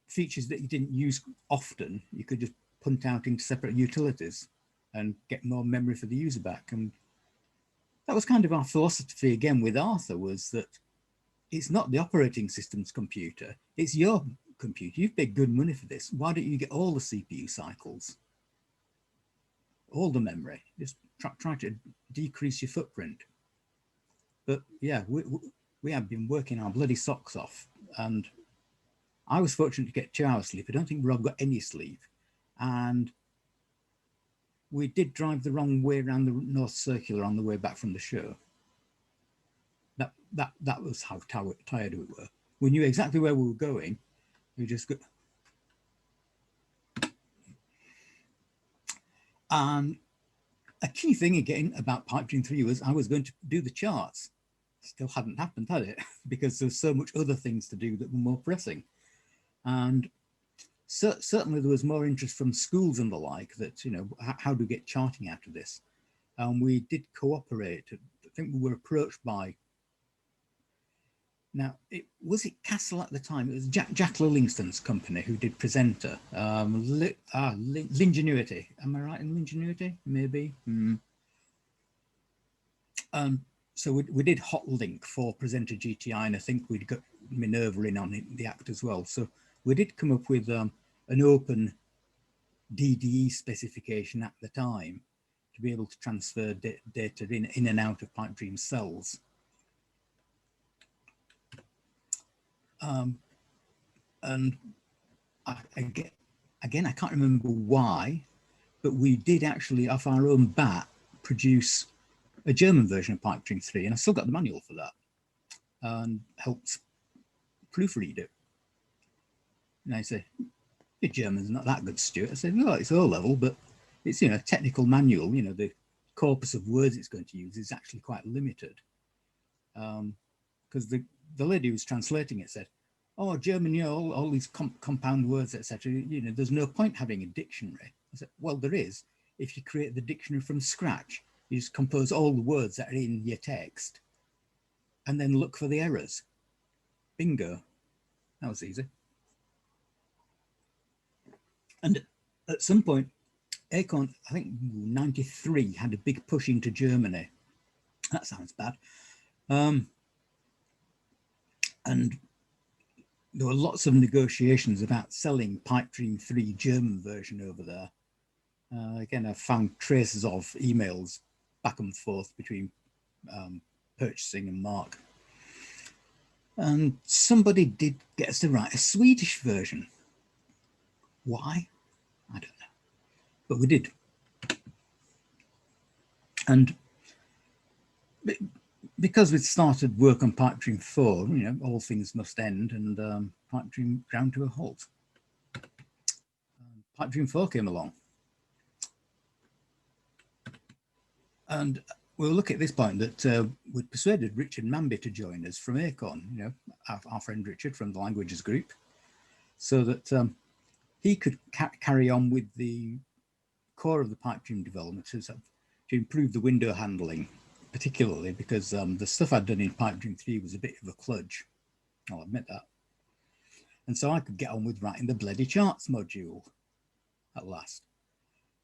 S2: features that you didn't use often, you could just punt out into separate utilities and get more memory for the user back. And that was kind of our philosophy again with Arthur, was that it's not the operating system's computer, it's your computer, you've paid good money for this. Why don't you get all the CPU cycles, all the memory? Just try to decrease your footprint. But yeah, we have been working our bloody socks off, and I was fortunate to get 2 hours sleep. I don't think Rob got any sleep, and we did drive the wrong way around the North Circular on the way back from the show. That was how tired we were. We knew exactly where we were going. We just got. And a key thing again about Pipedream 3 was I was going to do the charts. Still hadn't happened, had it? Because there's so much other things to do that were more pressing. And certainly there was more interest from schools and the like that, you know, how do we get charting out of this? And we did cooperate. I think we were approached by, now, was it Castle at the time? It was Jack Livingston's company who did Presenter. Lingenuity. Am I right in Lingenuity? Maybe. So we did Hotlink for Presenter GTI, and I think we'd got Minerva in on the act as well. So we did come up with an open DDE specification at the time to be able to transfer data in and out of Pipedream cells. And again, I can't remember why, but we did actually, off our own bat, produce a German version of Pipedream 3, and I still got the manual for that, and helped proofread it. And I say, your German's not that good, Stuart. I said, well, it's O level, but it's, you know, a technical manual. You know, the corpus of words it's going to use is actually quite limited. Because the lady who was translating it said, oh, German, you know, all these compound words, etc. You know, there's no point having a dictionary. I said, well, there is. If you create the dictionary from scratch, you just compose all the words that are in your text and then look for the errors. Bingo. That was easy. And at some point, Acorn, I think 93, had a big push into Germany. That sounds bad. And there were lots of negotiations about selling Pipedream 3 German version over there. Again, I found traces of emails back and forth between purchasing and Mark. And somebody did get us to write a Swedish version. Why? I don't know. But we did. And because we'd started work on Pipedream 4, you know, all things must end, and Pipedream ground to a halt. Pipedream 4 came along. And we'll look at this point that we'd persuaded Richard Manby to join us from Acorn, you know, our friend Richard from the languages group, so that he could carry on with the core of the Pipedream development to improve the window handling, particularly because the stuff I'd done in Pipedream 3 was a bit of a kludge, I'll admit that. And so I could get on with writing the bloody charts module at last.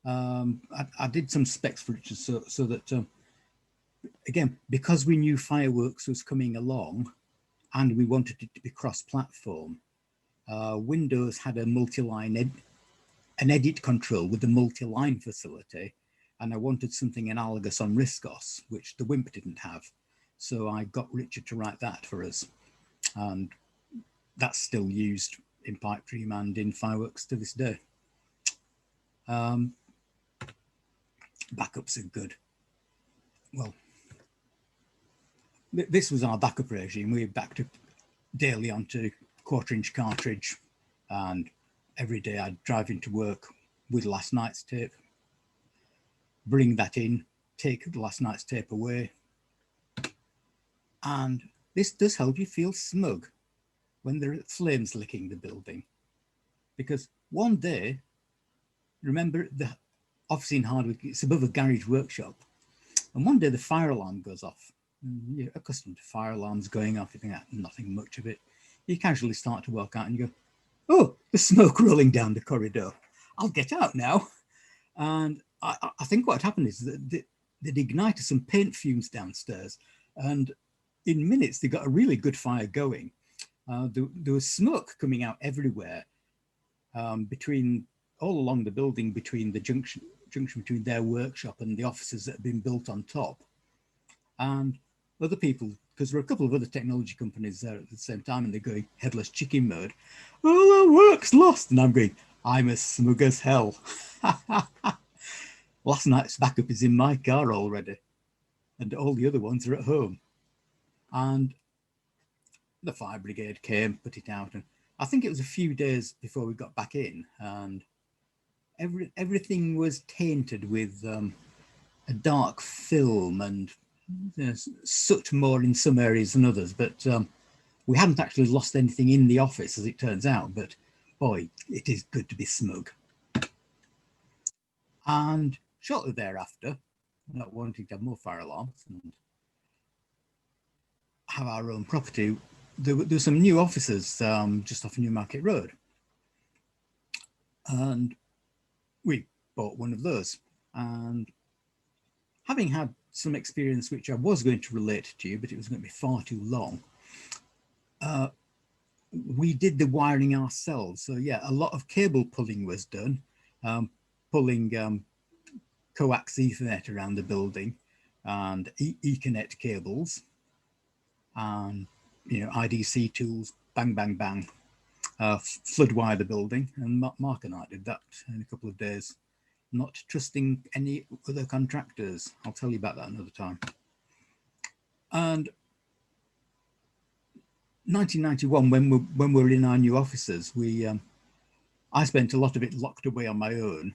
S2: I did some specs for Richard so that, again, because we knew Fireworkz was coming along and we wanted it to be cross-platform, Windows had a multi-line an edit control with the multi-line facility, and I wanted something analogous on RISC OS, which the WIMP didn't have. So I got Richard to write that for us, and that's still used in Pipedream and in Fireworkz to this day. Backups are good. Well, this was our backup regime. We backed up daily onto 1/4-inch cartridge, and every day I'd drive into work with last night's tape, bring that in, take last night's tape away. And this does help you feel smug when there are flames licking the building. Because one day, remember the office in Hardwick, it's above a garage workshop. And one day the fire alarm goes off. And you're accustomed to fire alarms going off, you think, nothing much of it. You casually start to walk out and you go, oh, there's smoke rolling down the corridor. I'll get out now. And I think what happened is that they'd ignited some paint fumes downstairs. And in minutes, they got a really good fire going. There was smoke coming out everywhere, all along the building, between the junction between their workshop and the offices that had been built on top. And other people, because there were a couple of other technology companies there at the same time, and they're going headless chicken mode. Oh, our work's lost. And I'm going, I'm as smug as hell. Last night's backup is in my car already, and all the other ones are at home. And the fire brigade came, put it out, and I think it was a few days before we got back in, and everything was tainted with a dark film and soot more in some areas than others. But we hadn't actually lost anything in the office, as it turns out. But boy, it is good to be smug. And shortly thereafter, not wanting to have more fire alarms and have our own property, there were some new offices just off Newmarket Road. And we bought one of those. And having had some experience, which I was going to relate to you, but it was going to be far too long, we did the wiring ourselves. So yeah, a lot of cable pulling was done, pulling coax Ethernet around the building, and Ethernet cables, and IDC tools, bang, bang, bang, flood wire the building. And Mark and I did that in a couple of days, not trusting any other contractors. I'll tell you about that another time. And 1991, when we were in our new offices, I spent a lot of it locked away on my own,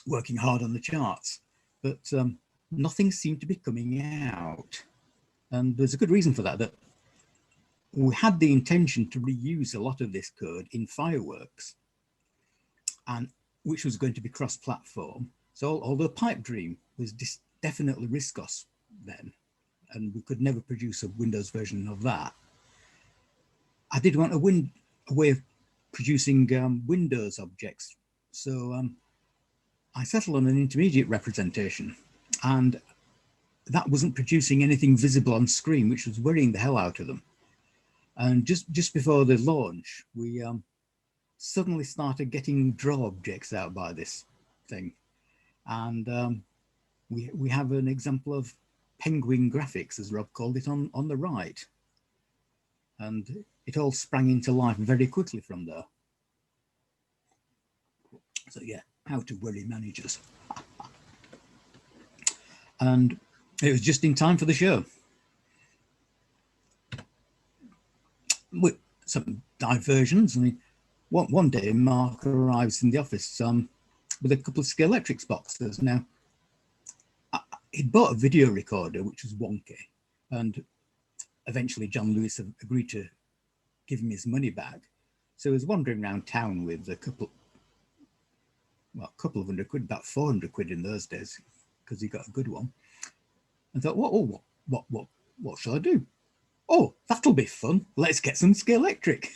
S2: working hard on the charts, but nothing seemed to be coming out. And there's a good reason for that, that we had the intention to reuse a lot of this code in Fireworkz, and which was going to be cross-platform. So although Pipedream was definitely RISC OS then, and we could never produce a Windows version of that, I did want a way of producing Windows objects. So I settled on an intermediate representation, and that wasn't producing anything visible on screen, which was worrying the hell out of them. And just before the launch, we suddenly started getting draw objects out by this thing. And we have an example of penguin graphics, as Rob called it, on the right. And it all sprang into life very quickly from there. So yeah, how to worry managers. And it was just in time for the show. With some diversions. I mean, one day Mark arrives in the office with a couple of Scalextric boxes. Now, he'd bought a video recorder, which was wonky, and eventually John Lewis agreed to give him his money back. So he was wandering around town with a couple of hundred quid, about 400 quid in those days, because he got a good one. And thought, what shall I do? Oh, that'll be fun. Let's get some Scalextric.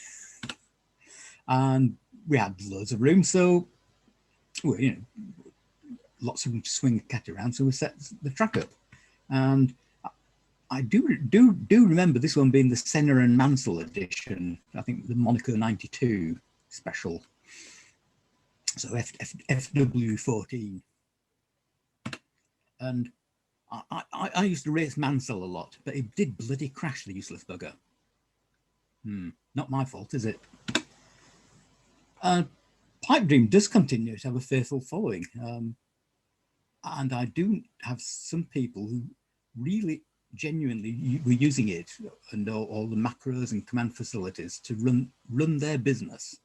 S2: And we had loads of room, so lots of room to swing the cat around. So we set the track up, and I do remember this one being the Senna and Mansell edition. I think the Monaco '92 special. So FW14, and I used to race Mansell a lot, but it did bloody crash, the useless bugger. Not my fault, is it? Pipedream does continue to have a faithful following, and I do have some people who really genuinely were using it and all the macros and command facilities to run their business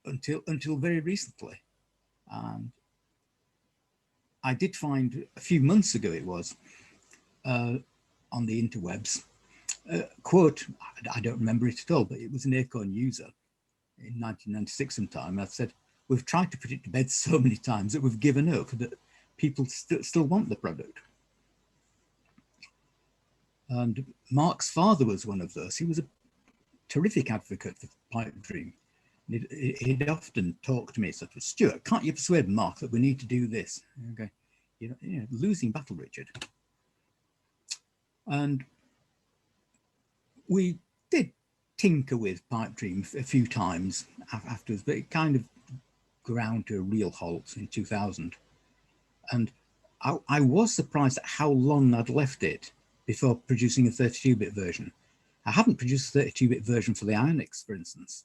S2: until very recently. And I did find a few months ago, it was on the interwebs, quote, I don't remember it at all, but it was an Acorn user in 1996 sometime. I said, we've tried to put it to bed so many times that we've given up, that people still want the product. And Mark's father was one of those. He was a terrific advocate for Pipedream. He'd often talk to me, sort of, Stuart, can't you persuade Mark that we need to do this? Okay, losing battle, Richard. And we did tinker with Pipedream a few times afterwards, but it kind of ground to a real halt in 2000. And I was surprised at how long I'd left it before producing a 32-bit version. I haven't produced a 32-bit version for the Ionix, for instance.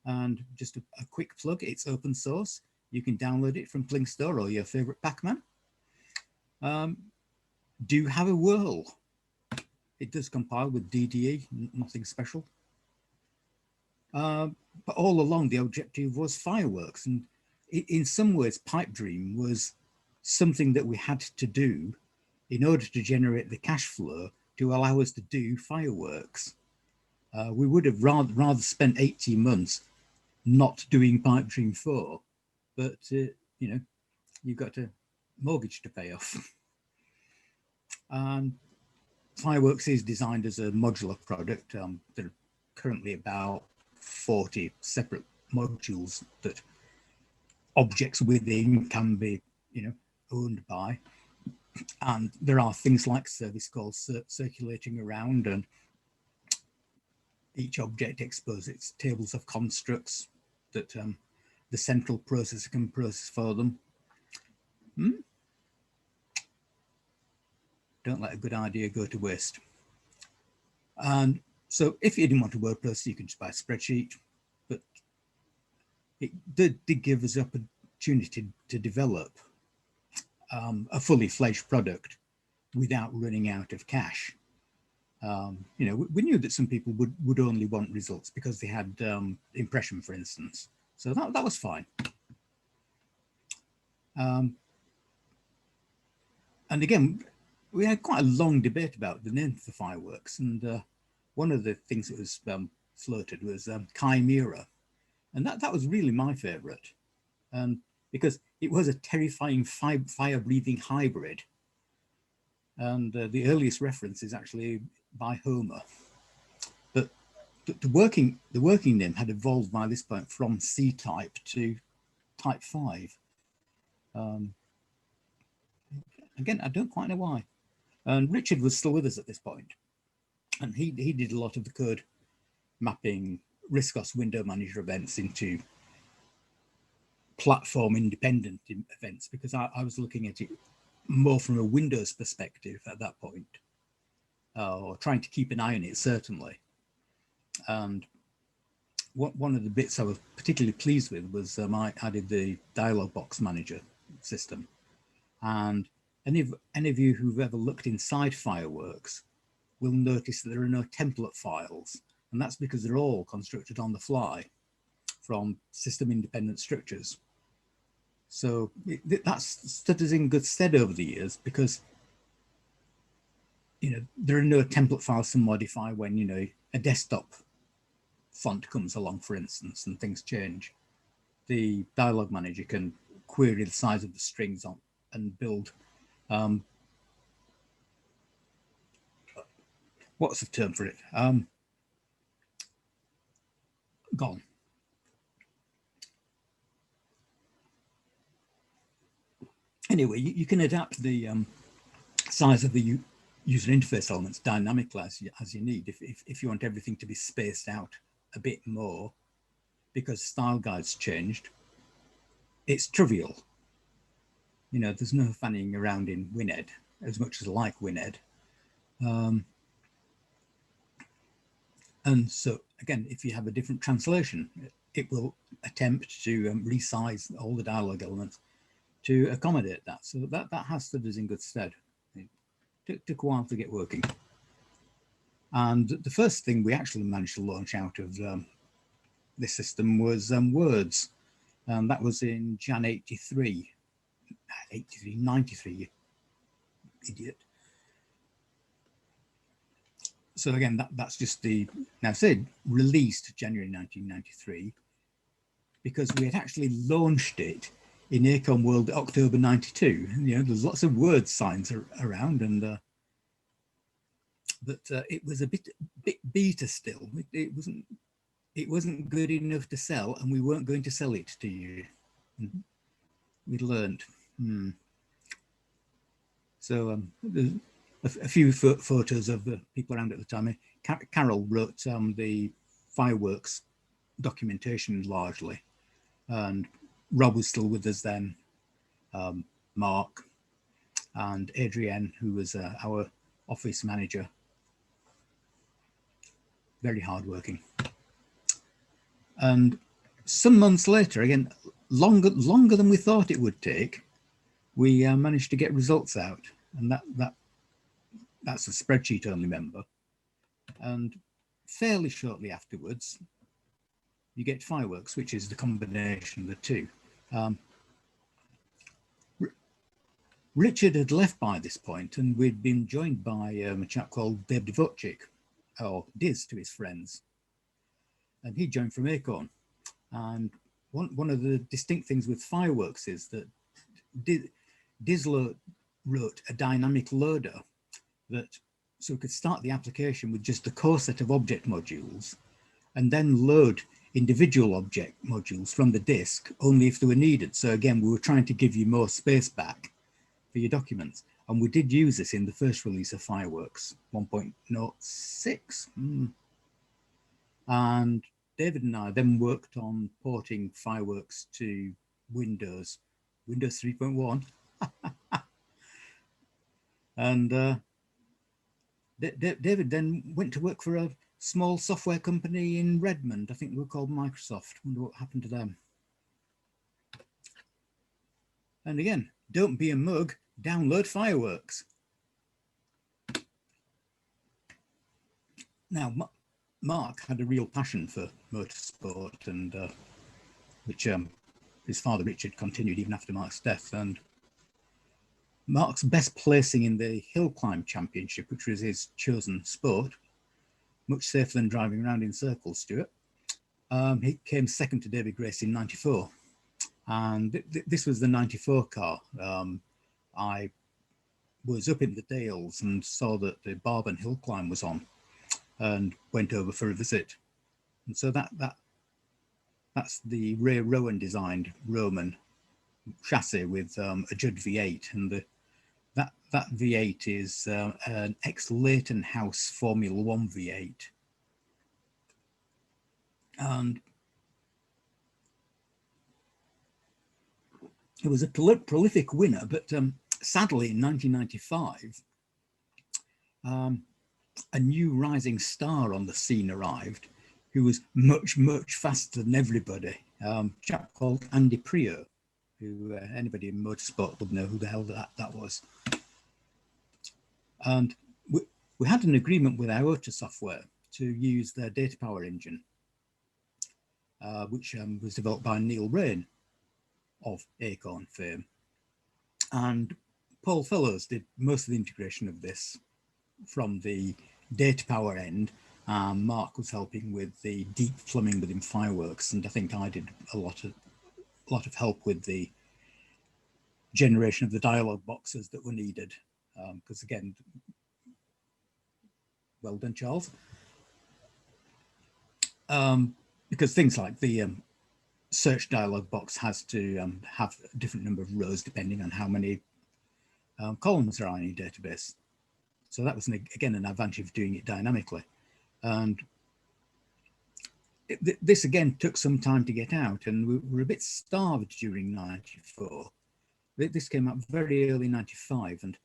S2: And just a quick plug, it's open source. You can download it from Pling Store or your favorite Pac-Man. Do have a whirl. It does compile with DDE, nothing special. But all along, the objective was Fireworkz. And in some ways, Pipedream was something that we had to do in order to generate the cash flow to allow us to do Fireworkz. We would have rather spent 18 months not doing Pipedream 4, but you know, you've got a mortgage to pay off. Fireworkz is designed as a modular product. There are currently about 40 separate modules that objects within can be, you know, owned by. And there are things like service calls circulating around, and each object exposes its tables of constructs that the central processor can process for them. Don't let a good idea go to waste. And so if you didn't want a word processor, you could just buy a spreadsheet, but it did give us the opportunity to develop a fully fledged product without running out of cash. You know, we knew that some people would only want results because they had impression, for instance. So that was fine. And again, we had quite a long debate about the name for Fireworkz. And one of the things that was floated was Chimera. And that was really my favorite. Because it was a terrifying fire-breathing hybrid. And the earliest reference is actually by Homer. But the working name had evolved by this point from C-type to type 5. Again, I don't quite know why. And Richard was still with us at this point. And he did a lot of the code mapping RISC OS window manager events into platform independent events, because I was looking at it more from a Windows perspective at that point, or trying to keep an eye on it, certainly. And one of the bits I was particularly pleased with was I added the dialog box manager system. And any of you who've ever looked inside Fireworkz will notice that there are no template files. And that's because they're all constructed on the fly from system independent structures. So that's stood us in good stead over the years, because, you know, there are no template files to modify when, you know, a desktop font comes along, for instance, and things change. The dialog manager can query the size of the strings on and build what's the term for it? Gone. Anyway, you can adapt the size of the user interface elements dynamically as you need. If you want everything to be spaced out a bit more because style guides changed, it's trivial. You know, there's no fanning around in WinEd, as much as I like WinEd. And so, again, if you have a different translation, it will attempt to resize all the dialog elements to accommodate that. So that has stood us in good stead. It took a while to get working. And the first thing we actually managed to launch out of this system was Words. And that was in Jan 93. 93, you idiot. So again, that's just the, now said, released January 1993, because we had actually launched it in Acorn World October 92. You know, there's lots of word signs around, and but it was a bit beta still. It wasn't good enough to sell, and we weren't going to sell it to you. We learned. So a few photos of the people around at the time. Carol wrote the Fireworkz documentation largely, and Rob was still with us then, Mark and Adrienne, who was our office manager. Very hardworking. And some months later, again, longer than we thought it would take, we managed to get results out, and that's a spreadsheet only member. And fairly shortly afterwards, you get Fireworkz, which is the combination of the two. Richard had left by this point, and we'd been joined by a chap called Dave Devotchik, or Diz to his friends, and he joined from Acorn. And one of the distinct things with Fireworkz is that Diz wrote a dynamic loader that so we could start the application with just the core set of object modules and then load individual object modules from the disk only if they were needed. So again, we were trying to give you more space back for your documents. And we did use this in the first release of Fireworkz 1.06. And David and I then worked on porting Fireworkz to Windows 3.1. And David then went to work for a small software company in Redmond. I think they were called Microsoft. Wonder what happened to them. And again, don't be a mug, download Fireworkz. Now, Mark had a real passion for motorsport, and which his father Richard continued even after Mark's death. And Mark's best placing in the Hill Climb Championship, which was his chosen sport, much safer than driving around in circles, Stuart. He came second to David Grace in '94. And this was the '94 car. I was up in the Dales and saw that the Barben Hill Climb was on and went over for a visit. And so that's the Ray Rowan designed Roman chassis with a Judd V8, and that V8 is an ex-Leighton House Formula 1 V8. And it was a prolific winner, but sadly in 1995, a new rising star on the scene arrived who was much faster than everybody, a chap called Andy Prieur, who anybody in motorsport would know who the hell that was. And we had an agreement with Iota Software to use their data power engine, which was developed by Neil Rain of Acorn fame. And Paul Fellows did most of the integration of this from the data power end. Mark was helping with the deep plumbing within Fireworkz, and I think I did a lot of help with the generation of the dialog boxes that were needed. Because again, well done, Charles. Because things like the search dialog box has to have a different number of rows depending on how many columns there are in your database. So that was, again, an advantage of doing it dynamically. And this, again, took some time to get out, and we were a bit starved during '94. This came out very early '95, and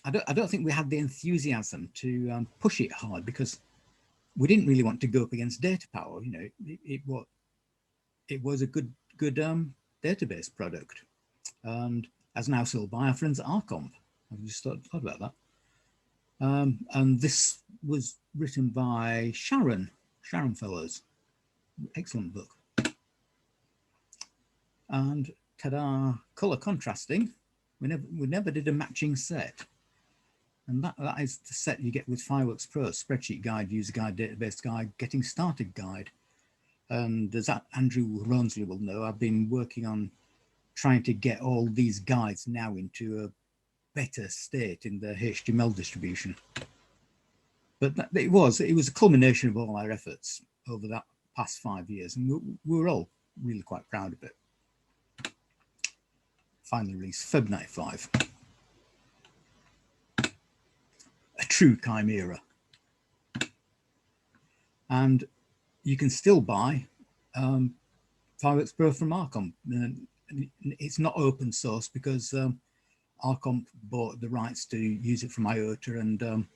S2: I don't think we had the enthusiasm to push it hard, because we didn't really want to go up against data power. You know, it was a good database product, and as now sold by our friends at Arcomp. I just thought about that. And this was written by Sharon Fellows. Excellent book. And ta-da, color contrasting. We never did a matching set. And that is the set you get with Fireworkz Pro: spreadsheet guide, user guide, database guide, getting started guide. And as Andrew Ronsley will know, I've been working on trying to get all these guides now into a better state in the HTML distribution. But it was a culmination of all our efforts over that past 5 years, and we were all really quite proud of it. Finally released Feb '95. true chimera. And you can still buy Fireworkz Pro from Arcom. It's not open source because Arcom bought the rights to use it from IOTA, and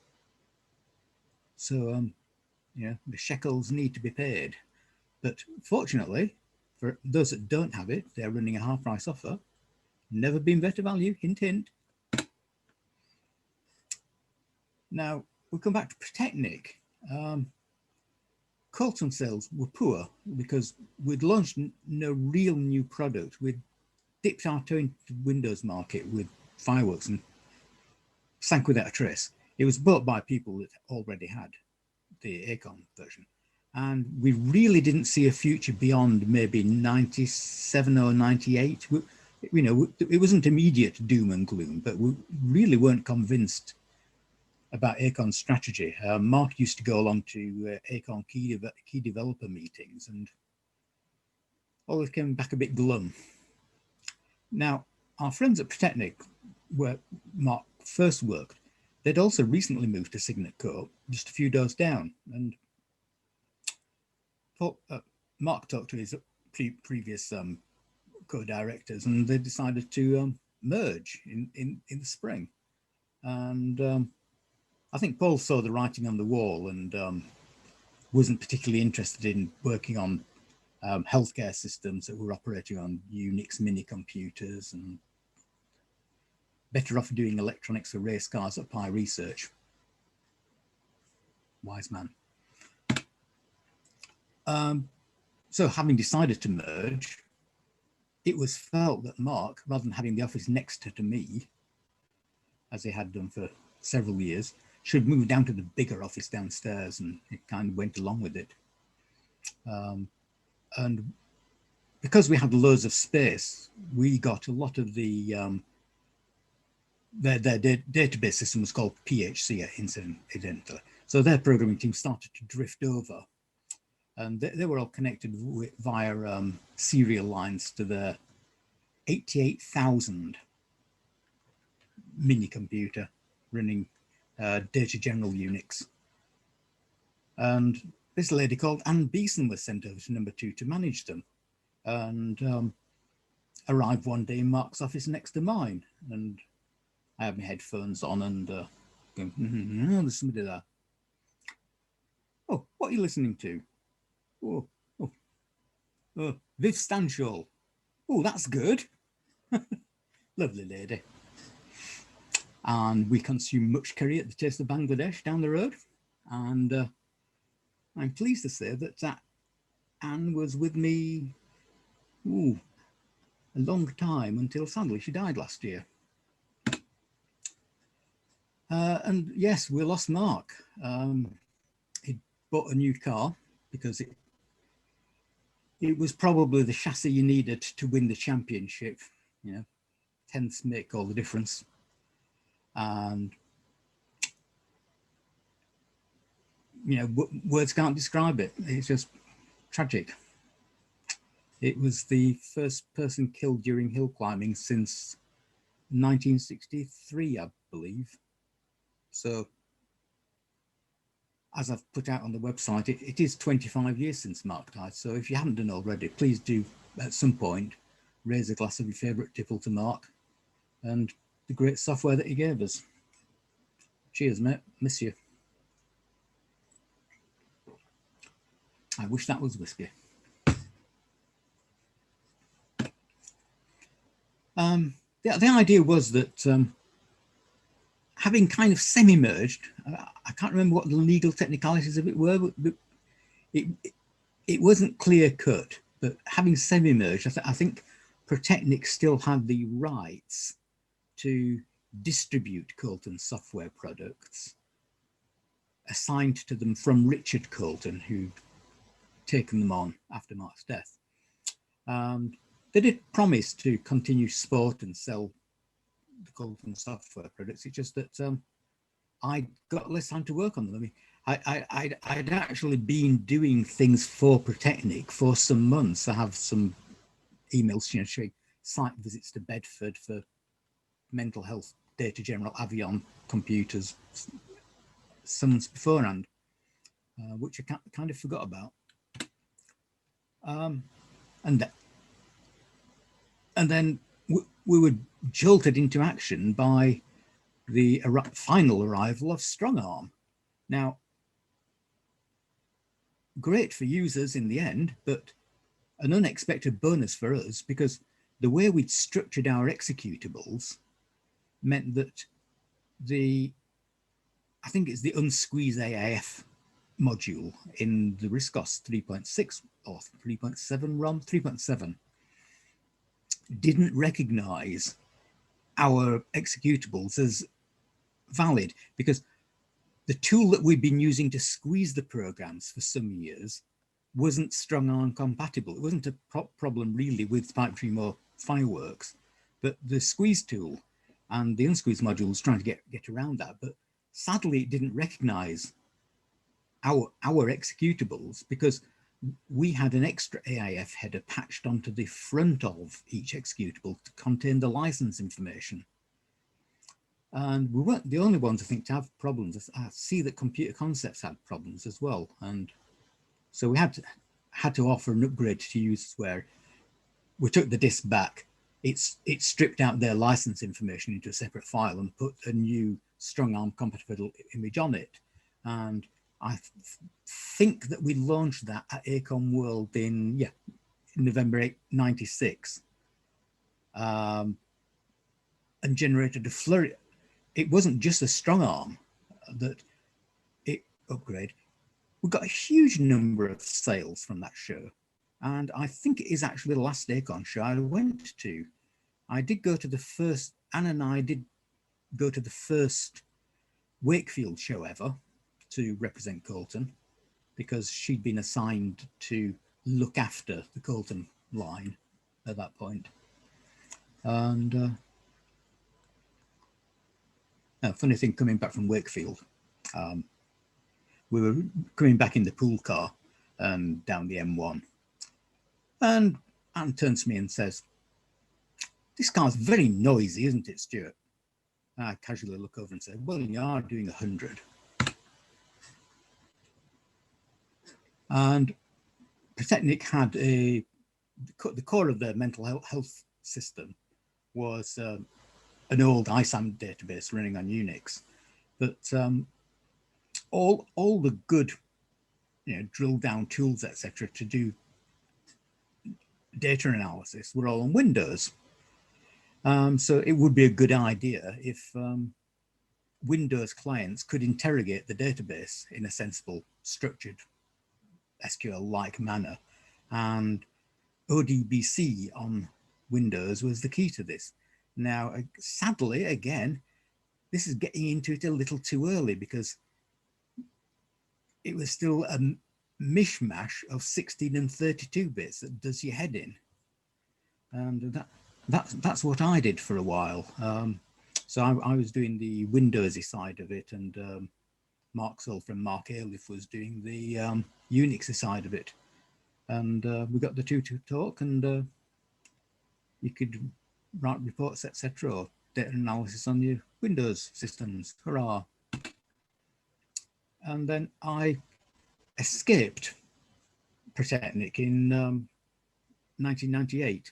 S2: yeah, the shekels need to be paid. But fortunately, for those that don't have it, they're running a half-price offer. Never been better value, hint, hint. Now, we'll come back to Protechnic. Colton sales were poor because we'd launched no real new product. We'd dipped our toe into the Windows market with Fireworkz and sank without a trace. It was bought by people that already had the Acorn version. And we really didn't see a future beyond maybe 97 or 98. You know, it wasn't immediate doom and gloom, but we really weren't convinced about Acorn's strategy. Mark used to go along to Acorn key developer meetings and always came back a bit glum. Now, our friends at Protechnic, where Mark first worked, they'd also recently moved to Signet Co, just a few doors down. And Mark talked to his previous co-directors, and they decided to merge in the spring. And I think Paul saw the writing on the wall and wasn't particularly interested in working on healthcare systems that were operating on Unix mini computers, and better off doing electronics for race cars at Pi Research. Wise man. So having decided to merge, it was felt that Mark, rather than having the office next to me, as he had done for several years, should move down to the bigger office downstairs, and it kind of went along with it. And because we had loads of space, we got a lot of the, their database system was called PHC incidentally. So their programming team started to drift over, and they were all connected via serial lines to their 88,000 mini computer running Data General Unix. And this lady called Anne Beeson was sent over to number 2 to manage them, and arrived one day in Mark's office next to mine. And I had my headphones on and going, oh, there's somebody there. Oh, what are you listening to? Oh, Viv Stanshall. Oh, that's good. Lovely lady. And we consume much curry at the Taste of Bangladesh down the road. And I'm pleased to say that Anne was with me a long time, until sadly she died last year. And yes, we lost Mark. He bought a new car because it was probably the chassis you needed to win the championship. You know, tenths make all the difference. And you know, words can't describe it. It's just tragic. It was the first person killed during hill climbing since 1963, I believe. So, as I've put out on the website, it is 25 years since Mark died. So if you haven't done already, please do at some point raise a glass of your favourite tipple to Mark and the great software that he gave us. Cheers, mate. Miss you. I wish that was whiskey. The idea was that having kind of semi-merged, I can't remember what the legal technicalities of it were, but it wasn't clear cut, but having semi-merged, I think Protechnic still had the rights to distribute Colton software products assigned to them from Richard Colton, who'd taken them on after Mark's death. They did promise to continue support and sell the Colton software products. It's just that I got less time to work on them. I mean, I'd actually been doing things for Protechnic for some months. I have some emails, you know, showing site visits to Bedford for mental health, Data General, Avion computers, some months beforehand, which I kind of forgot about. And then we were jolted into action by the final arrival of StrongArm. Now, great for users in the end, but an unexpected bonus for us, because the way we'd structured our executables meant that I think it's the unsqueeze AIF module in the RISC OS 3.6 or 3.7 ROM, 3.7, didn't recognize our executables as valid, because the tool that we've been using to squeeze the programs for some years wasn't StrongArm compatible. It wasn't a problem really with Pipedream or Fireworkz, but the squeeze tool and the unsqueeze module was trying to get around that. But sadly, it didn't recognize our executables, because we had an extra AIF header patched onto the front of each executable to contain the license information. And we weren't the only ones, I think, to have problems. I see that Computer Concepts had problems as well. And so we had to offer an upgrade to users where we took the disk back. It stripped out their license information into a separate file and put a new StrongArm compatible image on it. And I think that we launched that at Acorn World in November 96, and generated a flurry. It wasn't just a StrongArm that it upgraded. We got a huge number of sales from that show. And I think it is actually the last Acorn show I went to. I did go to the first, Anne and I did go to the first Wakefield show ever to represent Colton, because she'd been assigned to look after the Colton line at that point. And a funny thing, coming back from Wakefield, we were coming back in the pool car down the M1, and Anne turns to me and says, "This car's very noisy, isn't it, Stuart?" And I casually look over and say, "Well, you are doing 100. And Protechnic had the core of their mental health system was an old ISAM database running on Unix, but all the good, drill down tools, etc., to do data analysis were all on Windows. So it would be a good idea if Windows clients could interrogate the database in a sensible, structured SQL-like manner, and ODBC on Windows was the key to this. Now, sadly, again, this is getting into it a little too early, because it was still a mishmash of 16 and 32 bits that does your head in. And that's what I did for a while. So I was doing the Windowsy side of it, and Mark Soul from Mark Ailiff was doing the Unixy side of it. And we got the two to talk, and you could write reports, etc., or data analysis on your Windows systems. Hurrah. And then I escaped Protechnic in 1998.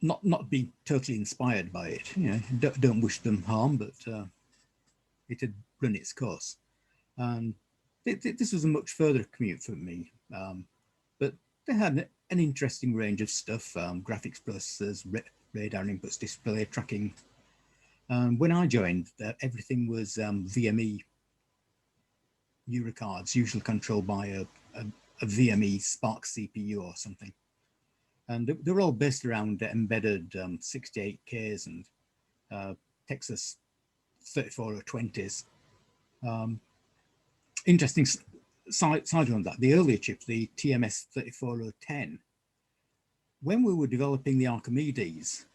S2: Not be totally inspired by it. Don't wish them harm, but it had run its course. And this was a much further commute for me, but they had an interesting range of stuff: graphics processors, radar inputs, display tracking. When I joined, everything was VME Eurocards, usually controlled by a VME Spark CPU or something. And they were all based around embedded 68Ks and Texas 3420s. Interesting side on that, the earlier chip, the TMS 34010, when we were developing the Archimedes,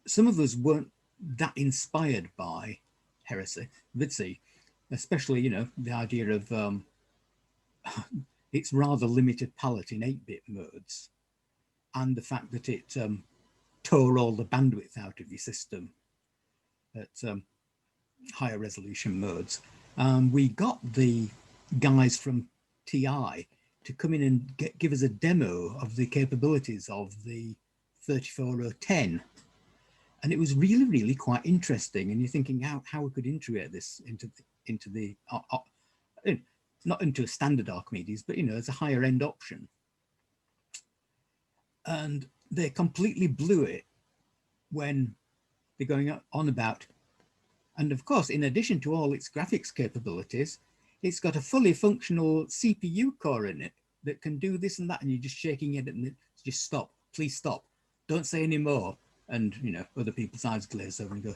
S2: some of us weren't that inspired by VIDC, especially, the idea of its rather limited palette in 8-bit modes, and the fact that it tore all the bandwidth out of your system at higher resolution modes. We got the guys from TI to come in and give us a demo of the capabilities of the 34010. And it was really, really quite interesting. And you're thinking how we could integrate this into the not into a standard Archimedes, but as a higher end option. And they completely blew it when they're going on about. And of course, in addition to all its graphics capabilities, it's got a fully functional CPU core in it that can do this and that. And you're just shaking it and it's just stop, please stop, don't say any more. And other people's eyes glaze over and go,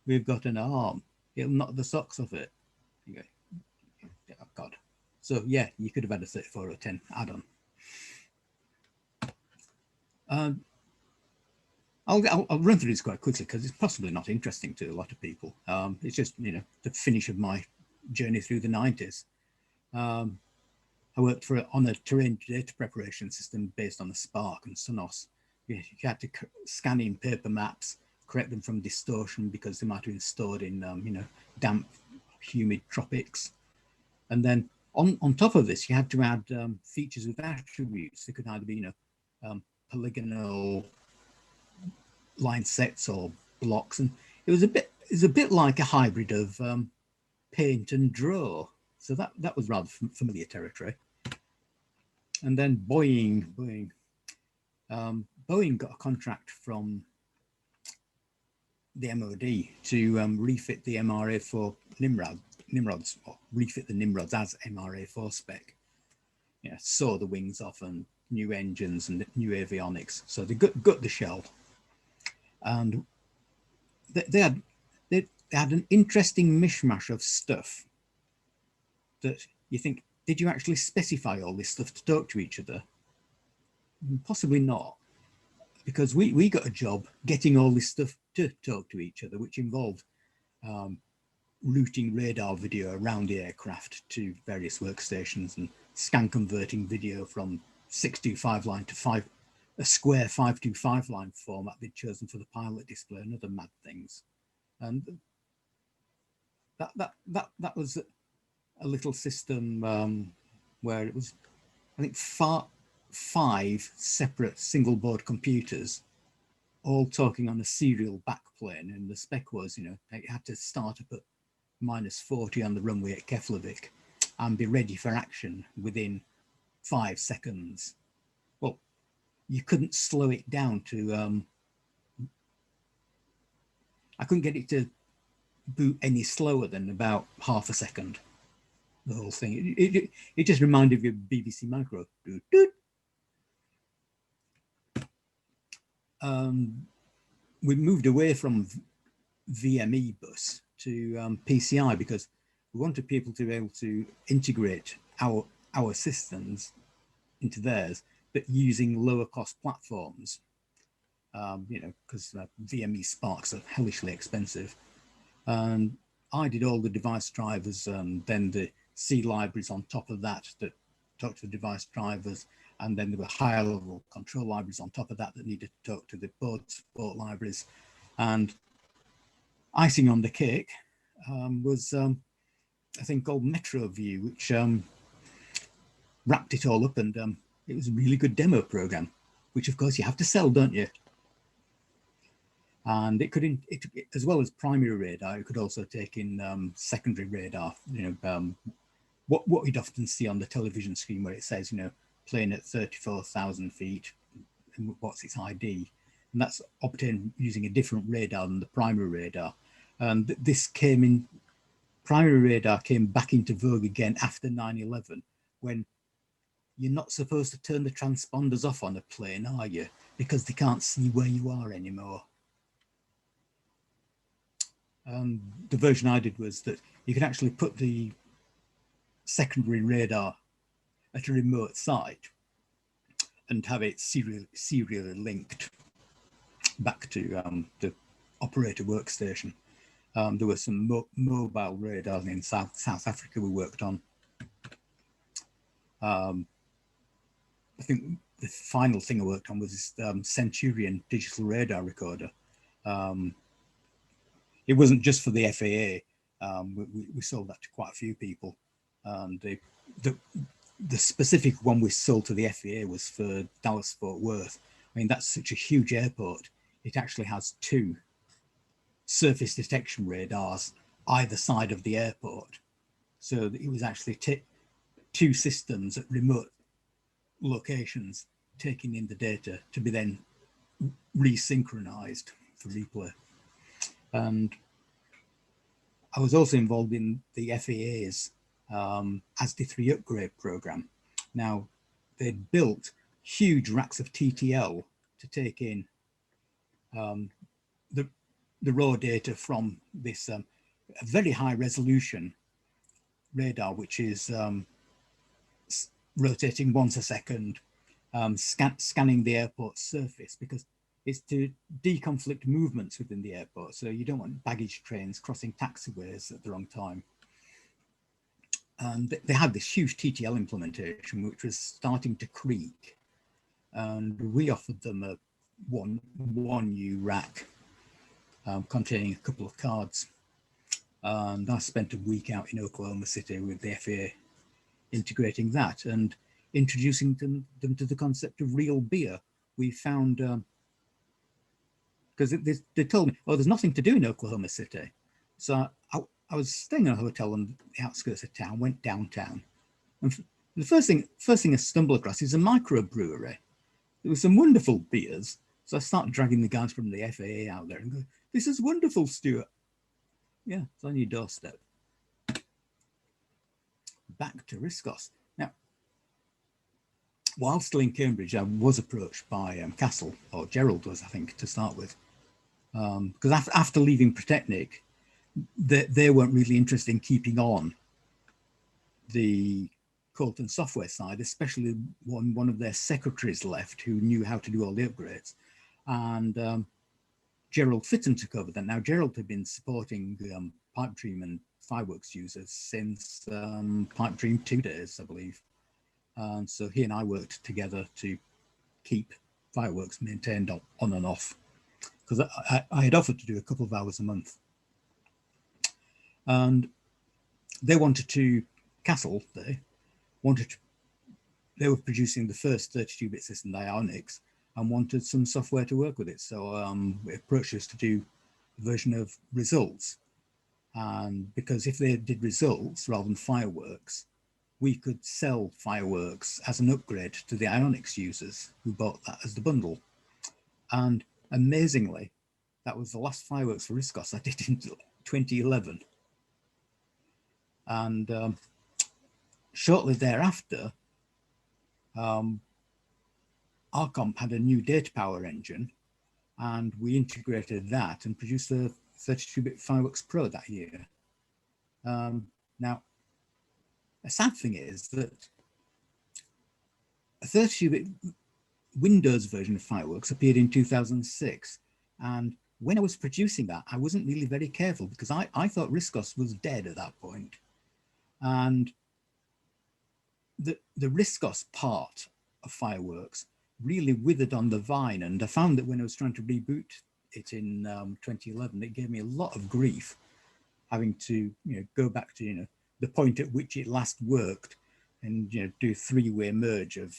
S2: we've got an ARM, it'll knock the socks off it. You go, oh God. So yeah, you could have had a 34010 add-on. I'll run through this quite quickly because it's possibly not interesting to a lot of people. It's just, the finish of my journey through the 90s. I worked on a terrain data preparation system based on a Spark and Sonos. You had to scan in paper maps, correct them from distortion because they might have been stored in, damp, humid tropics. And then on top of this, you had to add features with attributes. They could either be, polygonal line sets or blocks, and it was a bit like a hybrid of paint and draw. So that was rather familiar territory. And then Boeing got a contract from the MOD to refit the MRA4 Nimrods, or refit the Nimrods as MRA4 spec. Saw the wings off and new engines and new avionics. So they gut the shell. And they had an interesting mishmash of stuff that you think, did you actually specify all this stuff to talk to each other? Possibly not, because we got a job getting all this stuff to talk to each other, which involved routing radar video around the aircraft to various workstations and scan converting video from 625 line to a square 525 line format they'd chosen for the pilot display and other mad things. And that was a little system where it was, I think, 5 separate single board computers all talking on a serial backplane, and the spec was, it had to start up at -40 on the runway at Keflavik and be ready for action within 5 seconds. Well, you couldn't slow it down to, I couldn't get it to boot any slower than about half a second. The whole thing, it just reminded me of BBC Micro. We moved away from VME bus to PCI because we wanted people to be able to integrate our systems into theirs, but using lower cost platforms, because VME Sparks are hellishly expensive. And I did all the device drivers and then the C libraries on top of that talk to the device drivers. And then there were higher level control libraries on top of that needed to talk to the board support libraries. And icing on the cake was a thing called MetroView, which wrapped it all up, and it was a really good demo program, which of course you have to sell, don't you? And it could, as well as primary radar, it could also take in secondary radar. What you'd often see on the television screen where it says, plane at 34,000 feet, and what's its ID, and that's obtained using a different radar than the primary radar. And this primary radar came back into vogue again after 9/11, when you're not supposed to turn the transponders off on a plane, are you? Because they can't see where you are anymore. The version I did was that you could actually put the secondary radar at a remote site and have it serially linked back to the operator workstation. There were some mobile radars in South Africa we worked on. I think the final thing I worked on was this Centurion digital radar recorder. It wasn't just for the FAA. We sold that to quite a few people. And the specific one we sold to the FAA was for Dallas Fort Worth. I mean, that's such a huge airport. It actually has 2 surface detection radars either side of the airport. So it was actually 2 systems at remote locations taking in the data to be then resynchronized for replay. And I was also involved in the FAA's ASD3 upgrade program. Now, they'd built huge racks of TTL to take in the raw data from this very high resolution radar, which is rotating once a second, scanning the airport surface, because it's to deconflict movements within the airport. So you don't want baggage trains crossing taxiways at the wrong time. And they had this huge TTL implementation, which was starting to creak. And we offered them a one new rack containing a couple of cards. And I spent a week out in Oklahoma City with the FAA integrating that and introducing them to the concept of real beer. We found, because they told me, oh, there's nothing to do in Oklahoma City. So I was staying in a hotel on the outskirts of town, went downtown. And the first thing I stumbled across is a microbrewery. There were some wonderful beers. So I started dragging the guys from the FAA out there and go, this is wonderful, Stuart. Yeah, it's on your doorstep. Back to RISC OS. Now, while still in Cambridge, I was approached by Castle, or Gerald was, I think, to start with. Because after leaving Protechnic, they weren't really interested in keeping on the Colton software side, especially one of their secretaries left who knew how to do all the upgrades. And Gerald Fitton took over that. Now, Gerald had been supporting Pipedream and Fireworkz users since Pipedream 2 days, I believe. And so he and I worked together to keep Fireworkz maintained on and off, because I had offered to do a couple of hours a month. And they wanted to, Castle, they were producing the first 32-bit system, the Ionics, and wanted some software to work with it. So we approached us to do a version of Results. And because if they did Results rather than Fireworkz, we could sell Fireworkz as an upgrade to the Ionics users who bought that as the bundle. And amazingly, that was the last Fireworkz for RISC OS I did in 2011. And shortly thereafter, Arcomp had a new data power engine, and we integrated that and produced a 32-bit Fireworkz Pro that year. Now, a sad thing is that a 32-bit Windows version of Fireworkz appeared in 2006. And when I was producing that, I wasn't really very careful, because I thought RISC OS was dead at that point. And the RISC OS part of Fireworkz really withered on the vine. And I found that when I was trying to reboot it in 2011, it gave me a lot of grief, having to go back to the point at which it last worked, and do three-way merge of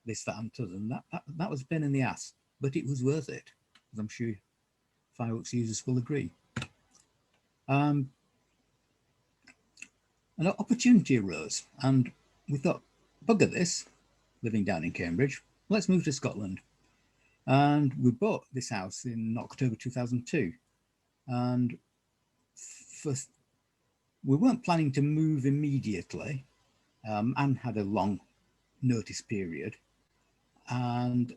S2: this, that, and t'other. And that was a pain in the ass, but it was worth it, as I'm sure Fireworkz users will agree. An opportunity arose, and we thought, bugger this, living down in Cambridge, let's move to Scotland. And we bought this house in October 2002. And first, we weren't planning to move immediately, and had a long notice period. And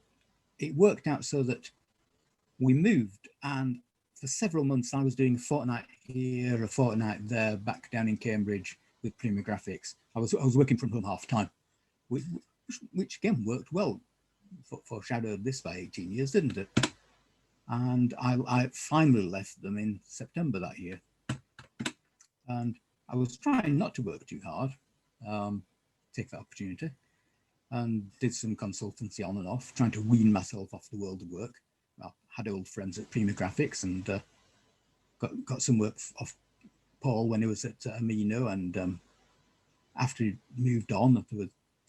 S2: it worked out so that we moved, and for several months I was doing a fortnight here, a fortnight there, back down in Cambridge with Prima Graphics. I was working from home half time, which again worked well. Foreshadowed this by 18 years, didn't it? And I finally left them in September that year. And I was trying not to work too hard, take that opportunity. and did some consultancy on and off, trying to wean myself off the world of work. I had old friends at Prima Graphics, and got some work off Paul when he was at Amino, and after he moved on,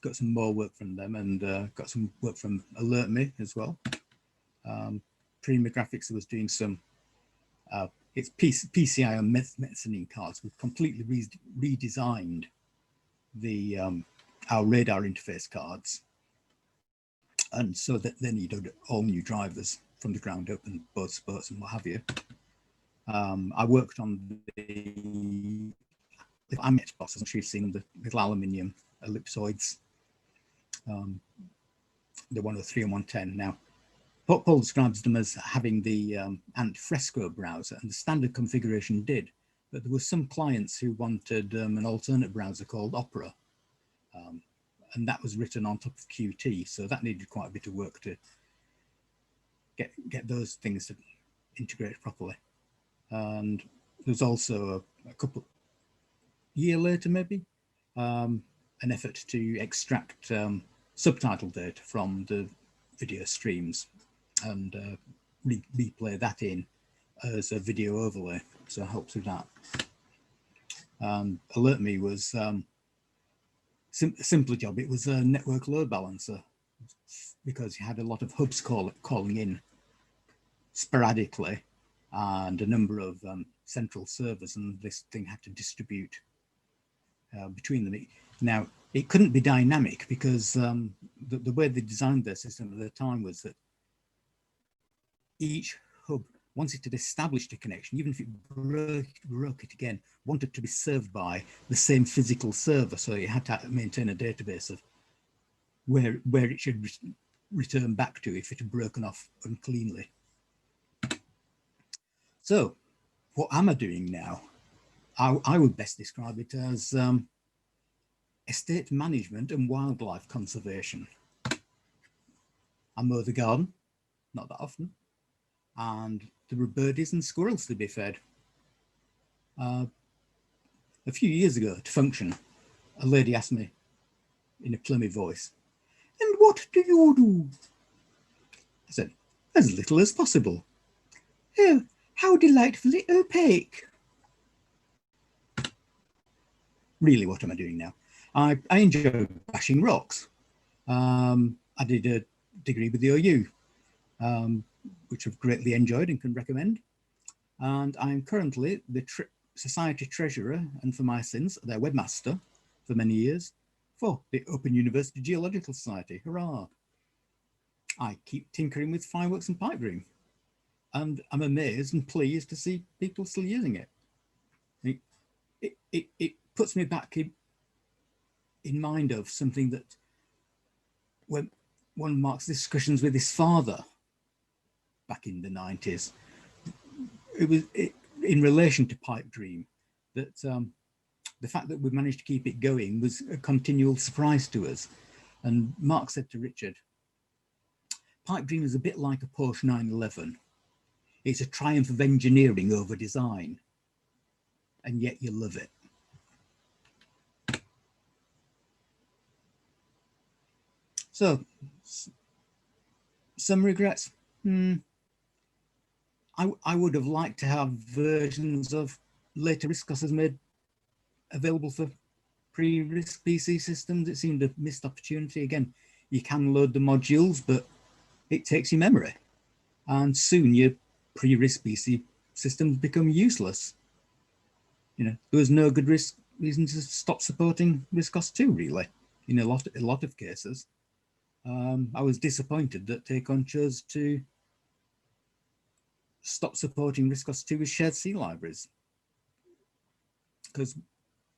S2: got some more work from them, and got some work from Alert Me as well. Prima Graphics was doing some it's PCI and mezzanine cards. We've completely redesigned the our radar interface cards, and so that they needed all new drivers from the ground up, and both sports and what have you. I worked on the Amex boxes. I'm sure you've seen them, the little aluminium ellipsoids, the 103 and 110 now. Paul describes them as having the Ant Fresco browser, and the standard configuration did, but there were some clients who wanted an alternate browser called Opera, and that was written on top of Qt, so that needed quite a bit of work to get those things to integrate properly. And there's also a couple year later, maybe, an effort to extract subtitle data from the video streams and replay that in as a video overlay, so it helps with that. Alert Me was a simpler job. It was a network load balancer, because you had a lot of hubs calling in sporadically, and a number of central servers, and this thing had to distribute between them. Now, it couldn't be dynamic, because the way they designed their system at the time was that each hub, once it had established a connection, even if it broke it again, wanted to be served by the same physical server. So you had to maintain a database of where it should return back to if it had broken off uncleanly. So what am I doing now? I would best describe it as estate management and wildlife conservation. I mow the garden, not that often, and there were birdies and squirrels to be fed. A few years ago, to function, a lady asked me in a plummy voice, "And what do you do?" I said, "As little as possible." "Oh, how delightfully opaque." Really, what am I doing now? I enjoy bashing rocks. I did a degree with the OU, which I've greatly enjoyed and can recommend. And I'm currently the Society Treasurer, and for my sins, their webmaster for many years for the Open University Geological Society. Hurrah! I keep tinkering with Fireworkz and pipe dream, and I'm amazed and pleased to see people still using it. It puts me back in mind of something that when one of Mark's discussions with his father back in the 90s, it was in relation to pipe dream, that the fact that we managed to keep it going was a continual surprise to us. And Mark said to Richard, pipe dream is a bit like a Porsche 911. It's a triumph of engineering over design, and yet you love it. So, some regrets. I would have liked to have versions of later RISC OSs made available for pre-RISC PC systems. It seemed a missed opportunity. Again, you can load the modules, but it takes your memory, and soon your pre-RISC PC systems become useless. You know, there was no good reason to stop supporting RISC OS 2, really, in a lot of cases. I was disappointed that Acorn chose to stop supporting RISC OS 2 with shared C libraries, because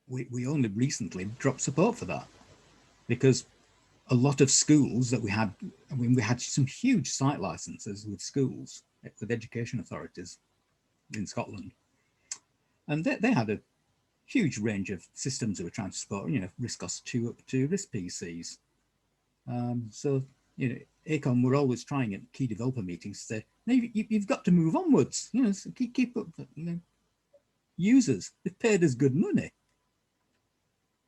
S2: we only recently dropped support for that, because a lot of schools that we had, I mean, we had some huge site licenses with schools, with education authorities in Scotland, and they had a huge range of systems that were trying to support, you know, RISC OS 2 up to RISC PCs. So, you know, Acorn were always trying at key developer meetings to say, no, you've got to move onwards, you know, so keep up, you know, users, they've paid us good money.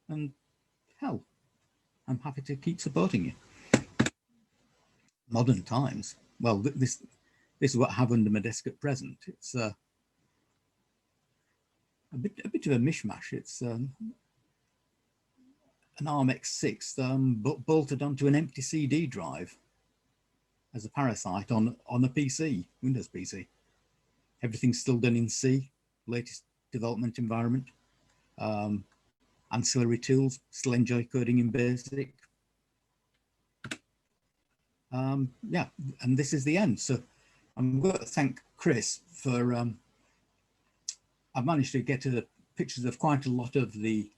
S2: And hell, I'm happy to keep supporting you. Modern times. Well, this is what I have under my desk at present. It's a bit of a mishmash. It's an ARM X6 bolted onto an empty CD drive as a parasite on a PC, Windows PC. Everything's still done in C, latest development environment. Ancillary tools, still enjoy coding in BASIC. Yeah, and this is the end. So I'm going to thank Chris for, I've managed to get pictures of quite a lot of the,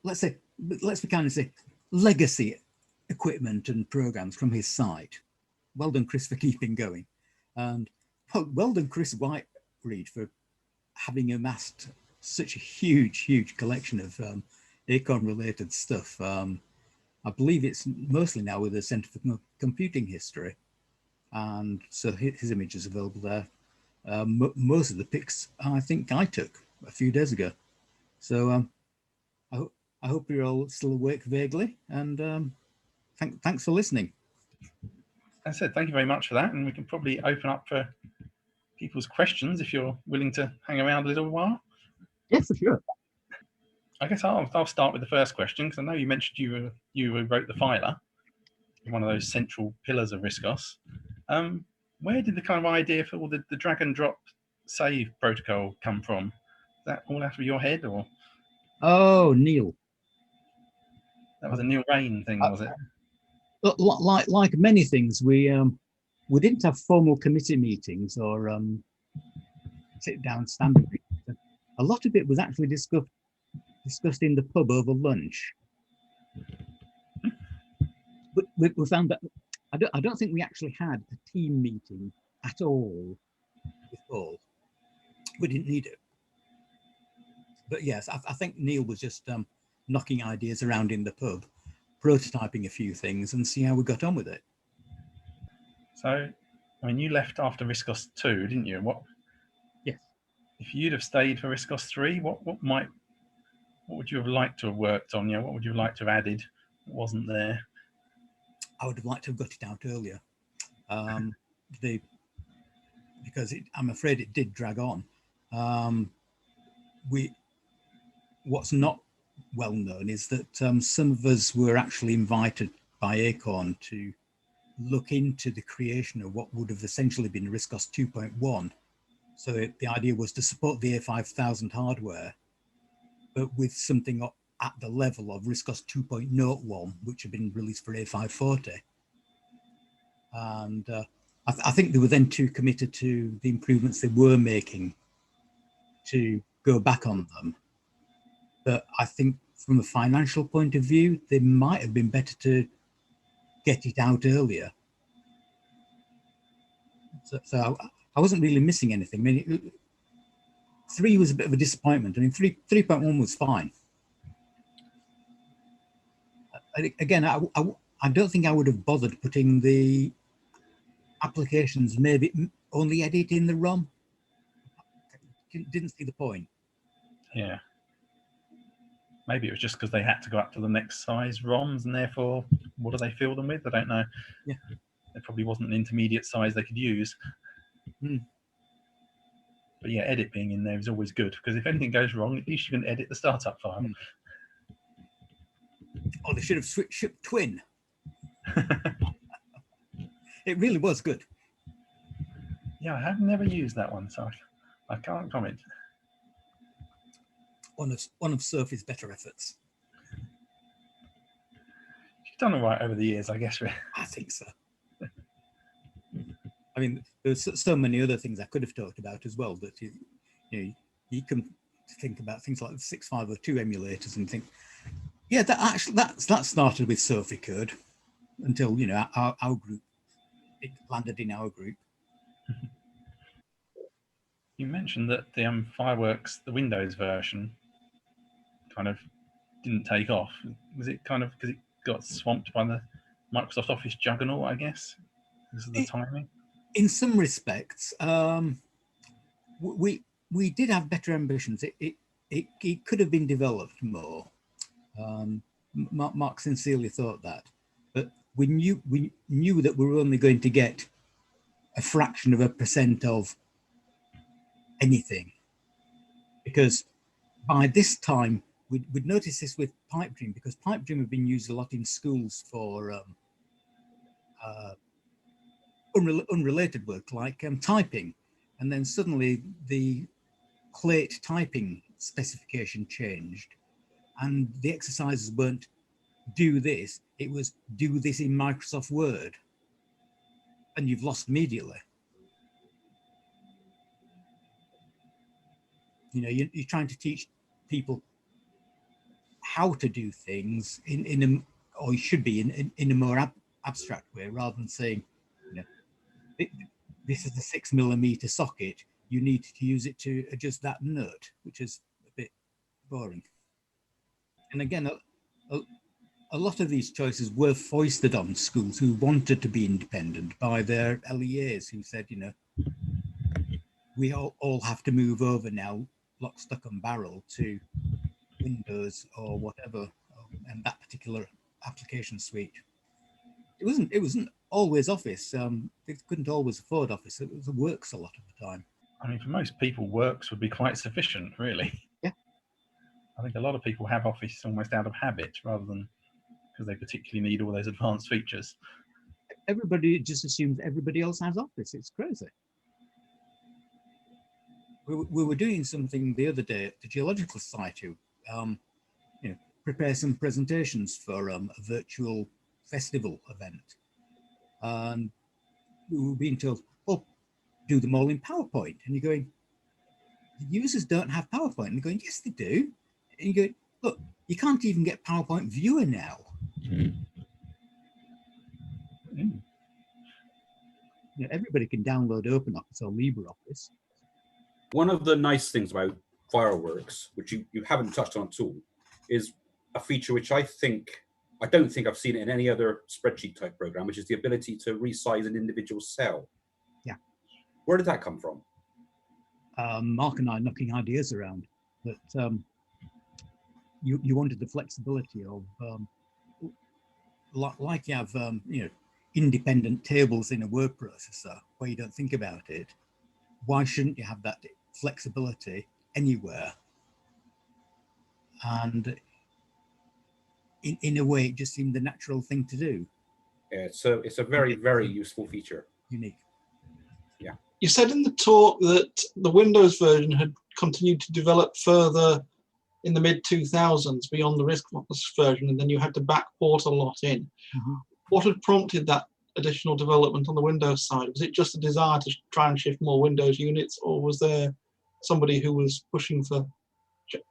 S2: let's be kind of say, legacy equipment and programs from his site. Well done, Chris, for keeping going. And well done, Chris Whiteread, for having amassed such a huge collection of Acorn-related stuff. I believe it's mostly now with the Centre for Computing History. And so his image is available there. Most of the pics I think I took a few days ago. So I hope you're all still awake vaguely, and thanks for listening.
S1: As I said, thank you very much for that, and we can probably open up for people's questions if you're willing to hang around a little while.
S2: Yes, for sure.
S1: I guess I'll start with the first question, because I know you mentioned you wrote the filer, one of those central pillars of RISC OS. Where did the kind of idea for all the drag and drop save protocol come from? Is that all out of your head, or?
S2: Oh, Neil.
S1: That was a Neil Rain thing, was it?
S2: Like many things, we didn't have formal committee meetings or sit down standing meetings. A lot of it was actually discussed in the pub over lunch. But we found that I don't think we actually had a team meeting at all before. We didn't need it. But yes, I think Neil was just knocking ideas around in the pub, prototyping a few things, and see how we got on with it.
S1: So, I mean, you left after RISC OS 2, didn't you? What?
S2: Yes.
S1: If you'd have stayed for RISC OS 3, what would you have liked to have worked on? What would you have liked to have added that wasn't there?
S2: I would have liked to have got it out earlier, because I'm afraid it did drag on. What's not well known is that some of us were actually invited by Acorn to look into the creation of what would have essentially been RISC OS 2.1. So the idea was to support the A5000 hardware, but with something at the level of RISC OS 2.01, which had been released for A540. And I think they were then too committed to the improvements they were making to go back on them. But I think from a financial point of view, they might have been better to get it out earlier. So I wasn't really missing anything. I mean, 3 was a bit of a disappointment. I mean, 3.1 was fine. Again, I don't think I would have bothered putting the applications, maybe only edit in the ROM. Didn't see the point.
S1: Yeah. Maybe it was just because they had to go up to the next size ROMs, and therefore, what do they fill them with? I don't know.
S2: Yeah.
S1: There probably wasn't an intermediate size they could use. But yeah, edit being in there is always good, because if anything goes wrong, at least you can edit the startup file.
S2: Oh, they should have shipped Twin. It really was good.
S1: Yeah, I have never used that one, so I can't comment.
S2: One of Sophie's better efforts.
S1: She's done all right over the years, I guess.
S2: I think so. I mean, there's so many other things I could have talked about as well, that you can think about things like the 6502 emulators and think, yeah, that started with Sophie Code until our group, it landed in our group.
S1: You mentioned that the Fireworkz, the Windows version, kind of didn't take off. Was it kind of because it got swamped by the Microsoft Office juggernaut, I guess? This is the timing.
S2: In some respects, we did have better ambitions. It could have been developed more. Mark sincerely thought that, but we knew that we were only going to get a fraction of a % of anything, because by this time we'd noticed this with pipe dream, because pipe dream have been used a lot in schools for unrelated work like typing, and then suddenly the plate typing specification changed, and the exercises weren't do this, it was do this in Microsoft Word, and you've lost immediately. You know, you're trying to teach people how to do things in a, or you should be in a more abstract way, rather than saying, you know, this is a 6mm socket, you need to use it to adjust that nut, which is a bit boring. And again, a lot of these choices were foisted on schools who wanted to be independent by their LEAs, who said, you know, we all have to move over now, lock, stock and barrel, to Windows or whatever, and that particular application suite. It wasn't always Office. They couldn't always afford Office. It was Works a lot of the time.
S1: I mean, for most people, Works would be quite sufficient, really.
S2: Yeah.
S1: I think a lot of people have Office almost out of habit, rather than because they particularly need all those advanced features.
S2: Everybody just assumes everybody else has Office. It's crazy. We were doing something the other day at the Geological Society, you know, prepare some presentations for a virtual festival event. And we were being told, oh, do them all in PowerPoint. And you're going, the users don't have PowerPoint. And you're going, yes, they do. And you go, look, you can't even get PowerPoint Viewer now.
S1: Mm.
S2: You know, everybody can download OpenOffice or LibreOffice.
S3: One of the nice things about Fireworkz, which you haven't touched on at all, is a feature which I don't think I've seen it in any other spreadsheet type program, which is the ability to resize an individual cell.
S2: Yeah.
S3: Where did that come from?
S2: Mark and I knocking ideas around, but you wanted the flexibility of, like you have, you know, independent tables in a word processor where you don't think about it. Why shouldn't you have that flexibility anywhere? And in a way, it just seemed the natural thing to do.
S3: Yeah, so it's a very, very useful feature.
S2: Unique.
S3: Yeah.
S4: You said in the talk that the Windows version had continued to develop further in the mid-2000s beyond the RISC version, and then you had to backport a lot in.
S2: Mm-hmm.
S4: What had prompted that additional development on the Windows side? Was it just a desire to try and shift more Windows units, or was there somebody who was pushing for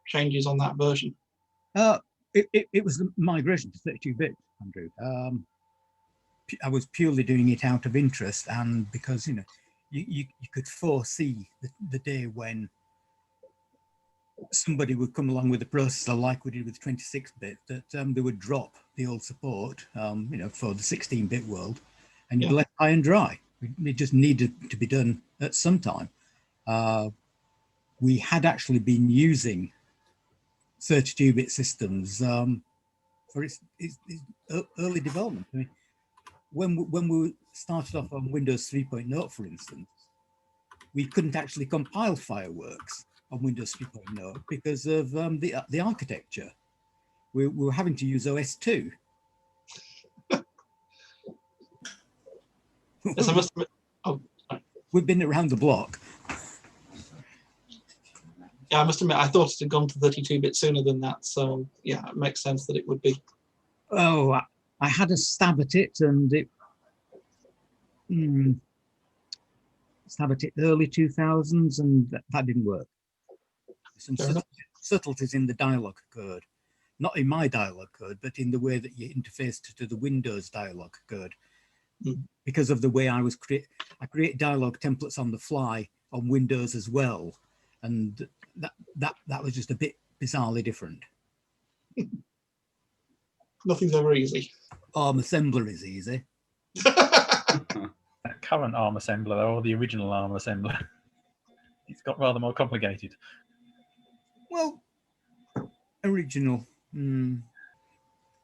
S4: changes on that version?
S2: It was the migration to 32-bit, Andrew. I was purely doing it out of interest, and because, you know, you could foresee the day when somebody would come along with a processor like we did with 26-bit, that they would drop the old support, you know, for the 16-bit world, and you'd be left high and dry. It just needed to be done at some time. We had actually been using 32-bit systems for its early development. I mean, when we started off on Windows 3.0, for instance, we couldn't actually compile Fireworkz on Windows 3.0 because of the architecture. We were having to use OS 2.
S4: Yes, I must admit,
S2: We've been around the block.
S4: Yeah, I must admit, I thought it had gone to 32-bit sooner than that. So yeah, it makes sense that it would be.
S2: Oh, I had a stab at it, and it stab at it early 2000s, and that didn't work. Some subtleties in the dialog code, not in my dialog code, but in the way that you interfaced to the Windows dialog code. Because of the way I create dialog templates on the fly on Windows as well, and that was just a bit bizarrely different.
S4: Nothing's ever easy.
S2: ARM assembler is easy.
S1: That current ARM assembler, or the original ARM assembler, it's got rather more complicated.
S2: Well, original.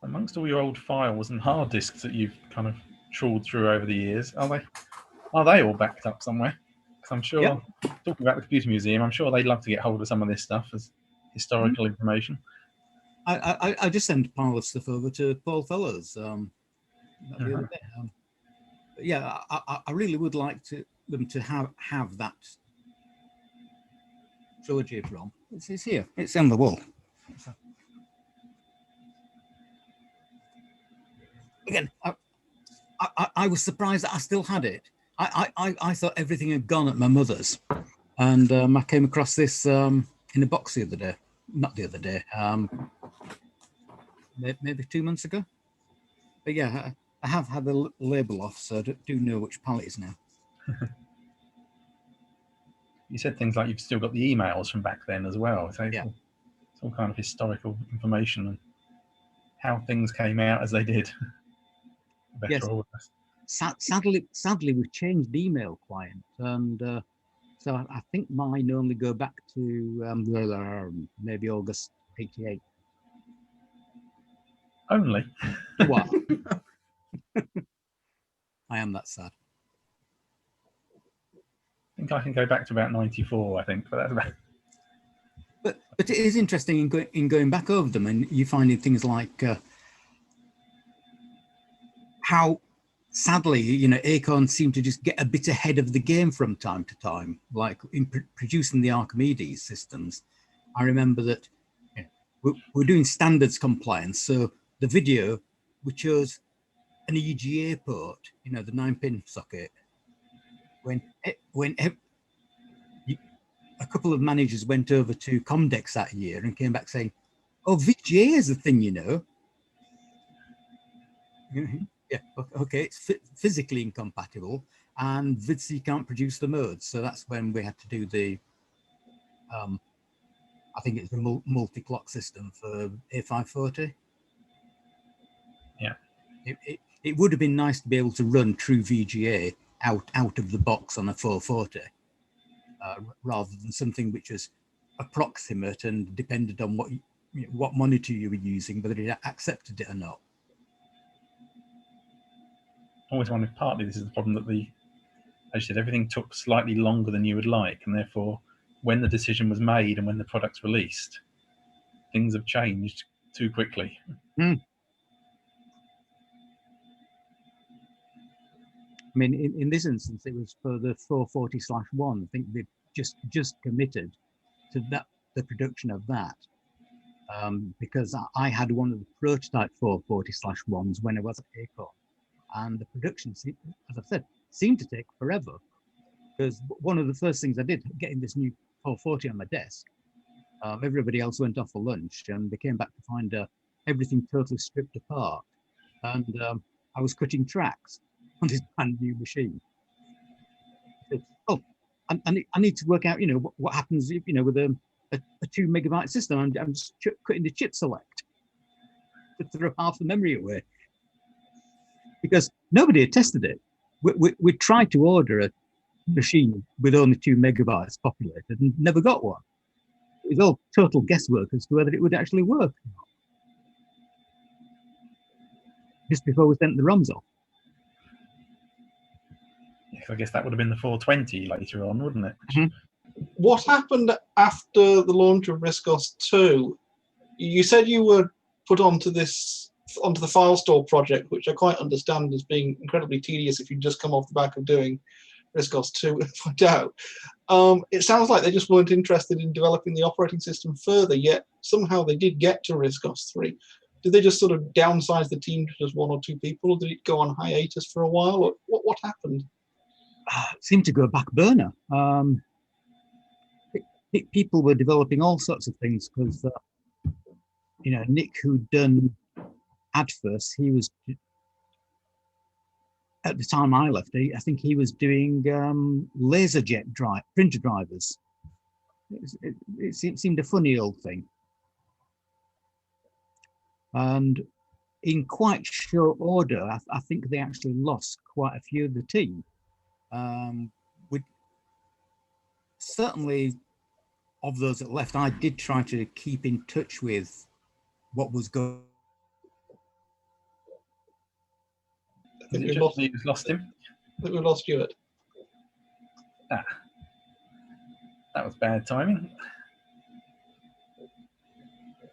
S1: Amongst all your old files and hard disks that you've kind of trawled through over the years, are they all backed up somewhere? Because I'm sure,
S2: Yep.
S1: talking about the Computer Museum, I'm sure they'd love to get hold of some of this stuff as historical information.
S2: I just sent a pile of stuff over to Paul Fellows the other day. But yeah, I really would like them to have that trilogy of ROM. It's here. It's on the wall. Again, I was surprised that I still had it. I thought everything had gone at my mother's, and I came across this in a box the other day. Not the other day, maybe 2 months ago. But yeah, I have had the label off, so I do know which palette is now.
S1: You said things like you've still got the emails from back then as well. So
S2: Yeah.
S1: it's all kind of historical information and how things came out as they did. Better
S2: Yes.
S1: or worse.
S2: Sadly, we've changed the email client, and so I think mine only go back to maybe August '88.
S1: Only.
S2: Wow. I am that sad.
S1: I think I can go back to about 94, I think, but that's about...
S2: But it is interesting in going back over them, and you finding things like how sadly, you know, Acorn seemed to just get a bit ahead of the game from time to time, like in producing the Archimedes systems. I remember that we're doing standards compliance, so the video we chose an EGA port, you know, the 9-pin socket. When a couple of managers went over to Comdex that year and came back saying, "Oh, VGA is a thing, you know." Yeah, okay, it's physically incompatible, and VidC can't produce the modes. So that's when we had to do the, I think it's the multi-clock system for A540.
S1: Yeah.
S2: It would have been nice to be able to run true VGA out of the box on a 440, rather than something which was approximate and depended on what monitor you were using, whether it accepted it or not.
S1: I always wondered partly this is the problem that as you said, everything took slightly longer than you would like, and therefore when the decision was made and when the product's released, things have changed too quickly.
S2: I mean, in this instance, it was for the 440/1. I think they've just committed to the production of that, because I had one of the prototype 440/1s when I was at Acorn, and the production, as I said, seemed to take forever. Because one of the first things I did, getting this new 440 on my desk, everybody else went off for lunch, and they came back to find everything totally stripped apart, and I was cutting tracks on this brand new machine. I said, "Oh, I need to work out, you know, what happens if, you know, with a 2 megabyte system. I'm just cutting the chip select to throw half the memory away," because nobody had tested it. We tried to order a machine with only 2 megabytes populated and never got one. It was all total guesswork as to whether it would actually work or not. Just before we sent the ROMs off.
S1: Yes, I guess that would have been the 420 later on, wouldn't it?
S4: What happened after the launch of RISC OS 2? You said you were put onto the file store project, which I quite understand as being incredibly tedious if you just come off the back of doing RISC OS 2, I doubt. It sounds like they just weren't interested in developing the operating system further, yet somehow they did get to RISC OS 3. Did they just sort of downsize the team to just 1 or 2 people, or did it go on hiatus for a while? Or what happened?
S2: It seemed to go back burner. People were developing all sorts of things because, you know, Nick, who'd done AdFirst, he was, at the time I left, I think he was doing laserjet printer drivers. It seemed a funny old thing. And in quite short order, I think they actually lost quite a few of the team. Certainly, of those that left, I did try to keep in touch with what was going
S4: I think
S1: Is it
S4: we've lost,
S1: just me who's lost him?
S4: I think we've lost Stuart.
S1: Ah, that was bad timing.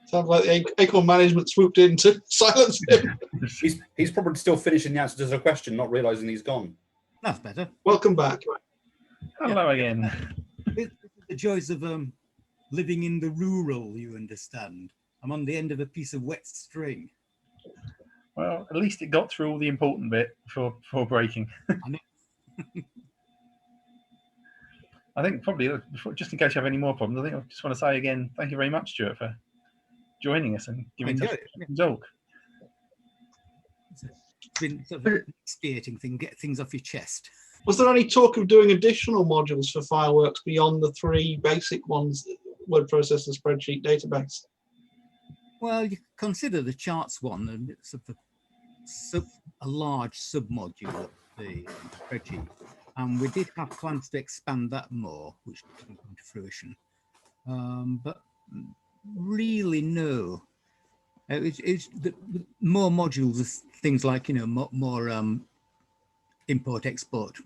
S4: Sounds like the Acorn management swooped in to silence him.
S3: He's probably still finishing the answer to the question, not realizing he's gone.
S2: That's better.
S4: Welcome back.
S1: Hello again.
S2: It's the joys of living in the rural, you understand. I'm on the end of a piece of wet string.
S1: Well, at least it got through all the important bit before breaking.
S2: I know.
S1: I think probably, just in case you have any more problems, I think I just want to say again, thank you very much, Stuart, for joining us and giving such a talk.
S2: It's been sort of an expiating thing, get things off your chest.
S4: Was there any talk of doing additional modules for Fireworkz beyond the 3 basic ones, word processor, spreadsheet, database?
S2: Well, you consider the charts one, and it's a large sub-module of the spreadsheet. And we did have plans to expand that more, which didn't come to fruition. But really, no. It's the more modules of things like, you know, more import export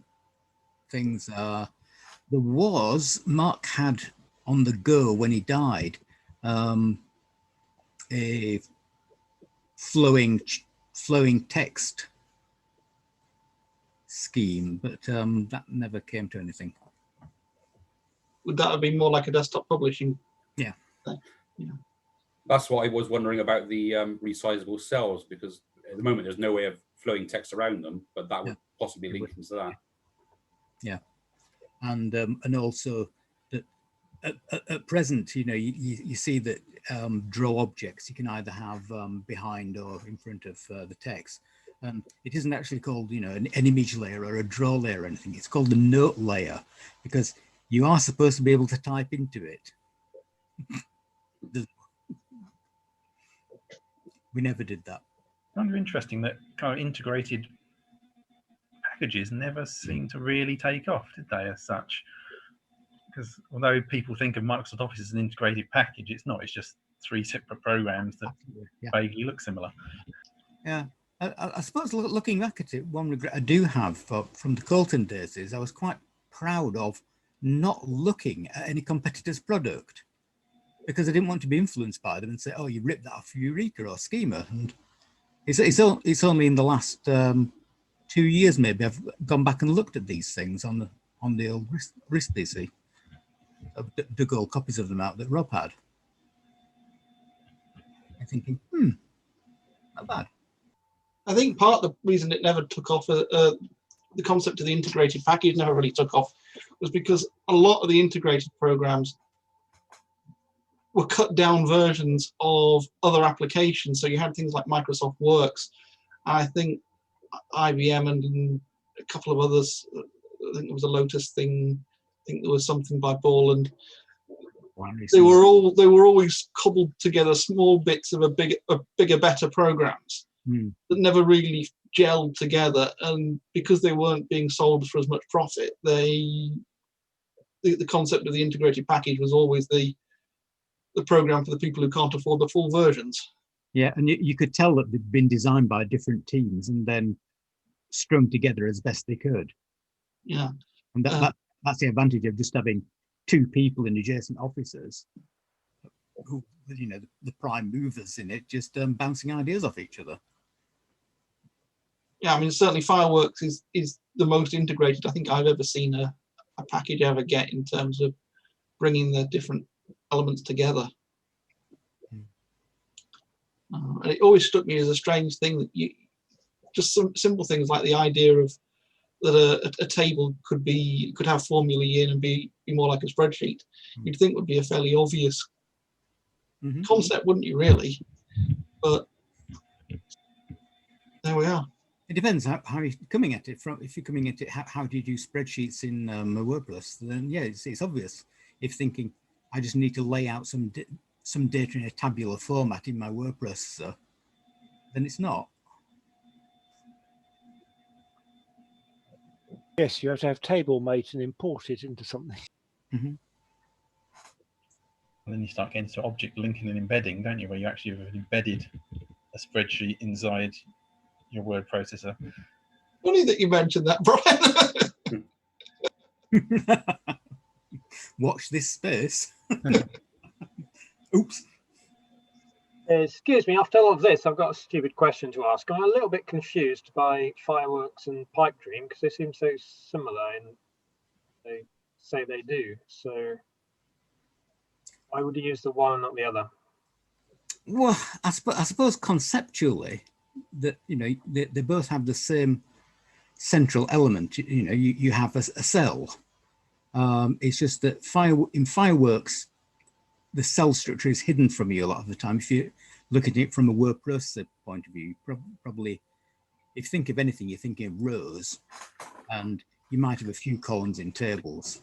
S2: things. There was, Mark had on the go when he died a flowing text scheme, but that never came to anything.
S4: Would that have been more like a desktop publishing?
S2: Yeah.
S4: Yeah.
S3: That's what I was wondering about the resizable cells, because at the moment there's no way of flowing text around them, but that would possibly link into that.
S2: Yeah, and also that at present, you know, you see that draw objects you can either have behind or in front of the text. It isn't actually called, you know, an image layer or a draw layer or anything. It's called the note layer, because you are supposed to be able to type into it. We never did that.
S1: Kind of interesting that kind of integrated packages never seem to really take off, did they, as such? Because although people think of Microsoft Office as an integrated package, it's not. It's just 3 separate programs that vaguely look similar.
S2: Yeah. I suppose looking back at it, one regret I do have from the Colton days is I was quite proud of not looking at any competitor's product, because I didn't want to be influenced by them and say, oh, you ripped that off Eureka or Schema. And it's only in the last 2 years maybe I've gone back and looked at these things on the old RISC PC. The gold copies of them out that Rob had. I'm thinking, not bad.
S4: I think part of the reason it never took off, the concept of the integrated package never really took off, was because a lot of the integrated programs were cut down versions of other applications. So you had things like Microsoft Works. I think IBM and a couple of others, I think there was a Lotus thing, I think there was something by Borland. They were always cobbled together small bits of bigger, better programs that never really gelled together. And because they weren't being sold for as much profit, the concept of the integrated package was always the program for the people who can't afford the full versions.
S2: Yeah, and you could tell that they'd been designed by different teams and then strung together as best they could.
S4: Yeah,
S2: and that's the advantage of just having 2 people in adjacent offices who, you know, the prime movers in it, just bouncing ideas off each other.
S4: Yeah, I mean, certainly Fireworkz is the most integrated I think I've ever seen a package ever get in terms of bringing the different elements together. And it always struck me as a strange thing that just some simple things like the idea of that a table could have formulae in and be more like a spreadsheet. You'd think would be a fairly obvious concept, wouldn't you, really? But there we are.
S2: It depends how you're coming at it. If you're coming at it, how do you do spreadsheets in WordPress? Then yeah, it's obvious. If thinking, I just need to lay out some data in a tabular format in my WordPress, then it's not.
S5: Yes, you have to have table mate and import it into something.
S1: And then you start getting to object linking and embedding, don't you, where you actually have embedded a spreadsheet inside your word processor.
S4: Funny that you mentioned that, Brian.
S2: Watch this space. Oops.
S5: Excuse me, after all of this, I've got a stupid question to ask. I'm a little bit confused by Fireworkz and Pipedream because they seem so similar and they say they do. So why would you use the one and not the other?
S2: Well, I suppose conceptually that, you know, they both have the same central element. You know, you have a cell. It's just that in Fireworkz, the cell structure is hidden from you a lot of the time. If you look at it from a word processor point of view, probably if you think of anything, you're thinking of rows, and you might have a few columns in tables.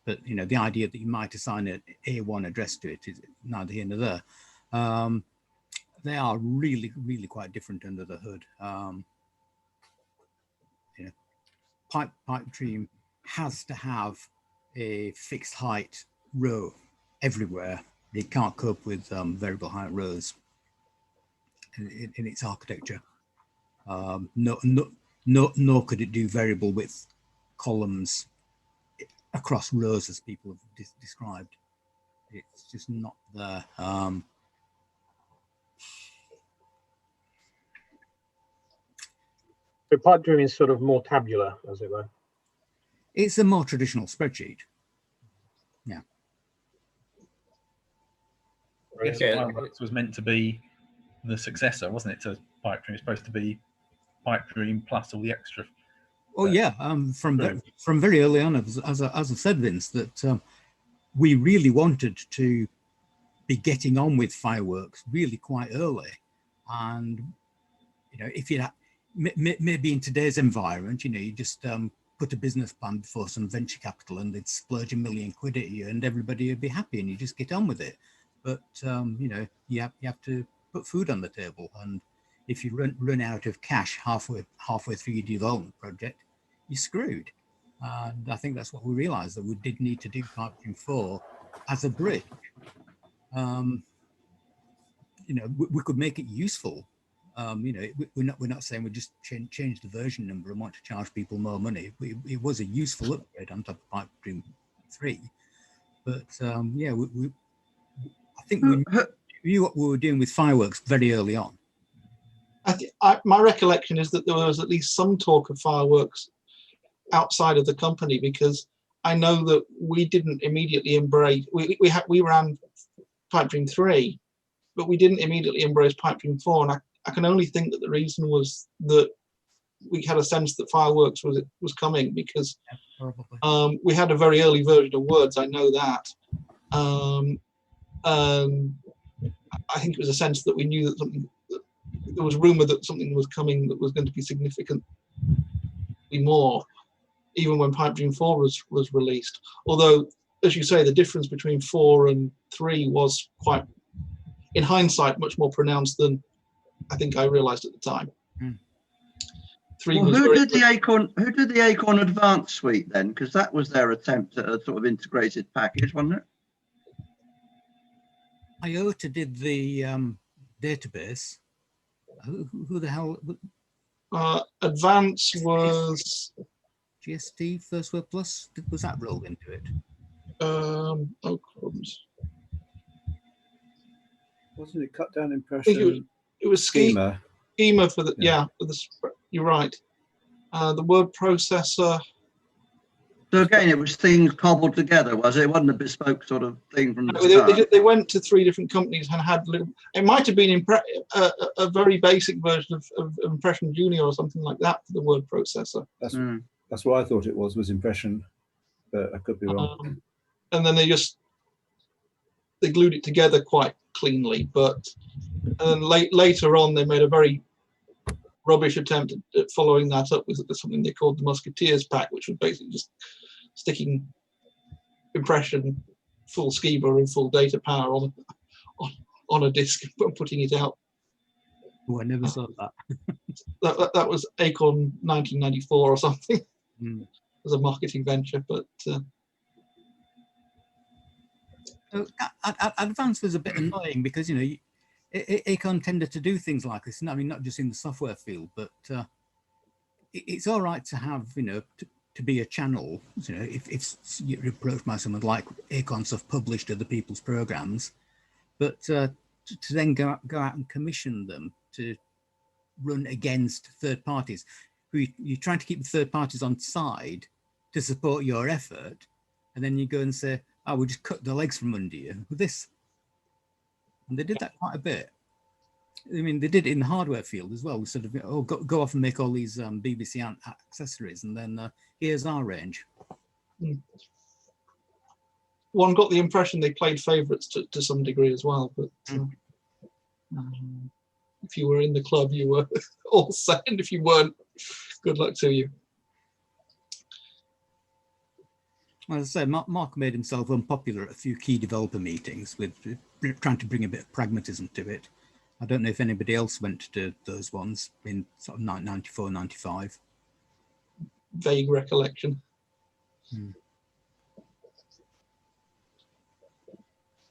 S2: But you know, the idea that you might assign an A1 address to it is neither here nor there. They are really, really quite different under the hood. You know, Pipedream has to have a fixed height row everywhere. It can't cope with variable height rows in its architecture. Nor could it do variable width columns across rows as people have described. It's just not there.
S5: So Pipedream is sort of more tabular, as it were.
S2: It's a more traditional spreadsheet. Yeah.
S1: Yes,
S3: Okay.
S1: Fireworkz was meant to be the successor, wasn't it, to Pipedream? It's supposed to be Pipedream plus all the extra.
S2: Oh yeah, from very early on, as I said, Vince, that we really wanted to be getting on with Fireworkz really quite early, and you know, if you maybe in today's environment, you know, you just put a business plan before some venture capital and they'd splurge £1 million at you, and everybody would be happy, and you just get on with it. But you know, you have to put food on the table, and if you run out of cash halfway through your development project, you're screwed. And I think that's what we realized, that we did need to do Pipedream 4 as a bridge. You know, we could make it useful. You know, we're not saying we just change the version number and want to charge people more money. It was a useful upgrade on top of Pipedream 3. But yeah, I think we knew what we were doing with Fireworkz very early on.
S4: My recollection is that there was at least some talk of Fireworkz outside of the company, because I know that we didn't immediately embrace. We ran Pipedream 3, but we didn't immediately embrace Pipedream 4, and I can only think that the reason was that we had a sense that Fireworkz was coming, because we had a very early version of Words. I know that. I think it was a sense that we knew that there was rumor that something was coming that was going to be significantly more, even when Pipedream 4 was released. Although, as you say, the difference between 4 and 3 was quite, in hindsight, much more pronounced than I think I realized at the time. 3
S6: well,
S4: was
S6: who did the Acorn Advanced Suite then? Because that was their attempt at a sort of integrated package, wasn't it?
S2: IOTA did the database. Who the hell?
S4: Advance was
S2: GST First Word Plus. Was that rolled into it?
S4: oh crumbs.
S7: Wasn't it cut down
S4: I think
S7: impression?
S4: it was
S7: Schema.
S4: Schema for the for the. You're right. The word processor.
S6: So again, it was things cobbled together, was it? It wasn't a bespoke sort of thing from the start.
S4: They went to 3 different companies and had little. It might have been a very basic version of Impression Junior or something like that for the word processor.
S7: That's what I thought it was Impression, but I could be wrong.
S4: And then they glued it together quite cleanly, but later on they made a very rubbish attempt at following that up with something they called the Musketeers pack, which was basically just sticking Impression full schema and full data power on a disk and putting it out.
S2: Oh, I never saw that.
S4: that was Acorn 1994 or something. It was a marketing venture, but
S2: Advance was a bit annoying because, you know, Acorn tended to do things like this. I mean, not just in the software field, but it's all right to have, you know, to be a channel, you know, if you're approached by someone like Acornsoft published other people's programs, but to then go out and commission them to run against third parties, who you're trying to keep the third parties on side to support your effort, and then you go and say, "Oh, we'll just cut the legs from under you with this," and they did that quite a bit. I mean, they did it in the hardware field as well. We sort of, oh, go off and make all these BBC accessories, and then here's our range.
S4: One got the impression they played favourites to some degree as well, but if you were in the club, you were all set, and if you weren't, good luck to you.
S2: As I say, Mark made himself unpopular at a few key developer meetings with trying to bring a bit of pragmatism to it. I don't know if anybody else went to those ones in sort of 94, 95.
S4: Vague recollection.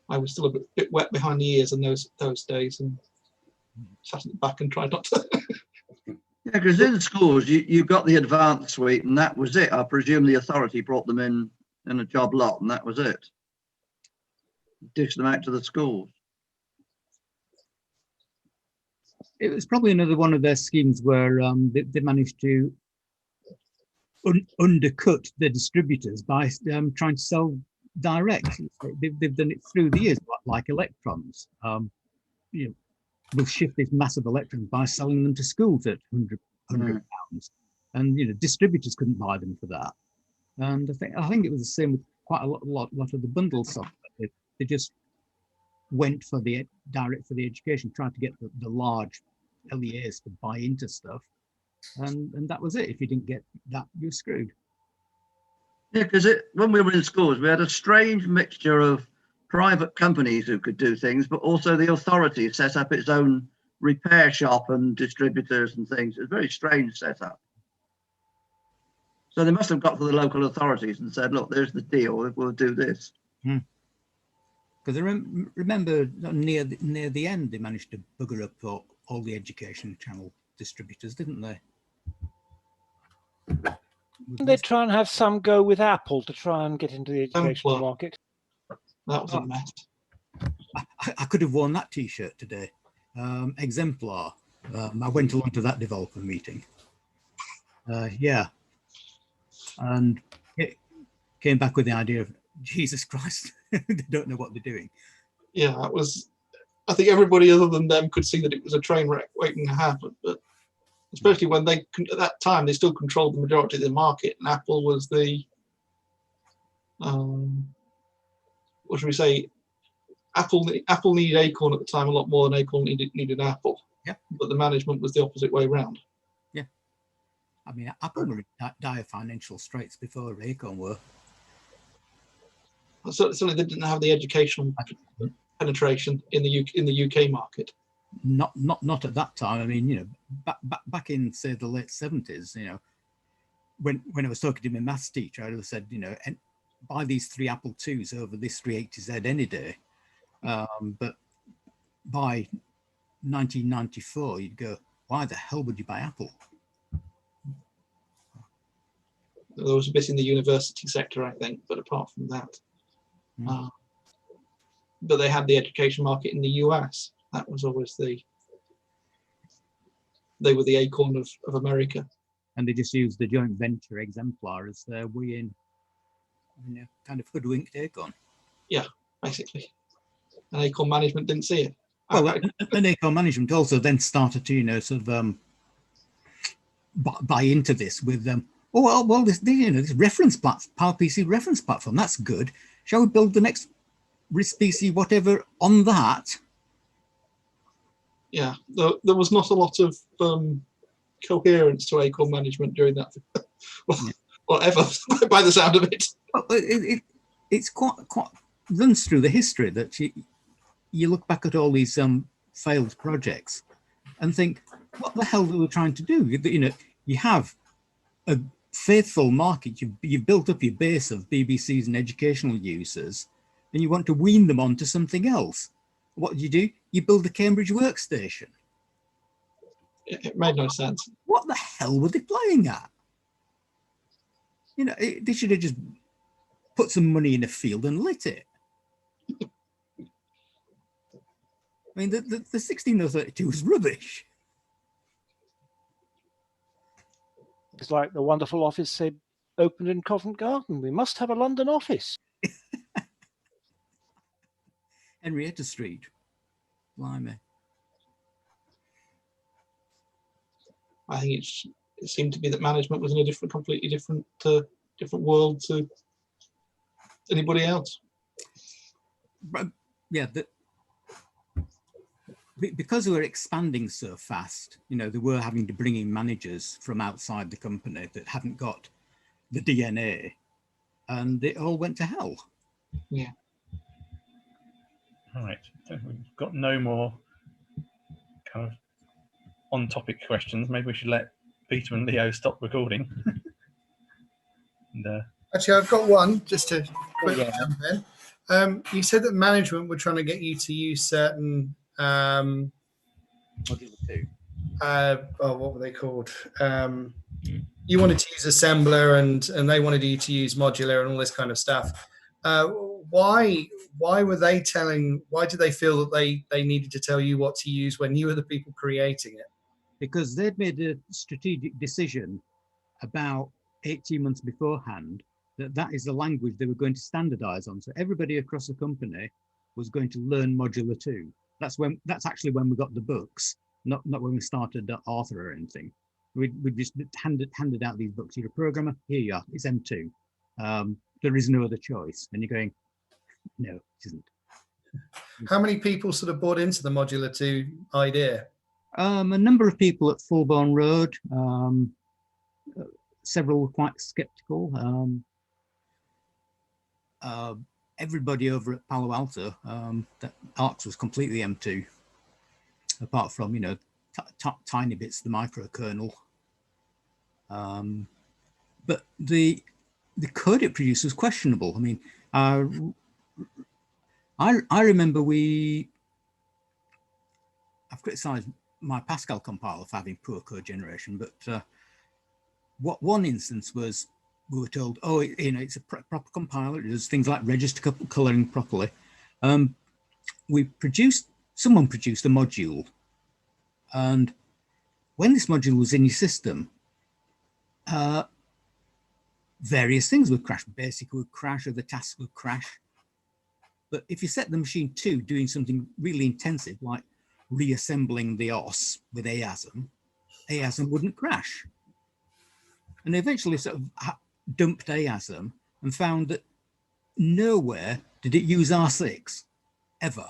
S4: I was still a bit wet behind the ears in those days, and sat at the back and tried not to.
S6: Yeah, because in schools, you got the advanced suite, and that was it. I presume the authority brought them in a job lot, and that was it. Dished them out to the schools.
S2: It was probably another one of their schemes where they managed to undercut the distributors by trying to sell direct. They've done it through the years, like electrons. You know, we'll shift these massive electrons by selling them to schools at £100, and you know, distributors couldn't buy them for that. And I think it was the same with quite a lot of the bundle software. They just went for the direct for the education, tried to get the large LEAs to buy into stuff, and that was it. If you didn't get that, you were screwed.
S6: Yeah, because when we were in schools, we had a strange mixture of private companies who could do things, but also the authority set up its own repair shop and distributors and things. It's a very strange setup. So they must have got to the local authorities and said, look, there's the deal, we'll do this.
S2: Because I remember near the end, they managed to bugger up all the education channel distributors, didn't they?
S8: They try and have some go with Apple to try and get into the educational market.
S4: That was a mess.
S2: I could have worn that T-shirt today. Exemplar. I went along to that developer meeting. Yeah. And it came back with the idea of, Jesus Christ, they don't know what they're doing.
S4: Yeah, it was. I think everybody other than them could see that it was a train wreck waiting to happen. But especially when at that time, they still controlled the majority of the market, and Apple was the, what should we say? Apple needed Acorn at the time a lot more than Acorn needed Apple.
S2: Yeah. But
S4: the management was the opposite way around.
S2: Yeah. I mean, Apple were in dire financial straits before Acorn were.
S4: Certainly, they didn't have the educational penetration in the UK market.
S2: Not at that time. I mean, you know, back in say the late 70s, you know, when I was talking to my maths teacher, I would have said, you know, buy these 3 Apple IIs over this 380Z any day. But by 1994, you'd go, why the hell would you buy Apple?
S4: There was a bit in the university sector, I think, but apart from that. But they had the education market in the US. That was always they were the Acorn of America.
S2: And they just used the joint venture Exemplar as their way in, you know, kind of hoodwinked Acorn.
S4: Yeah, basically. And Acorn management didn't see it.
S2: Well, and Acorn management also then started to, you know, sort of buy into this with this reference platform, PowerPC reference platform, that's good. Shall we build the next RISC PC whatever on that?
S4: Yeah, there was not a lot of coherence to Acorn management during that, whatever, by the sound of it.
S2: Well, it's quite runs through the history that you look back at all these failed projects and think, what the hell were we trying to do? You know, you have a faithful market, you've built up your base of BBCs and educational users, and you want to wean them onto something else. What do? You build a Cambridge workstation.
S4: It made no sense.
S2: What the hell were they playing at? You know, they should have just put some money in a field and lit it. I mean, the 16032 was rubbish.
S8: It's like the wonderful office they opened in Covent Garden. We must have a London office.
S2: Henrietta Street. Blimey.
S4: I think it seemed to be that management was in a completely different world to anybody else.
S2: But yeah, because we were expanding so fast, you know, they were having to bring in managers from outside the company that hadn't got the DNA, and it all went to hell.
S4: Yeah.
S1: All right, so we've got no more kind of on-topic questions. Maybe we should let Peter and Leo stop recording. And,
S9: actually, I've got one just to quickly jump in. You said that management were trying to get you to use certain
S2: Modular 2.
S9: what were they called? You wanted to use assembler and they wanted you to use modular and all this kind of stuff. Why did they feel that they needed to tell you what to use when you were the people creating it?
S2: Because they'd made a strategic decision about 18 months beforehand that is the language they were going to standardize on. So everybody across the company was going to learn modular 2. That's actually when we got the books, not when we started Arthur or anything. We just handed out these books. You're a programmer, here you are, it's M2. There is no other choice. And you're going, no, it isn't.
S9: How many people sort of bought into the modular 2 idea?
S2: A number of people at Fulbourn Road. Several were quite skeptical. Everybody over at Palo Alto, that ARCS was completely M2, apart from, you know, tiny bits of the microkernel. But the code it produced was questionable. I mean, I remember I've criticized my Pascal compiler for having poor code generation, but what one instance was, we were told, oh, you know, it's a proper compiler. It does things like register coloring properly. Someone produced a module, and when this module was in your system, various things would crash. Basic would crash, other tasks would crash. But if you set the machine to doing something really intensive, like reassembling the OS with AASM wouldn't crash. And they eventually sort of dumped AASM and found that nowhere did it use R6 ever.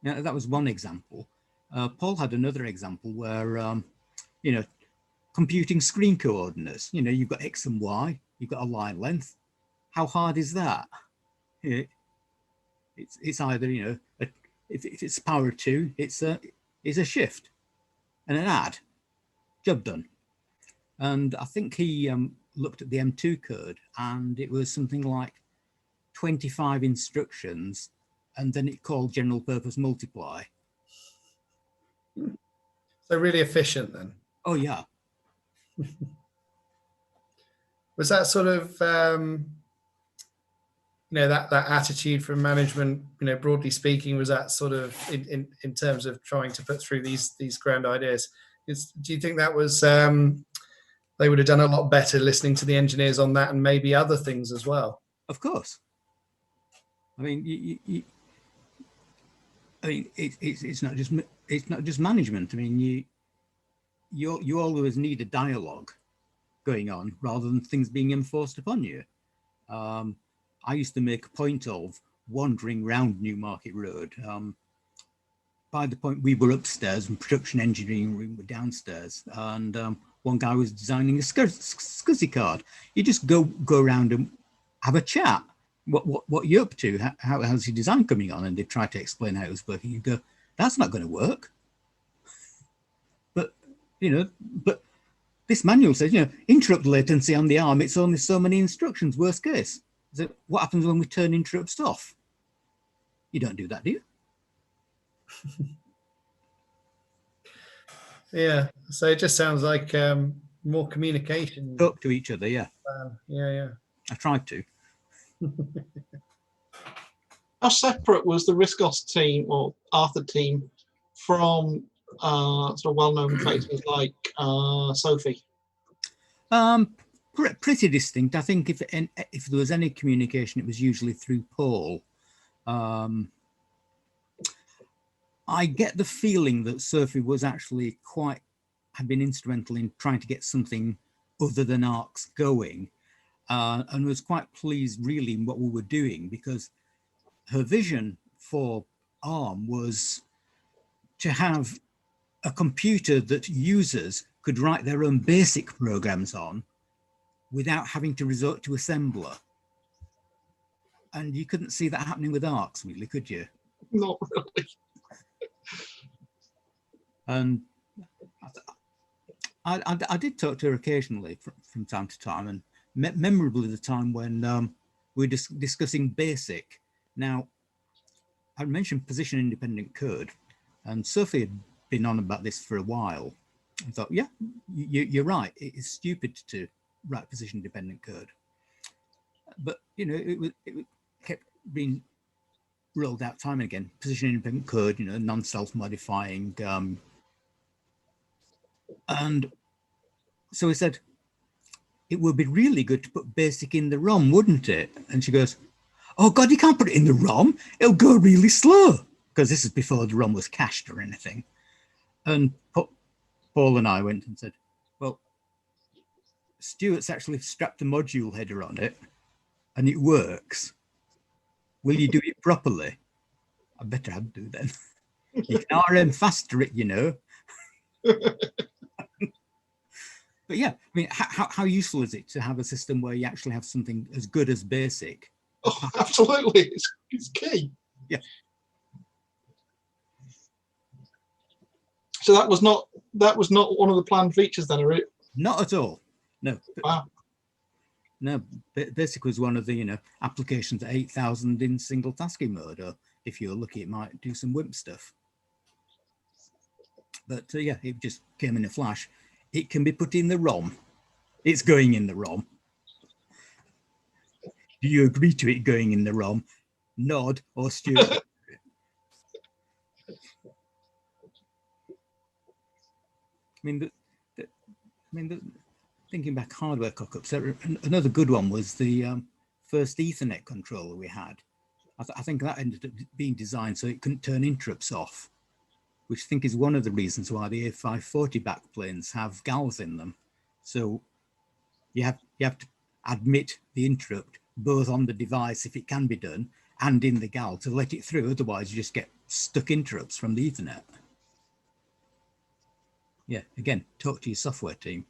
S2: Now, that was one example. Paul had another example where, you know, computing screen coordinates, you know, you've got X and Y, you've got a line length. How hard is that? It's either, you know, if it's power of 2, it's a shift and an add, job done. And I think he looked at the M2 code, and it was something like 25 instructions, and then it called general purpose multiply.
S9: So really efficient then.
S2: Oh yeah.
S9: Was that sort of you know, that attitude from management, you know, broadly speaking, was that sort of in terms of trying to put through these grand ideas? Do you think that was they would have done a lot better listening to the engineers on that and maybe other things as well?
S2: Of course. I mean, it's not just management. I mean, you always need a dialogue going on rather than things being enforced upon you. I used to make a point of wandering around Newmarket Road. By the point we were upstairs and production engineering room were downstairs, and one guy was designing a SCSI card. You just go around and have a chat. What you're up to? How's your design coming on? And they try to explain how it was working. You go, that's not going to work. But you know, but this manual says, you know, interrupt latency on the ARM. It's only so many instructions. Worst case. So what happens when we turn interrupts off? You don't do that, do you?
S9: Yeah. So it just sounds like more communication.
S2: Talk to each other, yeah.
S9: Yeah.
S2: I tried to.
S4: How separate was the RISC-OS team or Arthur team from sort of well-known faces like Sophie?
S2: Pretty distinct. I think if there was any communication, it was usually through Paul. I get the feeling that Sophie was actually had been instrumental in trying to get something other than ARCs going, and was quite pleased really in what we were doing, because her vision for ARM was to have a computer that users could write their own basic programs on without having to resort to assembler. And you couldn't see that happening with ARCs, really, could you?
S4: Not really.
S2: And I did talk to her occasionally from time to time, and memorably the time when we were discussing BASIC. Now, I mentioned position independent code, and Sophie had been on about this for a while. I thought, yeah, you're right. It is stupid to write position independent code. But, you know, it kept being rolled out time and again. Position independent code, you know, non-self-modifying. And so we said, it would be really good to put BASIC in the ROM, wouldn't it? And she goes, oh God, you can't put it in the ROM. It'll go really slow. Because this is before the ROM was cached or anything. And Paul and I went and said, well, Stuart's actually strapped a module header on it and it works. Will you do it properly? I better I'd do then. You can RM faster it, you know. But yeah, I mean, how useful is it to have a system where you actually have something as good as BASIC?
S4: Oh, absolutely, it's key.
S2: Yeah.
S4: So that was not one of the planned features then, or it?
S2: Not at all. No.
S4: Wow.
S2: No, BASIC was one of the, you know, applications at 8,000 in single tasking mode, or if you're lucky, it might do some WIMP stuff. But yeah, it just came in a flash. It can be put in the ROM. It's going in the ROM. Do you agree to it going in the ROM? Nod or Stuart? Thinking back hardware cock-ups, another good one was the first Ethernet controller we had. I think that ended up being designed so it couldn't turn interrupts off, which I think is one of the reasons why the A540 backplanes have GALs in them. So you have to admit the interrupt both on the device if it can be done and in the GAL to let it through. Otherwise, you just get stuck interrupts from the Ethernet. Yeah, again, talk to your software team.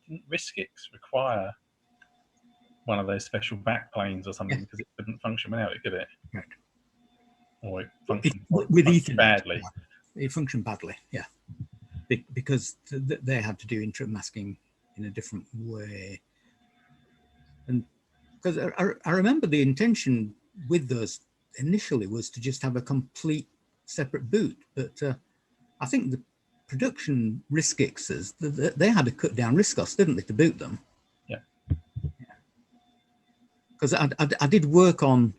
S1: Didn't RISC-X require one of those special backplanes or something because it couldn't function without it, could it?
S2: Right.
S1: Or it functioned
S2: with Ethernet
S1: badly.
S2: It functioned badly, yeah, because they had to do interrupt masking in a different way. And because I remember the intention with those initially was to just have a complete separate boot, but I think the production RISC-X's, they had to cut down RISC-OS, didn't they, to boot them?
S1: Yeah.
S2: Because I did work on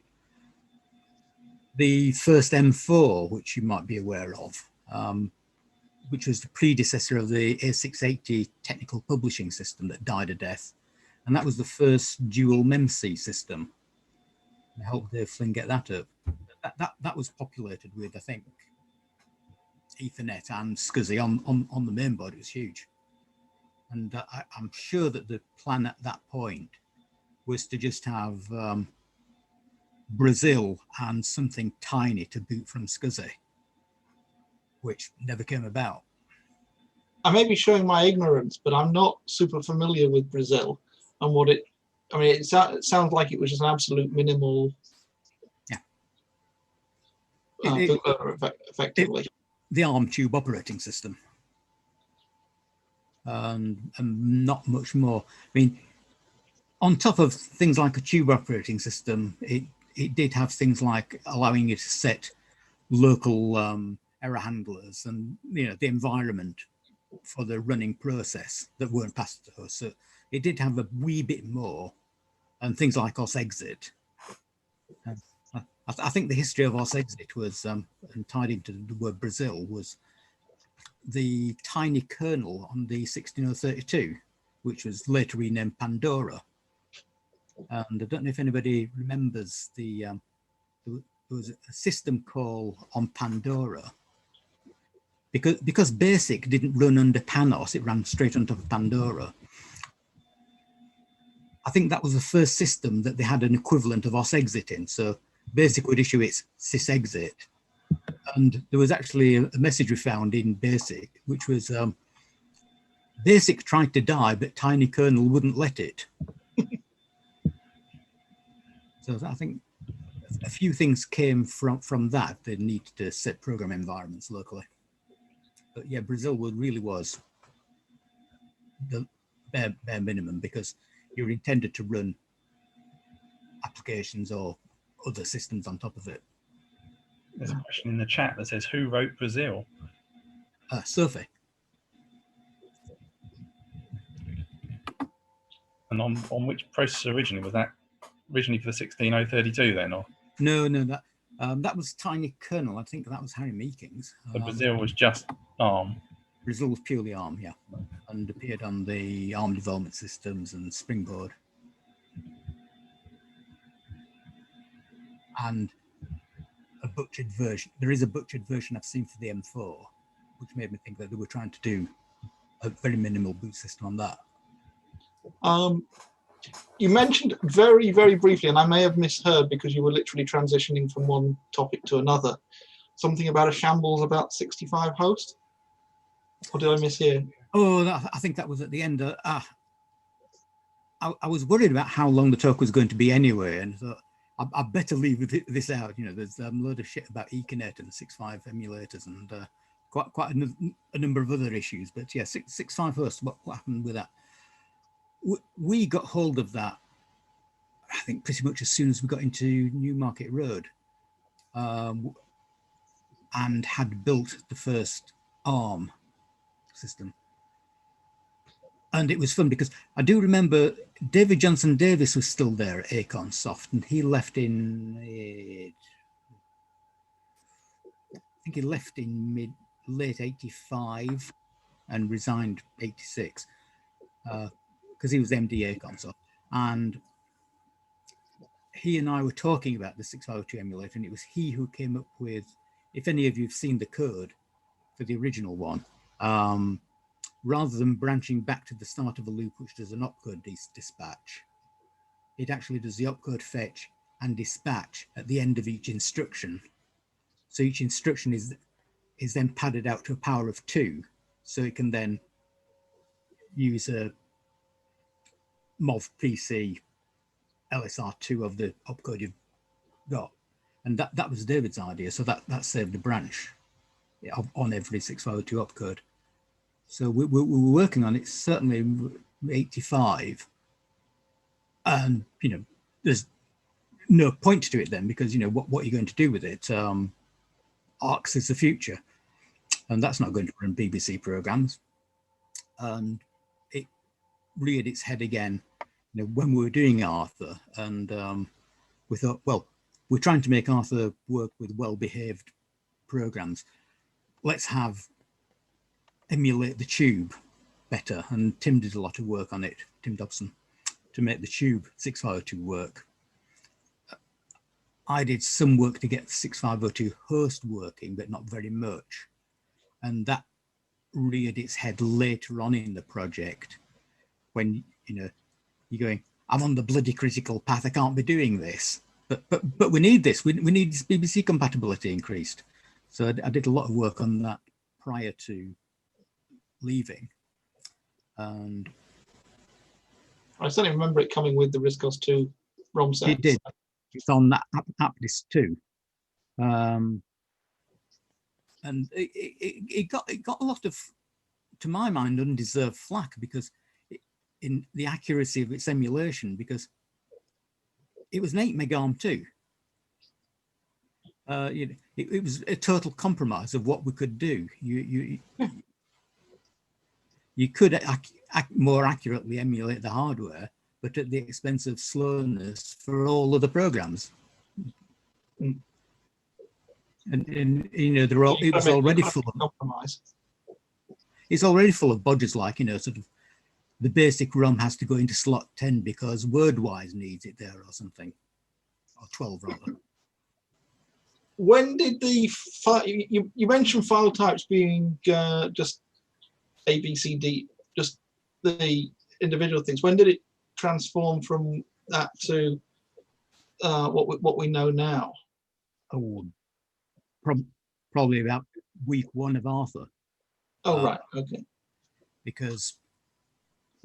S2: the first M4, which you might be aware of, which was the predecessor of the A680 technical publishing system that died a death. And that was the first dual MEMC system. I helped Dave Flynn get that up. That was populated with, I think, Ethernet and SCSI on the main board. It was huge. And I'm sure that the plan at that point was to just have Brazil and something tiny to boot from SCSI, which never came about.
S4: I may be showing my ignorance, but I'm not super familiar with Brazil and what it. I mean, it sounds like it was just an absolute minimal.
S2: Yeah.
S4: Bootloader, effectively.
S2: The ARM tube operating system, and not much more. I mean, on top of things like a tube operating system, it did have things like allowing you to set local error handlers and the environment for the running process that weren't passed to us. So it did have a wee bit more, and things like OS exit. I think the history of OS exit was, and tied into the word Brazil, was the tiny kernel on the 16032, which was later renamed Pandora. And I don't know if anybody remembers there was a system call on Pandora. Because BASIC didn't run under Panos, it ran straight on top of Pandora. I think that was the first system that they had an equivalent of OS exit in. So BASIC would issue its sysexit. And there was actually a message we found in BASIC, which was BASIC tried to die, but tiny kernel wouldn't let it. So I think a few things came from that. They needed to set program environments locally. But yeah, Brazil really was the bare minimum, because you're intended to run applications or other systems on top of it.
S1: There's a question in the chat that says, who wrote Brazil?
S2: Sophie.
S1: And on which processor originally? Was that originally for the 16032 then? Or?
S2: No, that was tiny kernel. I think that was Harry Meekings.
S1: So Brazil was just ARM?
S2: Brazil was purely ARM, yeah. And appeared on the ARM development systems and Springboard. And a butchered version. There is a butchered version I've seen for the M4, which made me think that they were trying to do a very minimal boot system on that.
S4: You mentioned very, very briefly, and I may have misheard because you were literally transitioning from one topic to another, something about a shambles about 65 host. Or did I mishear?
S2: Oh, I think that was at the end. I was worried about how long the talk was going to be anyway, and thought I better leave this out. There's a load of shit about Ethernet and 6.5 emulators and quite a number of other issues. But yeah, 6.5 host. What happened with that? We got hold of that, I think, pretty much as soon as we got into Newmarket Road, and had built the first ARM system. And it was fun because I do remember David Johnson Davis was still there at Acornsoft, and he left I think he left in late 85 and resigned 86. Because he was MD Acornsoft, and he and I were talking about the 602 emulator, and it was he who came up with, if any of you have seen the code for the original one, rather than branching back to the start of a loop which does an opcode dispatch, it actually does the opcode fetch and dispatch at the end of each instruction. So each instruction is then padded out to a power of 2, so it can then use a MOV PC LSR2 of the opcode you've got, and that was David's idea. So that saved a branch on every 602 opcode. So we were working on it certainly in 85, and there's no point to it then, because what you're going to do with it. ARCS is the future, and that's not going to run BBC programs. And it reared its head again when we were doing Arthur, and we thought, well, we're trying to make Arthur work with well-behaved programs. Let's emulate the tube better. And Tim did a lot of work on it, Tim Dobson, to make the tube 6502 work. I did some work to get the 6502 host working, but not very much. And that reared its head later on in the project, when you're going, I'm on the bloody critical path, I can't be doing this, but we need this. We need this BBC compatibility increased. So I did a lot of work on that prior to leaving. And
S4: I certainly remember it coming with the RISC OS 2 ROM set.
S2: it did. It's on that app list too. And it got a lot of, to my mind, undeserved flack, because in the accuracy of its emulation, because it was an 8 meg ARM too. It was a total compromise of what we could do. You could more accurately emulate the hardware, but at the expense of slowness for all other programs. And you know, it was already full of
S4: compromise.
S2: It's already full of bodges, like, you know, sort of the basic ROM has to go into slot 10 because WordWise needs it there or something, or 12 rather.
S4: When did the you mentioned file types being just A, B, C, D, just the individual things. When did it transform from that to what we know now?
S2: Oh, probably about week 1 of Arthur.
S4: Oh, right, okay.
S2: Because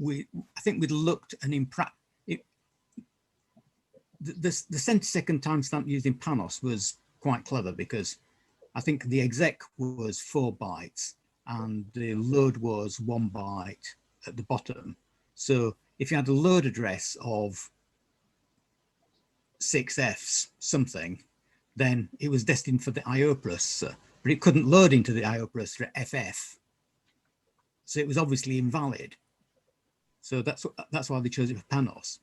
S2: I think we'd looked and the centisecond timestamp used in Panos was quite clever, because I think the exec was 4 bytes and the load was 1 byte at the bottom. So if you had a load address of 6Fs something, then it was destined for the IO processor, but it couldn't load into the IO processor at FF. So it was obviously invalid. So that's why they chose it for Panos.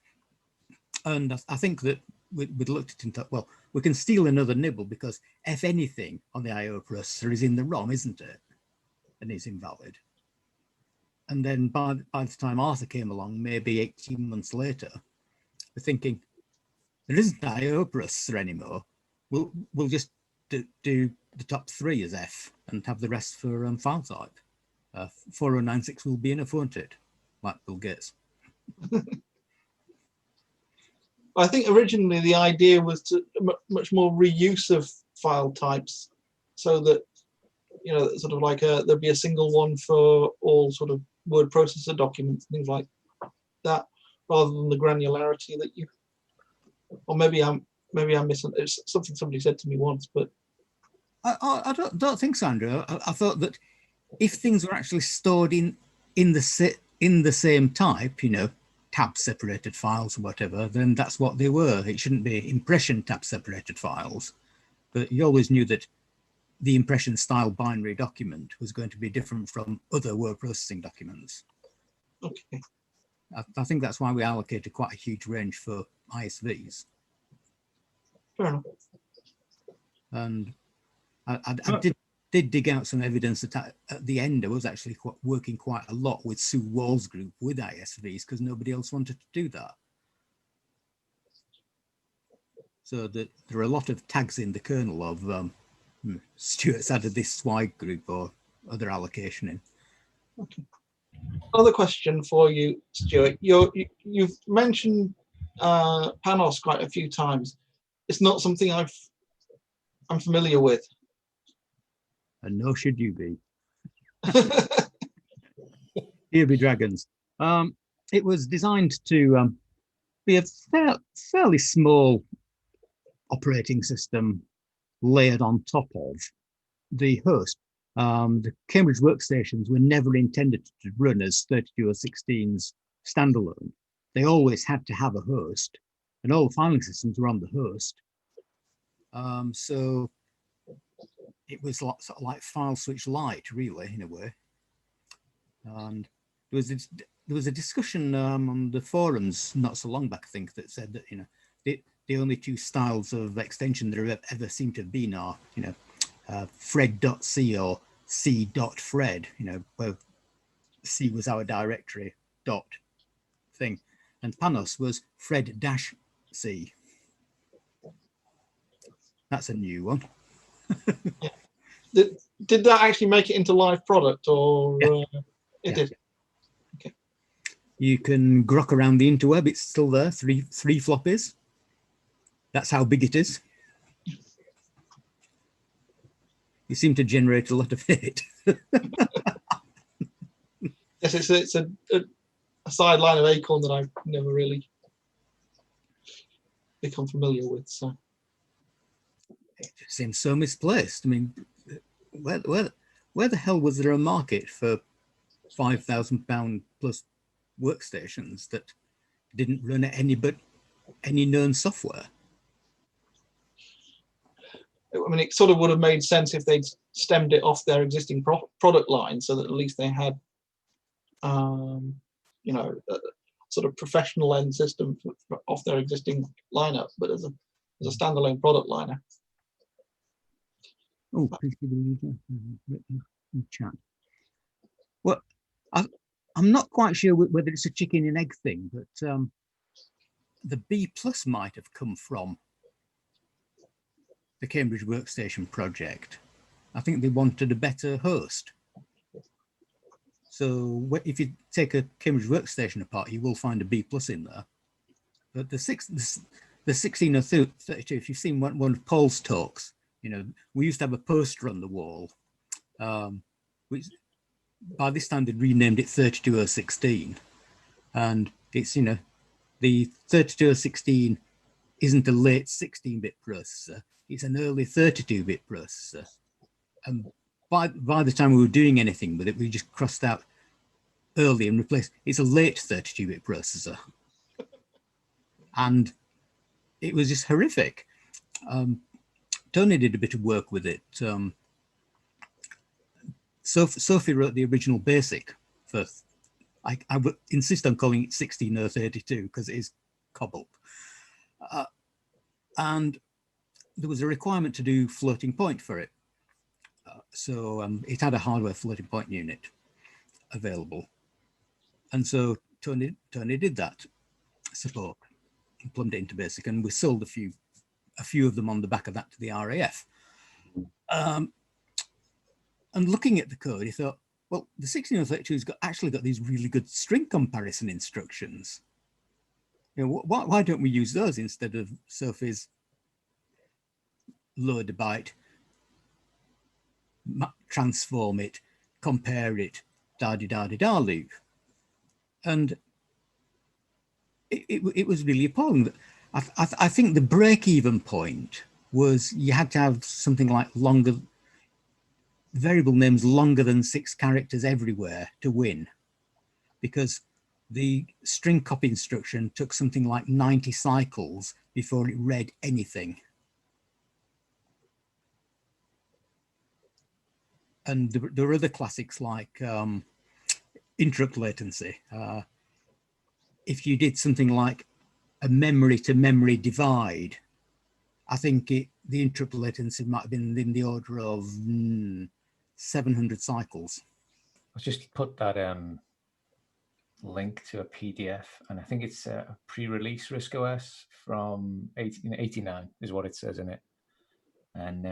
S2: And I think that we'd looked at it and thought, well, we can steal another nibble, because if anything on the IO processor is in the ROM, isn't it? And it's invalid. And then by the time Arthur came along, maybe 18 months later, we're thinking, there isn't an IO processor anymore. We'll just do the top 3 as F and have the rest for file type. 4096 will be enough, won't it? Like Bill Gates.
S4: I think originally the idea was to much more reuse of file types, so that, you know, sort of like there'd be a single one for all sort of word processor documents, things like that, rather than the granularity that you. Or maybe I'm missing. It's something somebody said to me once, but
S2: I don't think so, Andrew. I thought that if things were actually stored in the same type, you know, tab separated files or whatever, then that's what they were. It shouldn't be impression tab separated files. But you always knew that the impression style binary document was going to be different from other word processing documents.
S4: Okay.
S2: I think that's why we allocated quite a huge range for ISVs.
S4: Fair enough.
S2: And I did dig out some evidence that at the end I was actually working quite a lot with Sue Wall's group with ISVs, because nobody else wanted to do that. So that there are a lot of tags in the kernel of Stuart's added this swag group or other allocation in.
S4: Okay. Another question for you, Stuart. You've mentioned Panos quite a few times. It's not something I'm familiar with.
S2: And nor should you be. Here be dragons. It was designed to be a fairly small operating system layered on top of the host. The Cambridge workstations were never intended to run as 32/16s standalone. They always had to have a host, and all the filing systems were on the host. So it was sort of like file switch light, really, in a way. And there was a discussion on the forums not so long back, I think, that said that, you know, the only 2 styles of extension that have ever seemed to have been are, you know, fred.c or c.fred, you know, where C was our directory dot thing, and Panos was fred-c. That's a new one.
S4: Did that actually make it into live product, or it did? Okay.
S2: You can grok around the interweb. It's still there. Three floppies. That's how big it is. You seem to generate a lot of hate.
S4: Yes, it's a sideline of Acorn that I've never really become familiar with. So
S2: it just seems so misplaced. I mean, where the hell was there a market for £5,000 plus workstations that didn't run any known software.
S4: I mean, it sort of would have made sense if they'd stemmed it off their existing product line, so that at least they had, you know, a sort of professional end system off their existing lineup, but as a standalone product liner.
S2: Oh, please give me the chat. Well, I'm not quite sure whether it's a chicken and egg thing, but the B+ might have come from the Cambridge Workstation project. I think they wanted a better host. So if you take a Cambridge Workstation apart, you will find a B+ in there. But the 1632, if you've seen one of Paul's talks, you know, we used to have a poster on the wall, which by this time they'd renamed it 32016. And it's, you know, the 32016 isn't a late 16-bit processor, it's an early 32-bit processor. And by the time we were doing anything with it, we just crossed out early and replaced, it's a late 32-bit processor. And it was just horrific. Tony did a bit of work with it. Sophie wrote the original BASIC for, I would insist on calling it 16032 because it is cobbled. And there was a requirement to do floating point for it. So it had a hardware floating point unit available. And so Tony did that support and plumbed it into BASIC, and we sold a few of them on the back of that to the RAF. And looking at the code, he thought, well, the 16032's actually got these really good string comparison instructions. You know, why don't we use those instead of Sophie's load a byte, transform it, compare it, da-di-da-di-da loop? And it was really appalling. That I think the break-even point was you had to have something like longer variable names longer than 6 characters everywhere to win, because the string copy instruction took something like 90 cycles before it read anything. And there are other classics like interrupt latency. If you did something like a memory to memory divide, I think the interrupt latency might have been in the order of 700 cycles.
S10: I'll just put that link to a PDF, and I think it's a pre-release RISC OS from 1889 is what it says in it. And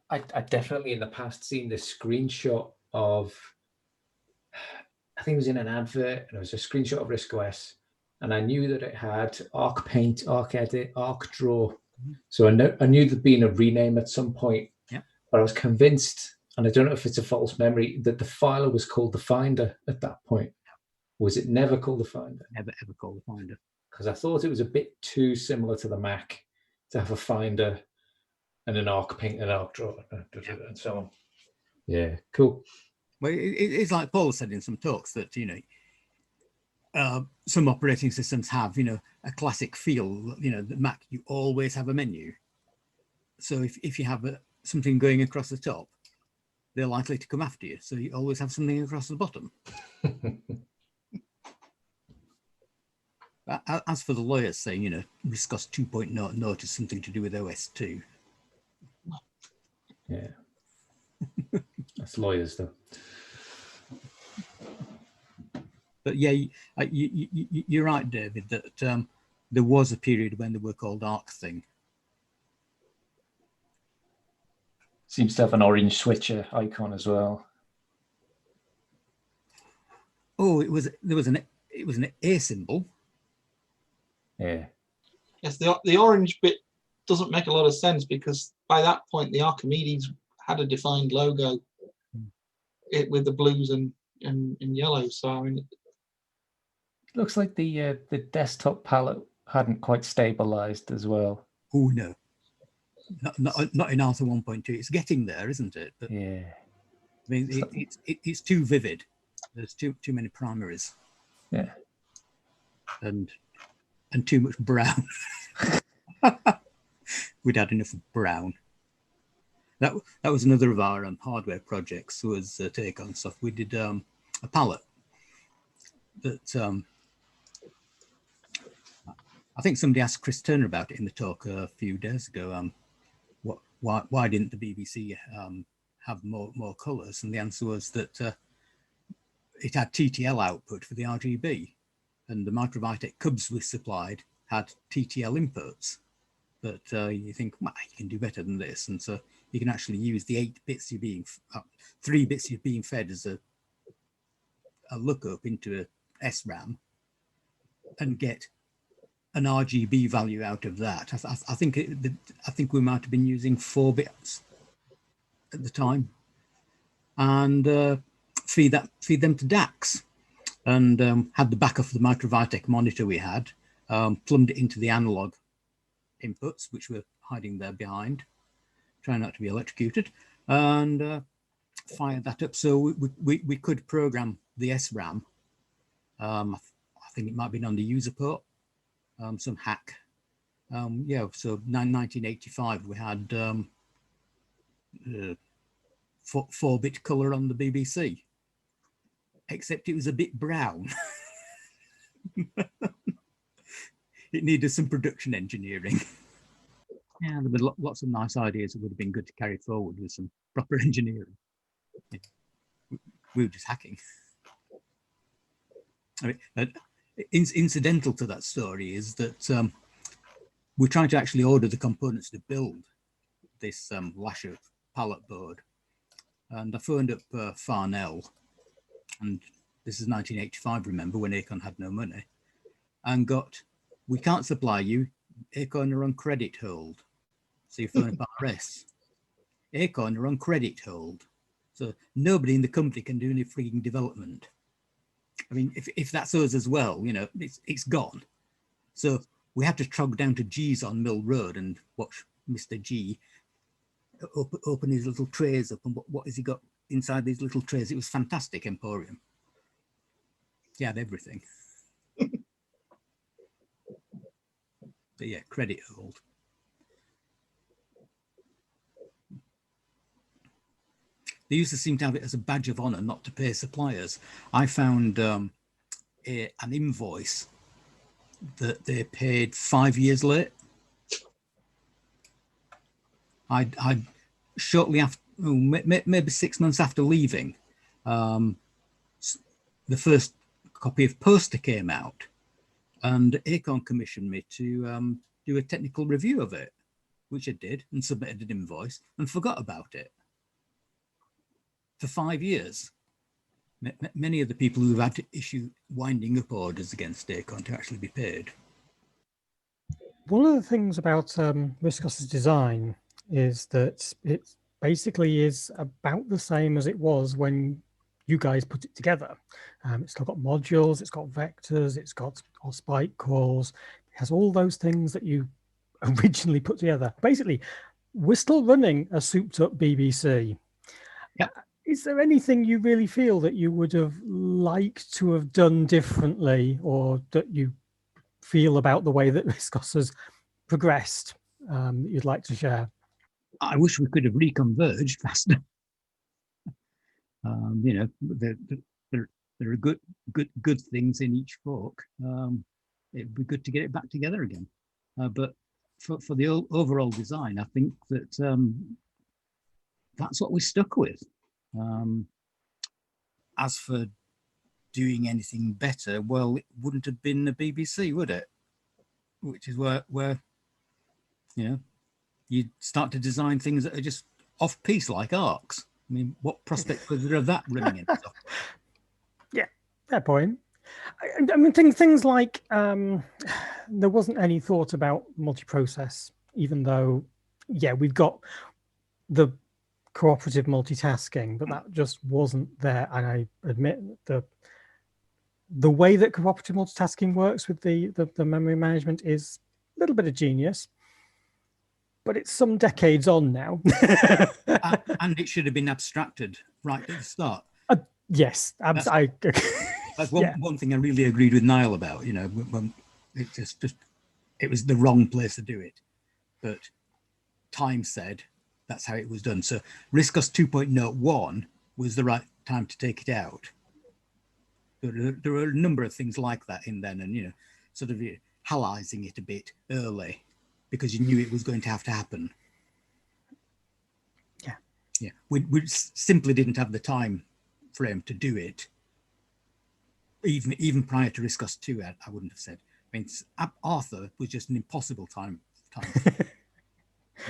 S10: I definitely in the past seen this screenshot of, I think it was in an advert, and it was a screenshot of RISC OS, and I knew that it had Arc Paint, Arc Edit, Arc Draw. So I knew there'd been a rename at some point,
S2: yeah.
S10: But I was convinced, and I don't know if it's a false memory, that the filer was called the Finder at that point. Was it never called the Finder?
S2: Never ever called the Finder.
S10: Because I thought it was a bit too similar to the Mac to have a Finder and an Arc Paint and Arc Draw and so on. Yeah, cool.
S2: Well, it's like Paul said in some talks that, you know, some operating systems have, you know, a classic feel. You know, the Mac, you always have a menu. So if you have something going across the top, they're likely to come after you. So you always have something across the bottom. As for the lawyers saying, you know, RISC OS 2.0 note is something to do with OS 2.
S10: Yeah. That's lawyers, though.
S2: But yeah, you're right, David, that there was a period when they were called Arc Thing.
S10: Seems to have an orange switcher icon as well.
S2: Oh, it was an A symbol.
S10: Yeah.
S4: Yes, the orange bit doesn't make a lot of sense because by that point the Archimedes had a defined logo, with the blues and yellows. So I mean,
S10: it looks like the desktop palette hadn't quite stabilized as well.
S2: Oh no, not in Arthur 1.2. It's getting there, isn't it? But,
S10: yeah.
S2: I mean, it's too vivid. There's too many primaries.
S10: Yeah.
S2: and too much brown. We'd had enough of brown. That was another of our hardware projects, was at Acornsoft. We did a palette that I think somebody asked Chris Turner about it in the talk a few days ago. Why didn't the BBC have more colours? And the answer was that it had TTL output for the RGB, and the Microvitek cubs we supplied had TTL inputs. But you think, well, you can do better than this, and so you can actually use the 8 bits you're being, 3 bits you're being fed as a lookup into a SRAM, and get an RGB value out of that. I think we might have been using 4 bits at the time, and feed them to DAX, and had the back of the Microvitek monitor we had, plumbed it into the analog inputs, which were hiding there behind, trying not to be electrocuted, and fired that up. So we could program the SRAM. I think it might have been on the user port, some hack. Yeah, so 1985, we had 4-bit color on the BBC, except it was a bit brown. It needed some production engineering. Yeah, there were lots of nice ideas that would have been good to carry forward with some proper engineering. Yeah. We were just hacking. I mean, incidental to that story is that we're trying to actually order the components to build this Lasher pallet board. And I phoned up Farnell, and this is 1985, remember, when Acorn had no money, and got, we can't supply you, Acorn are on credit hold. So you phone up RS. Acorn are on credit hold. So nobody in the company can do any freaking development. I mean, if that's us as well, you know, it's gone. So we had to trog down to G's on Mill Road and watch Mr. G open his little trays up, and what has he got inside these little trays? It was fantastic emporium. He had everything. But yeah, credit hold. They used to seem to have it as a badge of honor not to pay suppliers. I found an invoice that they paid 5 years late. I shortly after, maybe 6 months after leaving, the first copy of Poster came out, and Acorn commissioned me to do a technical review of it, which I did, and submitted an invoice and forgot about it for 5 years. Many of the people who've had to issue winding up orders against Acorn to actually be paid.
S11: One of the things about RISC-OS's design is that it basically is about the same as it was when you guys put it together. It's still got modules, it's got vectors, it's got spike calls, it has all those things that you originally put together. Basically, we're still running a souped up BBC.
S2: Yeah.
S11: Is there anything you really feel that you would have liked to have done differently, or that you feel about the way that RISC-OS has progressed that you'd like to share?
S2: I wish we could have reconverged faster. You know, there are good things in each fork. It'd be good to get it back together again. But for the overall design, I think that that's what we're stuck with. As for doing anything better, well, it wouldn't have been the BBC, would it? Which is where you know, you start to design things that are just off-piece, like arcs. I mean, what prospect was there of that running in?
S11: Yeah, fair point. I mean, things like there wasn't any thought about multiprocess, even though, yeah, we've got the cooperative multitasking, but that just wasn't there. And I admit the way that cooperative multitasking works with the memory management is a little bit of genius, but it's some decades on now.
S2: And it should have been abstracted right at the start.
S11: Yes,
S2: That's one thing I really agreed with Niall about. You know, when it was the wrong place to do it, but time said that's how it was done. So RISC-OS 2.01 was the right time to take it out. There were a number of things like that in then, and, you know, sort of halalizing it a bit early because you knew it was going to have to happen. Yeah, we simply didn't have the time frame to do it. Even prior to RISC-OS 2, I wouldn't have said. I mean, Arthur was just an impossible time. I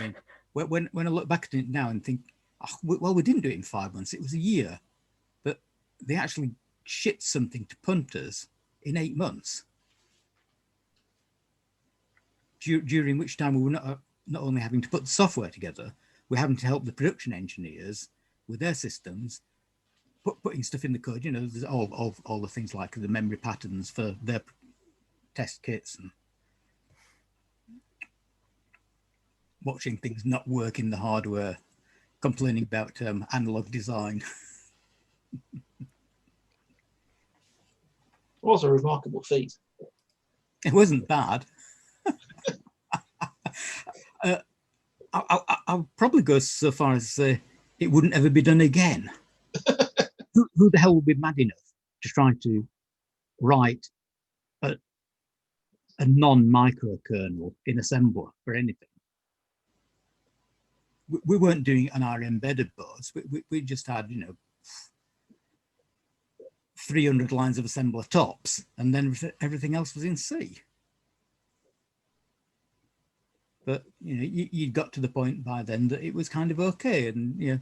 S2: mean, when I look back at it now and think, oh, well, we didn't do it in 5 months. It was a year, but they actually shipped something to punters in 8 months. During which time we were not only having to put the software together, we're having to help the production engineers with their systems, putting stuff in the code. You know, there's all the things like the memory patterns for their test kits and watching things not work in the hardware, complaining about analog design.
S4: It was a remarkable feat.
S2: It wasn't bad. I'll probably go so far as to say it wouldn't ever be done again. Who the hell would be mad enough to try to write a non-microkernel in assembler for anything? We weren't doing it on our embedded boards. We just had, you know, 300 lines of assembler tops, and then everything else was in C. But, you know, you got to the point by then that it was kind of okay. And, you know,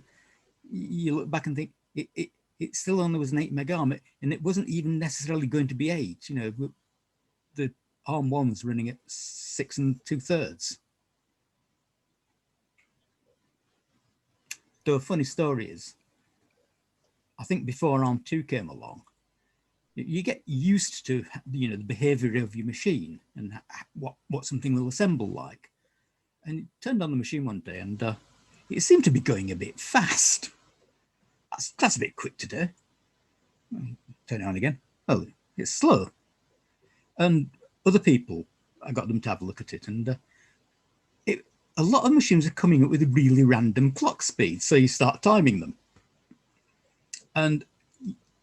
S2: you look back and think it still only was an 8 meg ARM, and it wasn't even necessarily going to be 8. You know, the ARM 1 was running at 6 2/3. So a funny story is, I think before ARM 2 came along, you get used to, you know, the behavior of your machine and what something will assemble like. And it turned on the machine one day, and it seemed to be going a bit fast. That's a bit quick today. Turn it on again. Oh, it's slow. And other people, I got them to have a look at it, and a lot of machines are coming up with a really random clock speed, so you start timing them. And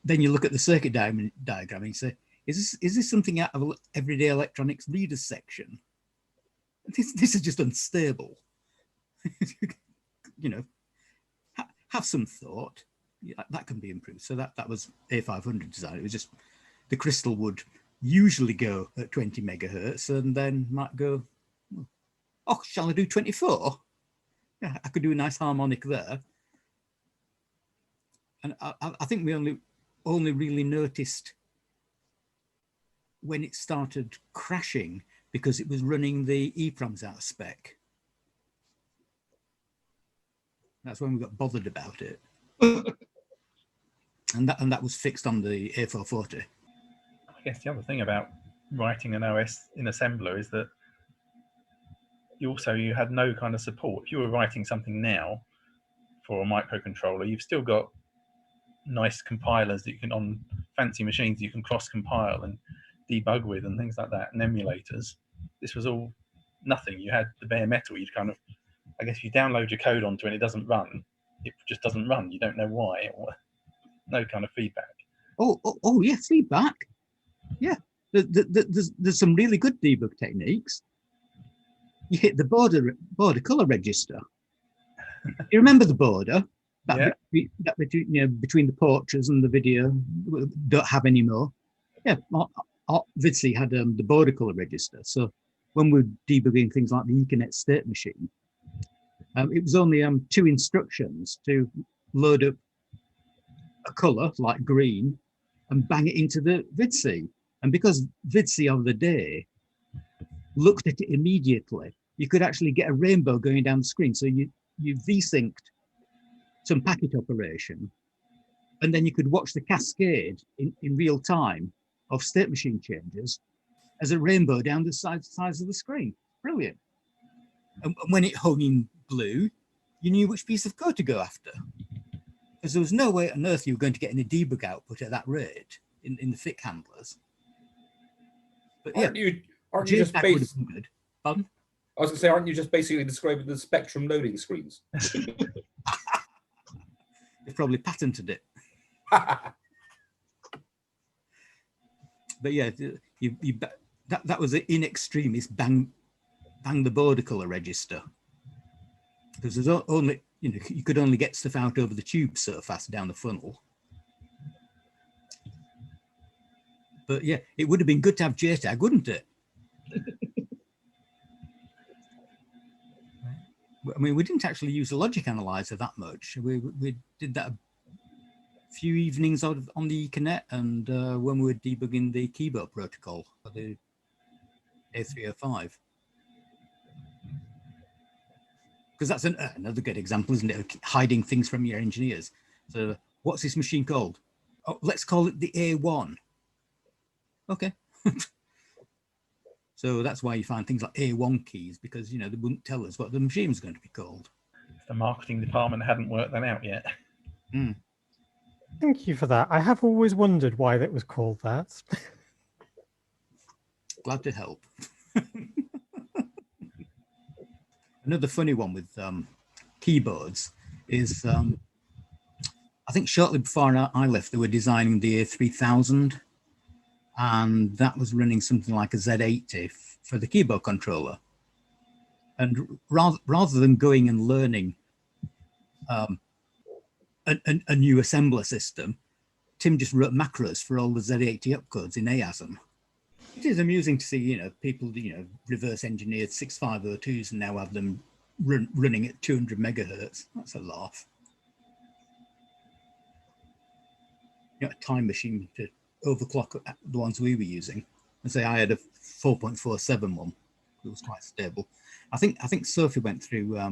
S2: then you look at the circuit diagram and you say, is this something out of everyday electronics readers section? This is just unstable. You know, have some thought. Yeah, that can be improved. So that was A500 design. It was just the crystal would usually go at 20 megahertz and then might go, oh, shall I do 24? Yeah, I could do a nice harmonic there. And I think we only really noticed when it started crashing because it was running the EEPROMs out of spec. That's when we got bothered about it. and that was fixed on the A440.
S1: I guess the other thing about writing an OS in assembler is that you had no kind of support. If you were writing something now for a microcontroller, you've still got nice compilers that you can, on fancy machines, you can cross compile and debug with and things like that, and emulators. This was all nothing. You had the bare metal. You'd kind of, I guess, if you download your code onto it and it doesn't run, it just doesn't run. You don't know why, or no kind of feedback.
S2: Oh yeah, feedback. Yeah, there's some really good debug techniques. You hit the border color register. You remember the border? That between the portraits and the video, we don't have anymore. Yeah, VidC had the border color register. So when we're debugging things like the Ethernet state machine, it was only 2 instructions to load up a color like green and bang it into the VidC. And because VidC of the day looked at it immediately, you could actually get a rainbow going down the screen. So you V-synced some packet operation, and then you could watch the cascade in real time of state machine changes as a rainbow down the sides of the screen. Brilliant. And when it hung in blue, you knew which piece of code to go after, because there was no way on earth you were going to get any debug output at that rate. in the thick handlers. But
S3: Aren't
S2: yeah,
S3: you just
S2: JTAG would have been good. Pardon?
S3: I was going to say, aren't you just basically describing the Spectrum loading screens?
S2: They've probably patented it. But yeah, that was in extremis bang the border color register, because there's only, you know, you could only get stuff out over the tube so fast down the funnel. But yeah, it would have been good to have JTAG, wouldn't it? I mean, we didn't actually use the logic analyzer that much. We did that a few evenings on the Ethernet, and when we were debugging the keyboard protocol for the A305. Because that's another good example, isn't it, of hiding things from your engineers. So what's this machine called? Oh, let's call it the A1. Okay. So that's why you find things like A1 keys, because, you know, they wouldn't tell us what the machine was going to be called.
S1: The marketing department hadn't worked that out yet.
S2: Mm.
S11: Thank you for that. I have always wondered why that was called that.
S2: Glad to help. Another funny one with keyboards is, I think shortly before I left, they were designing the A3000, and that was running something like a Z80 for the keyboard controller. And rather than going and learning a new assembler system, Tim just wrote macros for all the Z80 opcodes in ASM. It is amusing to see, you know, people, you know, reverse engineered 6502s and now have them running at 200 megahertz. That's a laugh. You know, a time machine to overclock the ones we were using. And say I had a 4.47 one. It was quite stable. I think Sophie went through a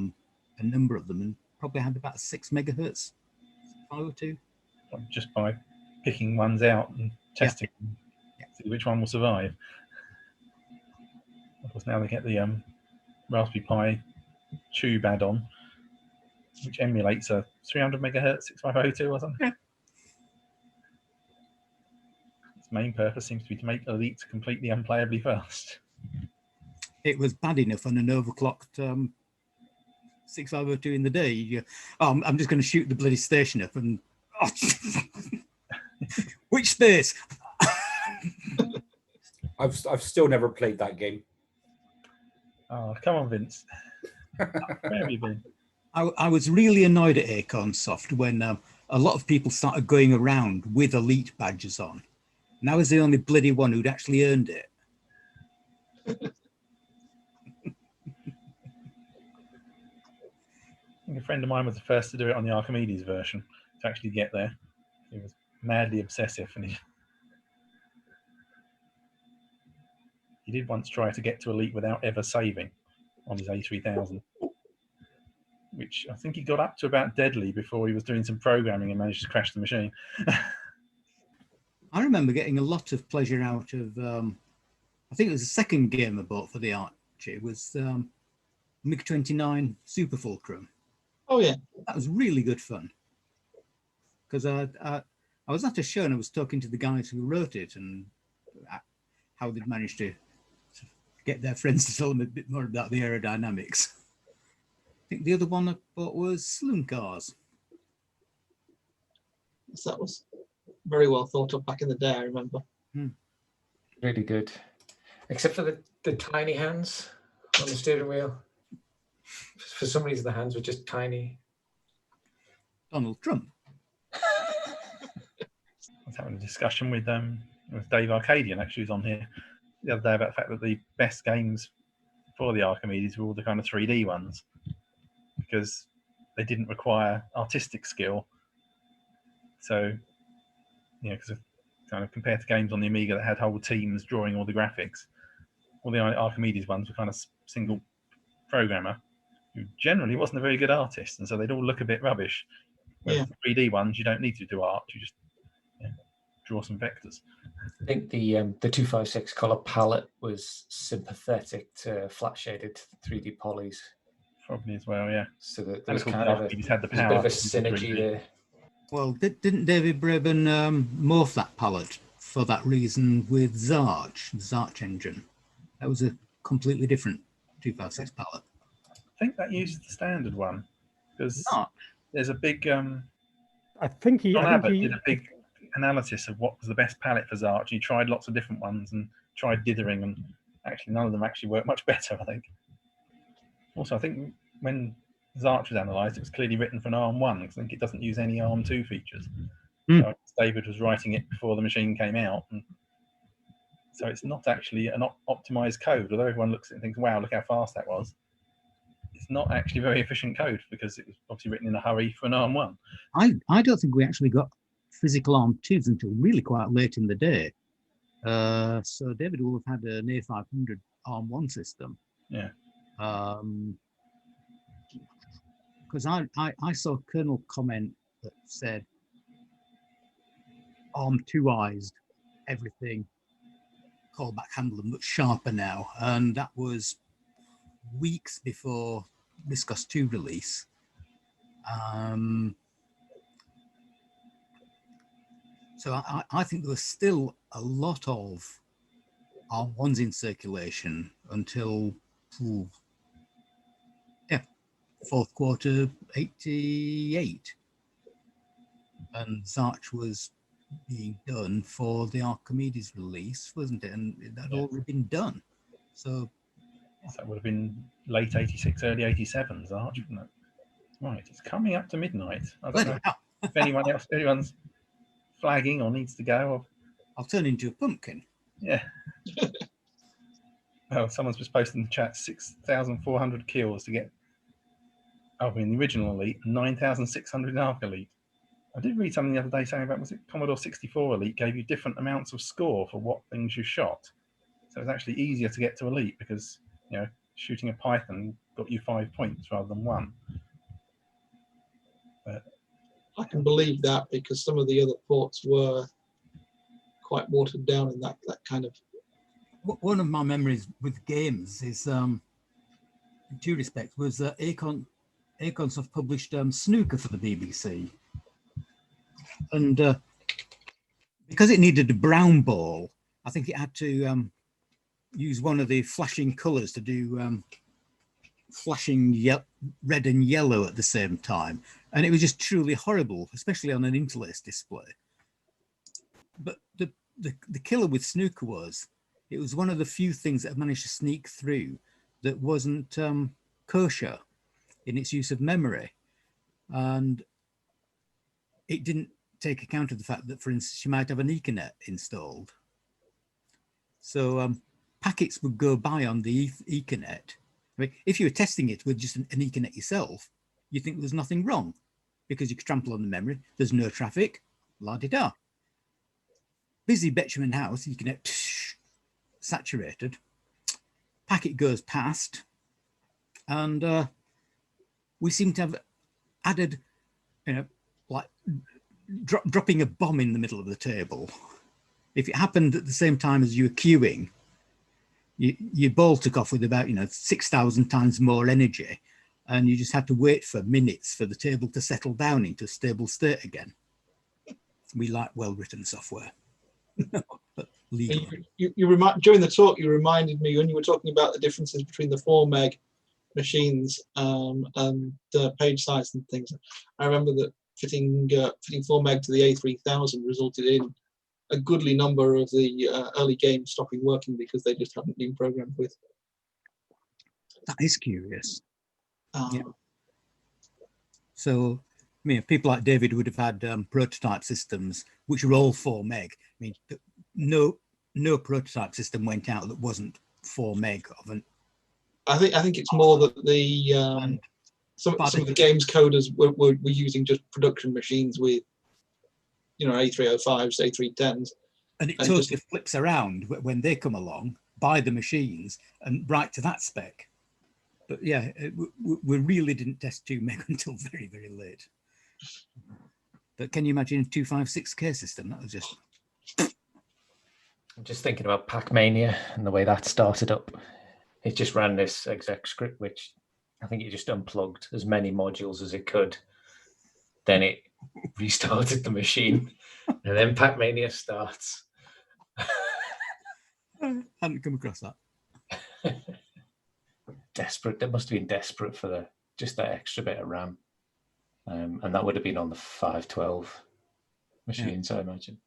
S2: number of them and probably had about 6 megahertz. 502.
S1: Just by picking ones out and testing them, see which one will survive. Of course, now they get the Raspberry Pi tube add-on, which emulates a 300 megahertz 6502 or something.
S2: Yeah.
S1: Its main purpose seems to be to make Elite completely unplayably fast.
S2: It was bad enough on an overclocked 6502 in the day. You go, oh, I'm just going to shoot the bloody station up and oh, which space?
S3: I've still never played that game.
S1: Oh, come on, Vince. Where have you been?
S2: I was really annoyed at Acornsoft when a lot of people started going around with Elite badges on. And I was the only bloody one who'd actually earned it.
S1: I think a friend of mine was the first to do it on the Archimedes version to actually get there. He was madly obsessive, and he did once try to get to Elite without ever saving on his A3000, which I think he got up to about deadly before he was doing some programming and managed to crash the machine.
S2: I remember getting a lot of pleasure out of, I think it was the second game I bought for the Archie, was MiG-29 Super Fulcrum.
S4: Oh, yeah.
S2: That was really good fun. Because I was at a show and I was talking to the guys who wrote it and how they'd managed to get their friends to tell them a bit more about the aerodynamics. I think the other one I bought was Saloon Cars.
S4: Yes, that was very well thought of back in the day, I remember.
S10: Really good. Except for the tiny hands on the steering wheel. For some reason, the hands were just tiny.
S2: Donald Trump.
S1: I was having a discussion with Dave Arcadian, actually, who's on here the other day, about the fact that the best games for the Archimedes were all the kind of 3D ones, because they didn't require artistic skill. So, you know, because kind of compared to games on the Amiga that had whole teams drawing all the graphics, all the Archimedes ones were kind of single programmer who generally wasn't a very good artist, and so they'd all look a bit rubbish. Whereas the 3D ones, you don't need to do art; you just draw some vectors.
S10: I think the 256 color palette was sympathetic to flat shaded 3D polys.
S1: Probably as well, yeah.
S10: So that
S1: And
S10: there was
S1: of course,
S10: kind
S1: the
S10: of
S1: Archimedes had the
S10: a bit
S1: power
S10: of a
S1: to do
S10: synergy
S1: 3D.
S10: there.
S2: Well, didn't David Braben morph that palette for that reason with Zaks, the Zaks engine. That was a completely different 256 palette.
S1: I think that uses the standard one because there's a big.
S11: I think he.
S1: John
S11: I think
S1: Abbott
S11: he
S1: did a big analysis of what was the best palette for Zaks. He tried lots of different ones and tried dithering, and actually none of them actually worked much better, I think. Also, I think when Zaks was analysed, it was clearly written for an ARM1 because I think it doesn't use any ARM2 features. So David was writing it before the machine came out, and so it's not actually an optimised code. Although everyone looks at it and thinks, "Wow, look how fast that was." It's not actually very efficient code because it was obviously written in a hurry for an ARM1.
S2: I don't think we actually got physical ARM2s until really quite late in the day. So David will have had an A500 ARM1 system.
S1: Yeah.
S2: Because I saw a kernel comment that said ARM2ized everything, callback handler much sharper now, and that was weeks before RISC OS 2 release. So I think there was still a lot of ARM1s in circulation until fourth quarter 88, and Zaks was being done for the Archimedes release, wasn't it? And that had already been done. So
S1: that would have been late 86, early 87, Zaks, wouldn't it? Right, it's coming up to midnight. I don't know if anyone's flagging or needs to go.
S2: I'll turn into a pumpkin.
S1: Yeah. Well, someone's just posted in the chat 6,400 kills to get, in the original Elite, 9,600 in Arc Elite. I did read something the other day saying about, was it Commodore 64 Elite gave you different amounts of score for what things you shot. So it was actually easier to get to Elite because, shooting a Python got you 5 points rather than 1. But
S4: I can believe that because some of the other ports were quite watered down in that kind of.
S2: One of my memories with games is, in two respects, was Acornsoft published Snooker for the BBC. And because it needed a brown ball, I think it had to use one of the flashing colours to do flashing red and yellow at the same time. And it was just truly horrible, especially on an interlace display. But the killer with Snooker was, it was one of the few things that managed to sneak through that wasn't kosher in its use of memory. And it didn't take account of the fact that, for instance, you might have an Ethernet installed. So packets would go by on the Ethernet. I mean, if you were testing it with just an Ethernet yourself, you think there's nothing wrong because you could trample on the memory. There's no traffic, la-di-da. Busy Betjeman House, Ethernet saturated. Packet goes past, and we seem to have added, like dropping a bomb in the middle of the table. If it happened at the same time as you were queuing, your ball took off with about 6,000 times more energy, and you just had to wait for minutes for the table to settle down into a stable state again. We like well-written software. But legal.
S4: During the talk, you reminded me when you were talking about the differences between the 4 meg machines and the page size and things. I remember that fitting 4 meg to the A3000 resulted in a goodly number of the early games stopping working because they just haven't been programmed with.
S2: That is curious. Yeah. So, people like David would have had prototype systems which were all 4 meg. I mean, no prototype system went out that wasn't 4 meg of an.
S4: I think it's more that the some of the games coders were using just production machines with A305s, A310s,
S2: and it totally flips around when they come along, buy the machines and write to that spec. But yeah, we really didn't test 2 meg until very, very late. But can you imagine a 256K system? That was just.
S10: I'm just thinking about Pac-Mania and the way that started up. It just ran this exec script, which I think it just unplugged as many modules as it could. Then it restarted the machine, and then Pac-Mania starts.
S2: I hadn't come across that.
S10: Desperate. They must have been desperate for just that extra bit of RAM. And that would have been on the 512 machines, I imagine.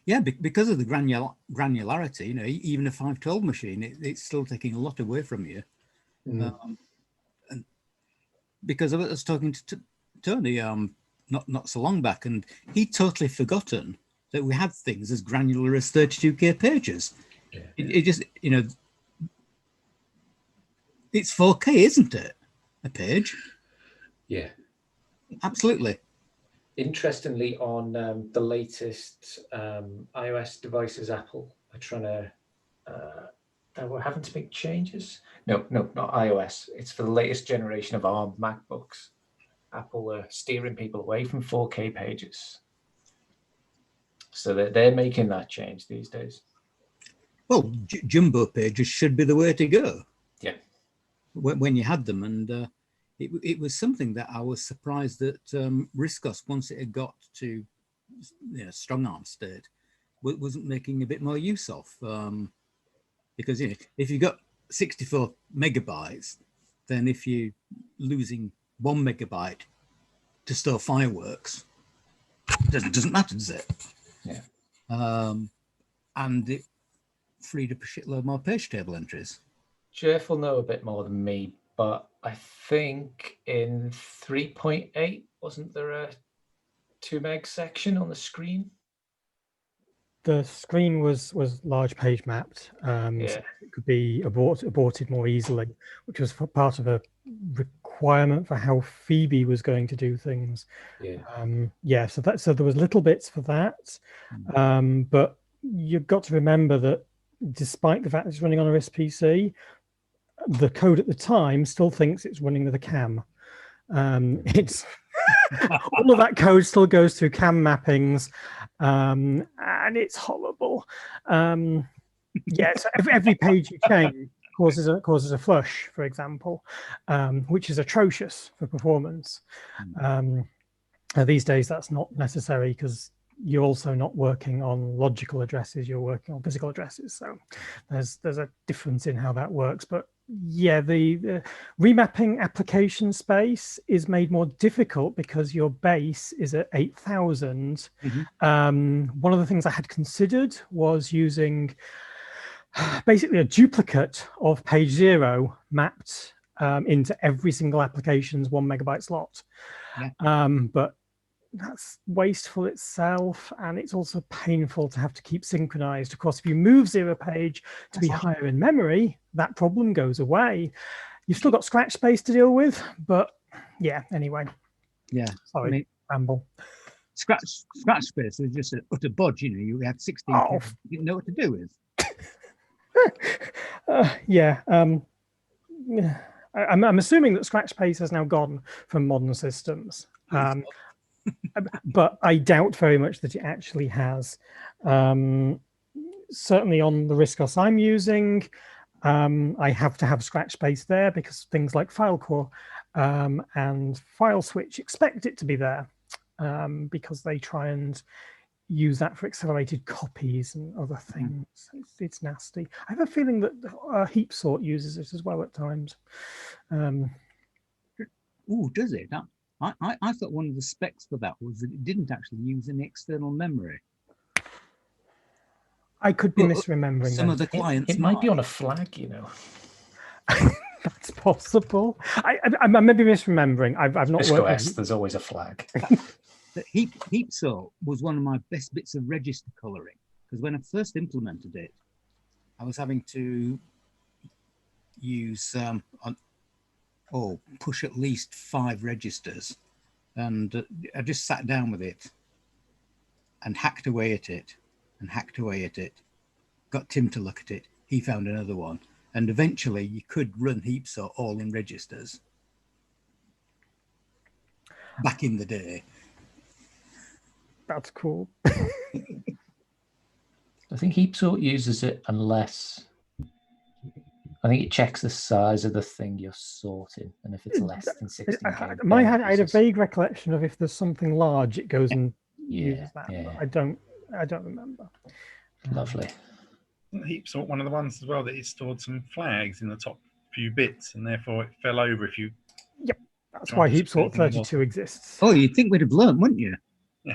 S2: Yeah, because of the granularity, even a 512 machine, it's still taking a lot away from you. And because I was talking to Tony not so long back, and he'd totally forgotten that we had things as granular as 32K pages.
S10: Yeah.
S2: It just, it's 4K, isn't it? A page?
S10: Yeah.
S2: Absolutely.
S10: Interestingly, on the latest iOS devices, Apple are trying to, we're having to make changes. No, not iOS. It's for the latest generation of ARM MacBooks. Apple are steering people away from 4K pages. So they're making that change these days.
S2: Well, jumbo pages should be the way to go.
S10: Yeah.
S2: When you had them, and it was something that I was surprised that RISC OS, once it had got to strong arm state, wasn't making a bit more use of. Because if you've got 64 megabytes, then if you're losing 1 megabyte to store Fireworkz, it doesn't matter, does it?
S10: Yeah.
S2: And it freed up a shitload more page table entries.
S10: Jeff will know a bit more than me, but I think in 3.8, wasn't there a 2 meg section on the screen?
S11: The screen was large page mapped, so it could be aborted more easily, which was part of a requirement for how Phoebe was going to do things. So there was little bits for that, but you've got to remember that despite the fact it's running on a RISC PC, the code at the time still thinks it's running with a CAM. It's all of that code still goes through CAM mappings, and it's horrible. So every page you change causes a flush, for example, which is atrocious for performance. These days, that's not necessary because you're also not working on logical addresses, you're working on physical addresses. So there's a difference in how that works. But yeah, the remapping application space is made more difficult because your base is at 8,000. One of the things I had considered was using basically a duplicate of page 0 mapped into every single application's 1 megabyte slot. But that's wasteful itself, and it's also painful to have to keep synchronized. Of course, if you move 0 page to be higher in memory, that problem goes away. You've still got scratch space to deal with, but yeah, anyway.
S2: Yeah.
S11: Sorry, ramble.
S2: Scratch space is just an utter bodge, you had 16 you didn't know what to do with.
S11: I'm assuming that scratch space has now gone from modern systems. But I doubt very much that it actually has. Certainly on the RISC OS I'm using, I have to have scratch space there because things like FileCore and File Switch expect it to be there because they try and use that for accelerated copies and other things. It's nasty. I have a feeling that Heap Sort uses it as well at times.
S2: Does it? I thought one of the specs for that was that it didn't actually use any external memory.
S11: I could be misremembering.
S2: Some of the clients
S10: it might be on a flag,
S11: That's possible. I may be misremembering. I've not
S10: RISC
S11: worked.
S10: OS, there's always a flag.
S2: Heap Sort was one of my best bits of register coloring because when I first implemented it, I was having to use push at least 5 registers, and I just sat down with it and hacked away at it and hacked away at it. Got Tim to look at it. He found another one, and eventually you could run Heap Sort all in registers. Back in the day.
S11: That's cool.
S10: I think Heap Sort uses it unless I think it checks the size of the thing you're sorting, and if it's less than 16K.
S11: I had a vague recollection of if there's something large, it goes and uses that. But I don't remember.
S10: Lovely.
S1: Heap sort one of the ones as well that it stored some flags in the top few bits, and therefore it fell over if you.
S11: Yep, that's why heap sort 32 exists.
S2: Oh, you'd think we'd have learned, wouldn't you?
S1: Yeah.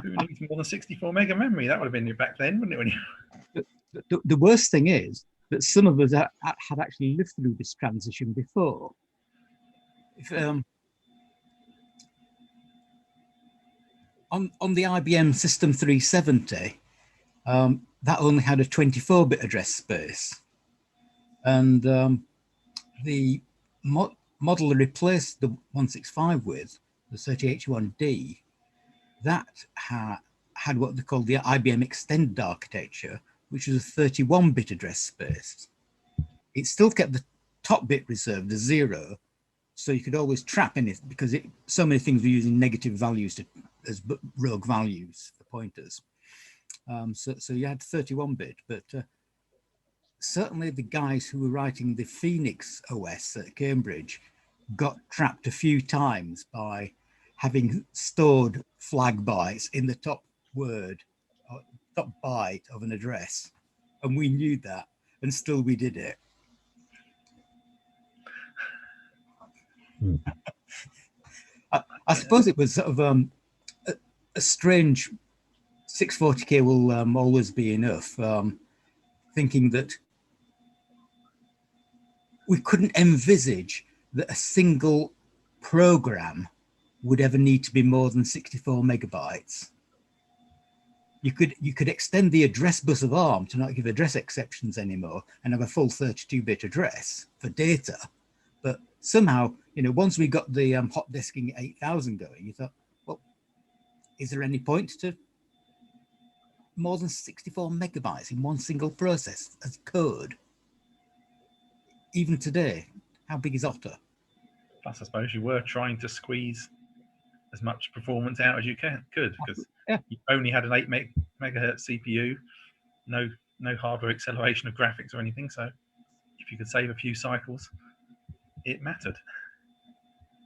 S1: Who needs more than 64 mega memory? That would have been you back then, wouldn't it? When you...
S2: The worst thing is that some of us had actually lived through this transition before. If, on the IBM System 370, that only had a 24-bit address space. And the model they replaced the 165 with, the 3081D, that had what they called the IBM Extended Architecture, which was a 31-bit address space. It still kept the top bit reserved as 0, so you could always trap in it because so many things were using negative values as rogue values for pointers. So you had 31-bit, but certainly the guys who were writing the Phoenix OS at Cambridge got trapped a few times by having stored flag bytes in the top word, or top byte of an address. And we knew that, and still we did it. I suppose it was sort of a strange 640K will always be enough, thinking that we couldn't envisage that a single program would ever need to be more than 64 megabytes. You could extend the address bus of ARM to not give address exceptions anymore and have a full 32-bit address for data. But somehow, once we got the hot desking 8000 going, you thought, well, is there any point to more than 64 megabytes in one single process as code? Even today, how big is Otter?
S1: Plus, I suppose you were trying to squeeze as much performance out as you could, because you only had an 8 megahertz CPU, no hardware acceleration of graphics or anything. So if you could save a few cycles, it mattered.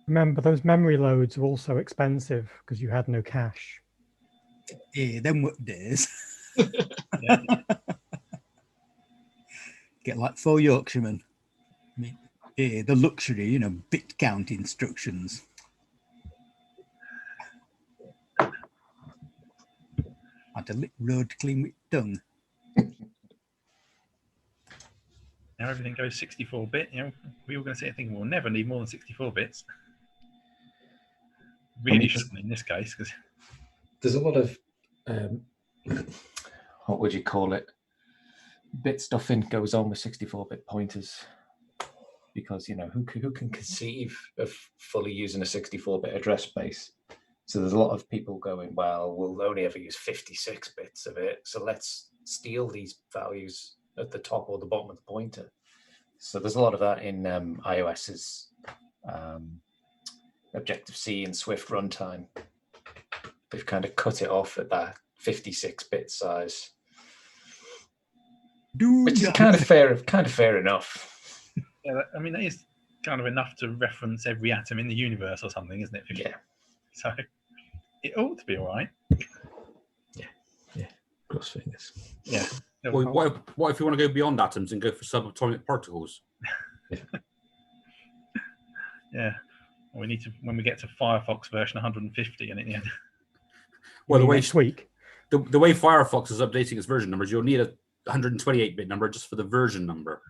S11: Remember, those memory loads were also expensive because you had no cache.
S2: Yeah, them were days.
S1: Yeah.
S2: Get like 4 Yorkshiremen. I mean, yeah, the luxury, bit count instructions. Had to lick road clean with tongue.
S1: Now everything goes 64-bit. We were going to say, thinking we'll never need more than 64 bits. Really shouldn't in this case, because
S10: there's a lot of what would you call it? Bit stuffing goes on with 64-bit pointers, because who can conceive of fully using a 64-bit address space? So there's a lot of people going, well, we'll only ever use 56 bits of it, so let's steal these values at the top or the bottom of the pointer. So there's a lot of that in iOS's Objective-C and Swift runtime. They've kind of cut it off at that 56-bit size, which is kind of fair enough.
S1: Yeah, I mean, that is kind of enough to reference every atom in the universe or something, isn't it?
S10: Yeah.
S1: So it ought to be all right.
S10: Yeah. Cross fingers.
S1: Yeah.
S3: Well, what if you want to go beyond atoms and go for subatomic particles?
S1: Yeah. Well, we need to, when we get to Firefox version 150, and it.
S3: Well, the way
S11: next week,
S3: the way Firefox is updating its version numbers, you'll need a 128-bit number just for the version number.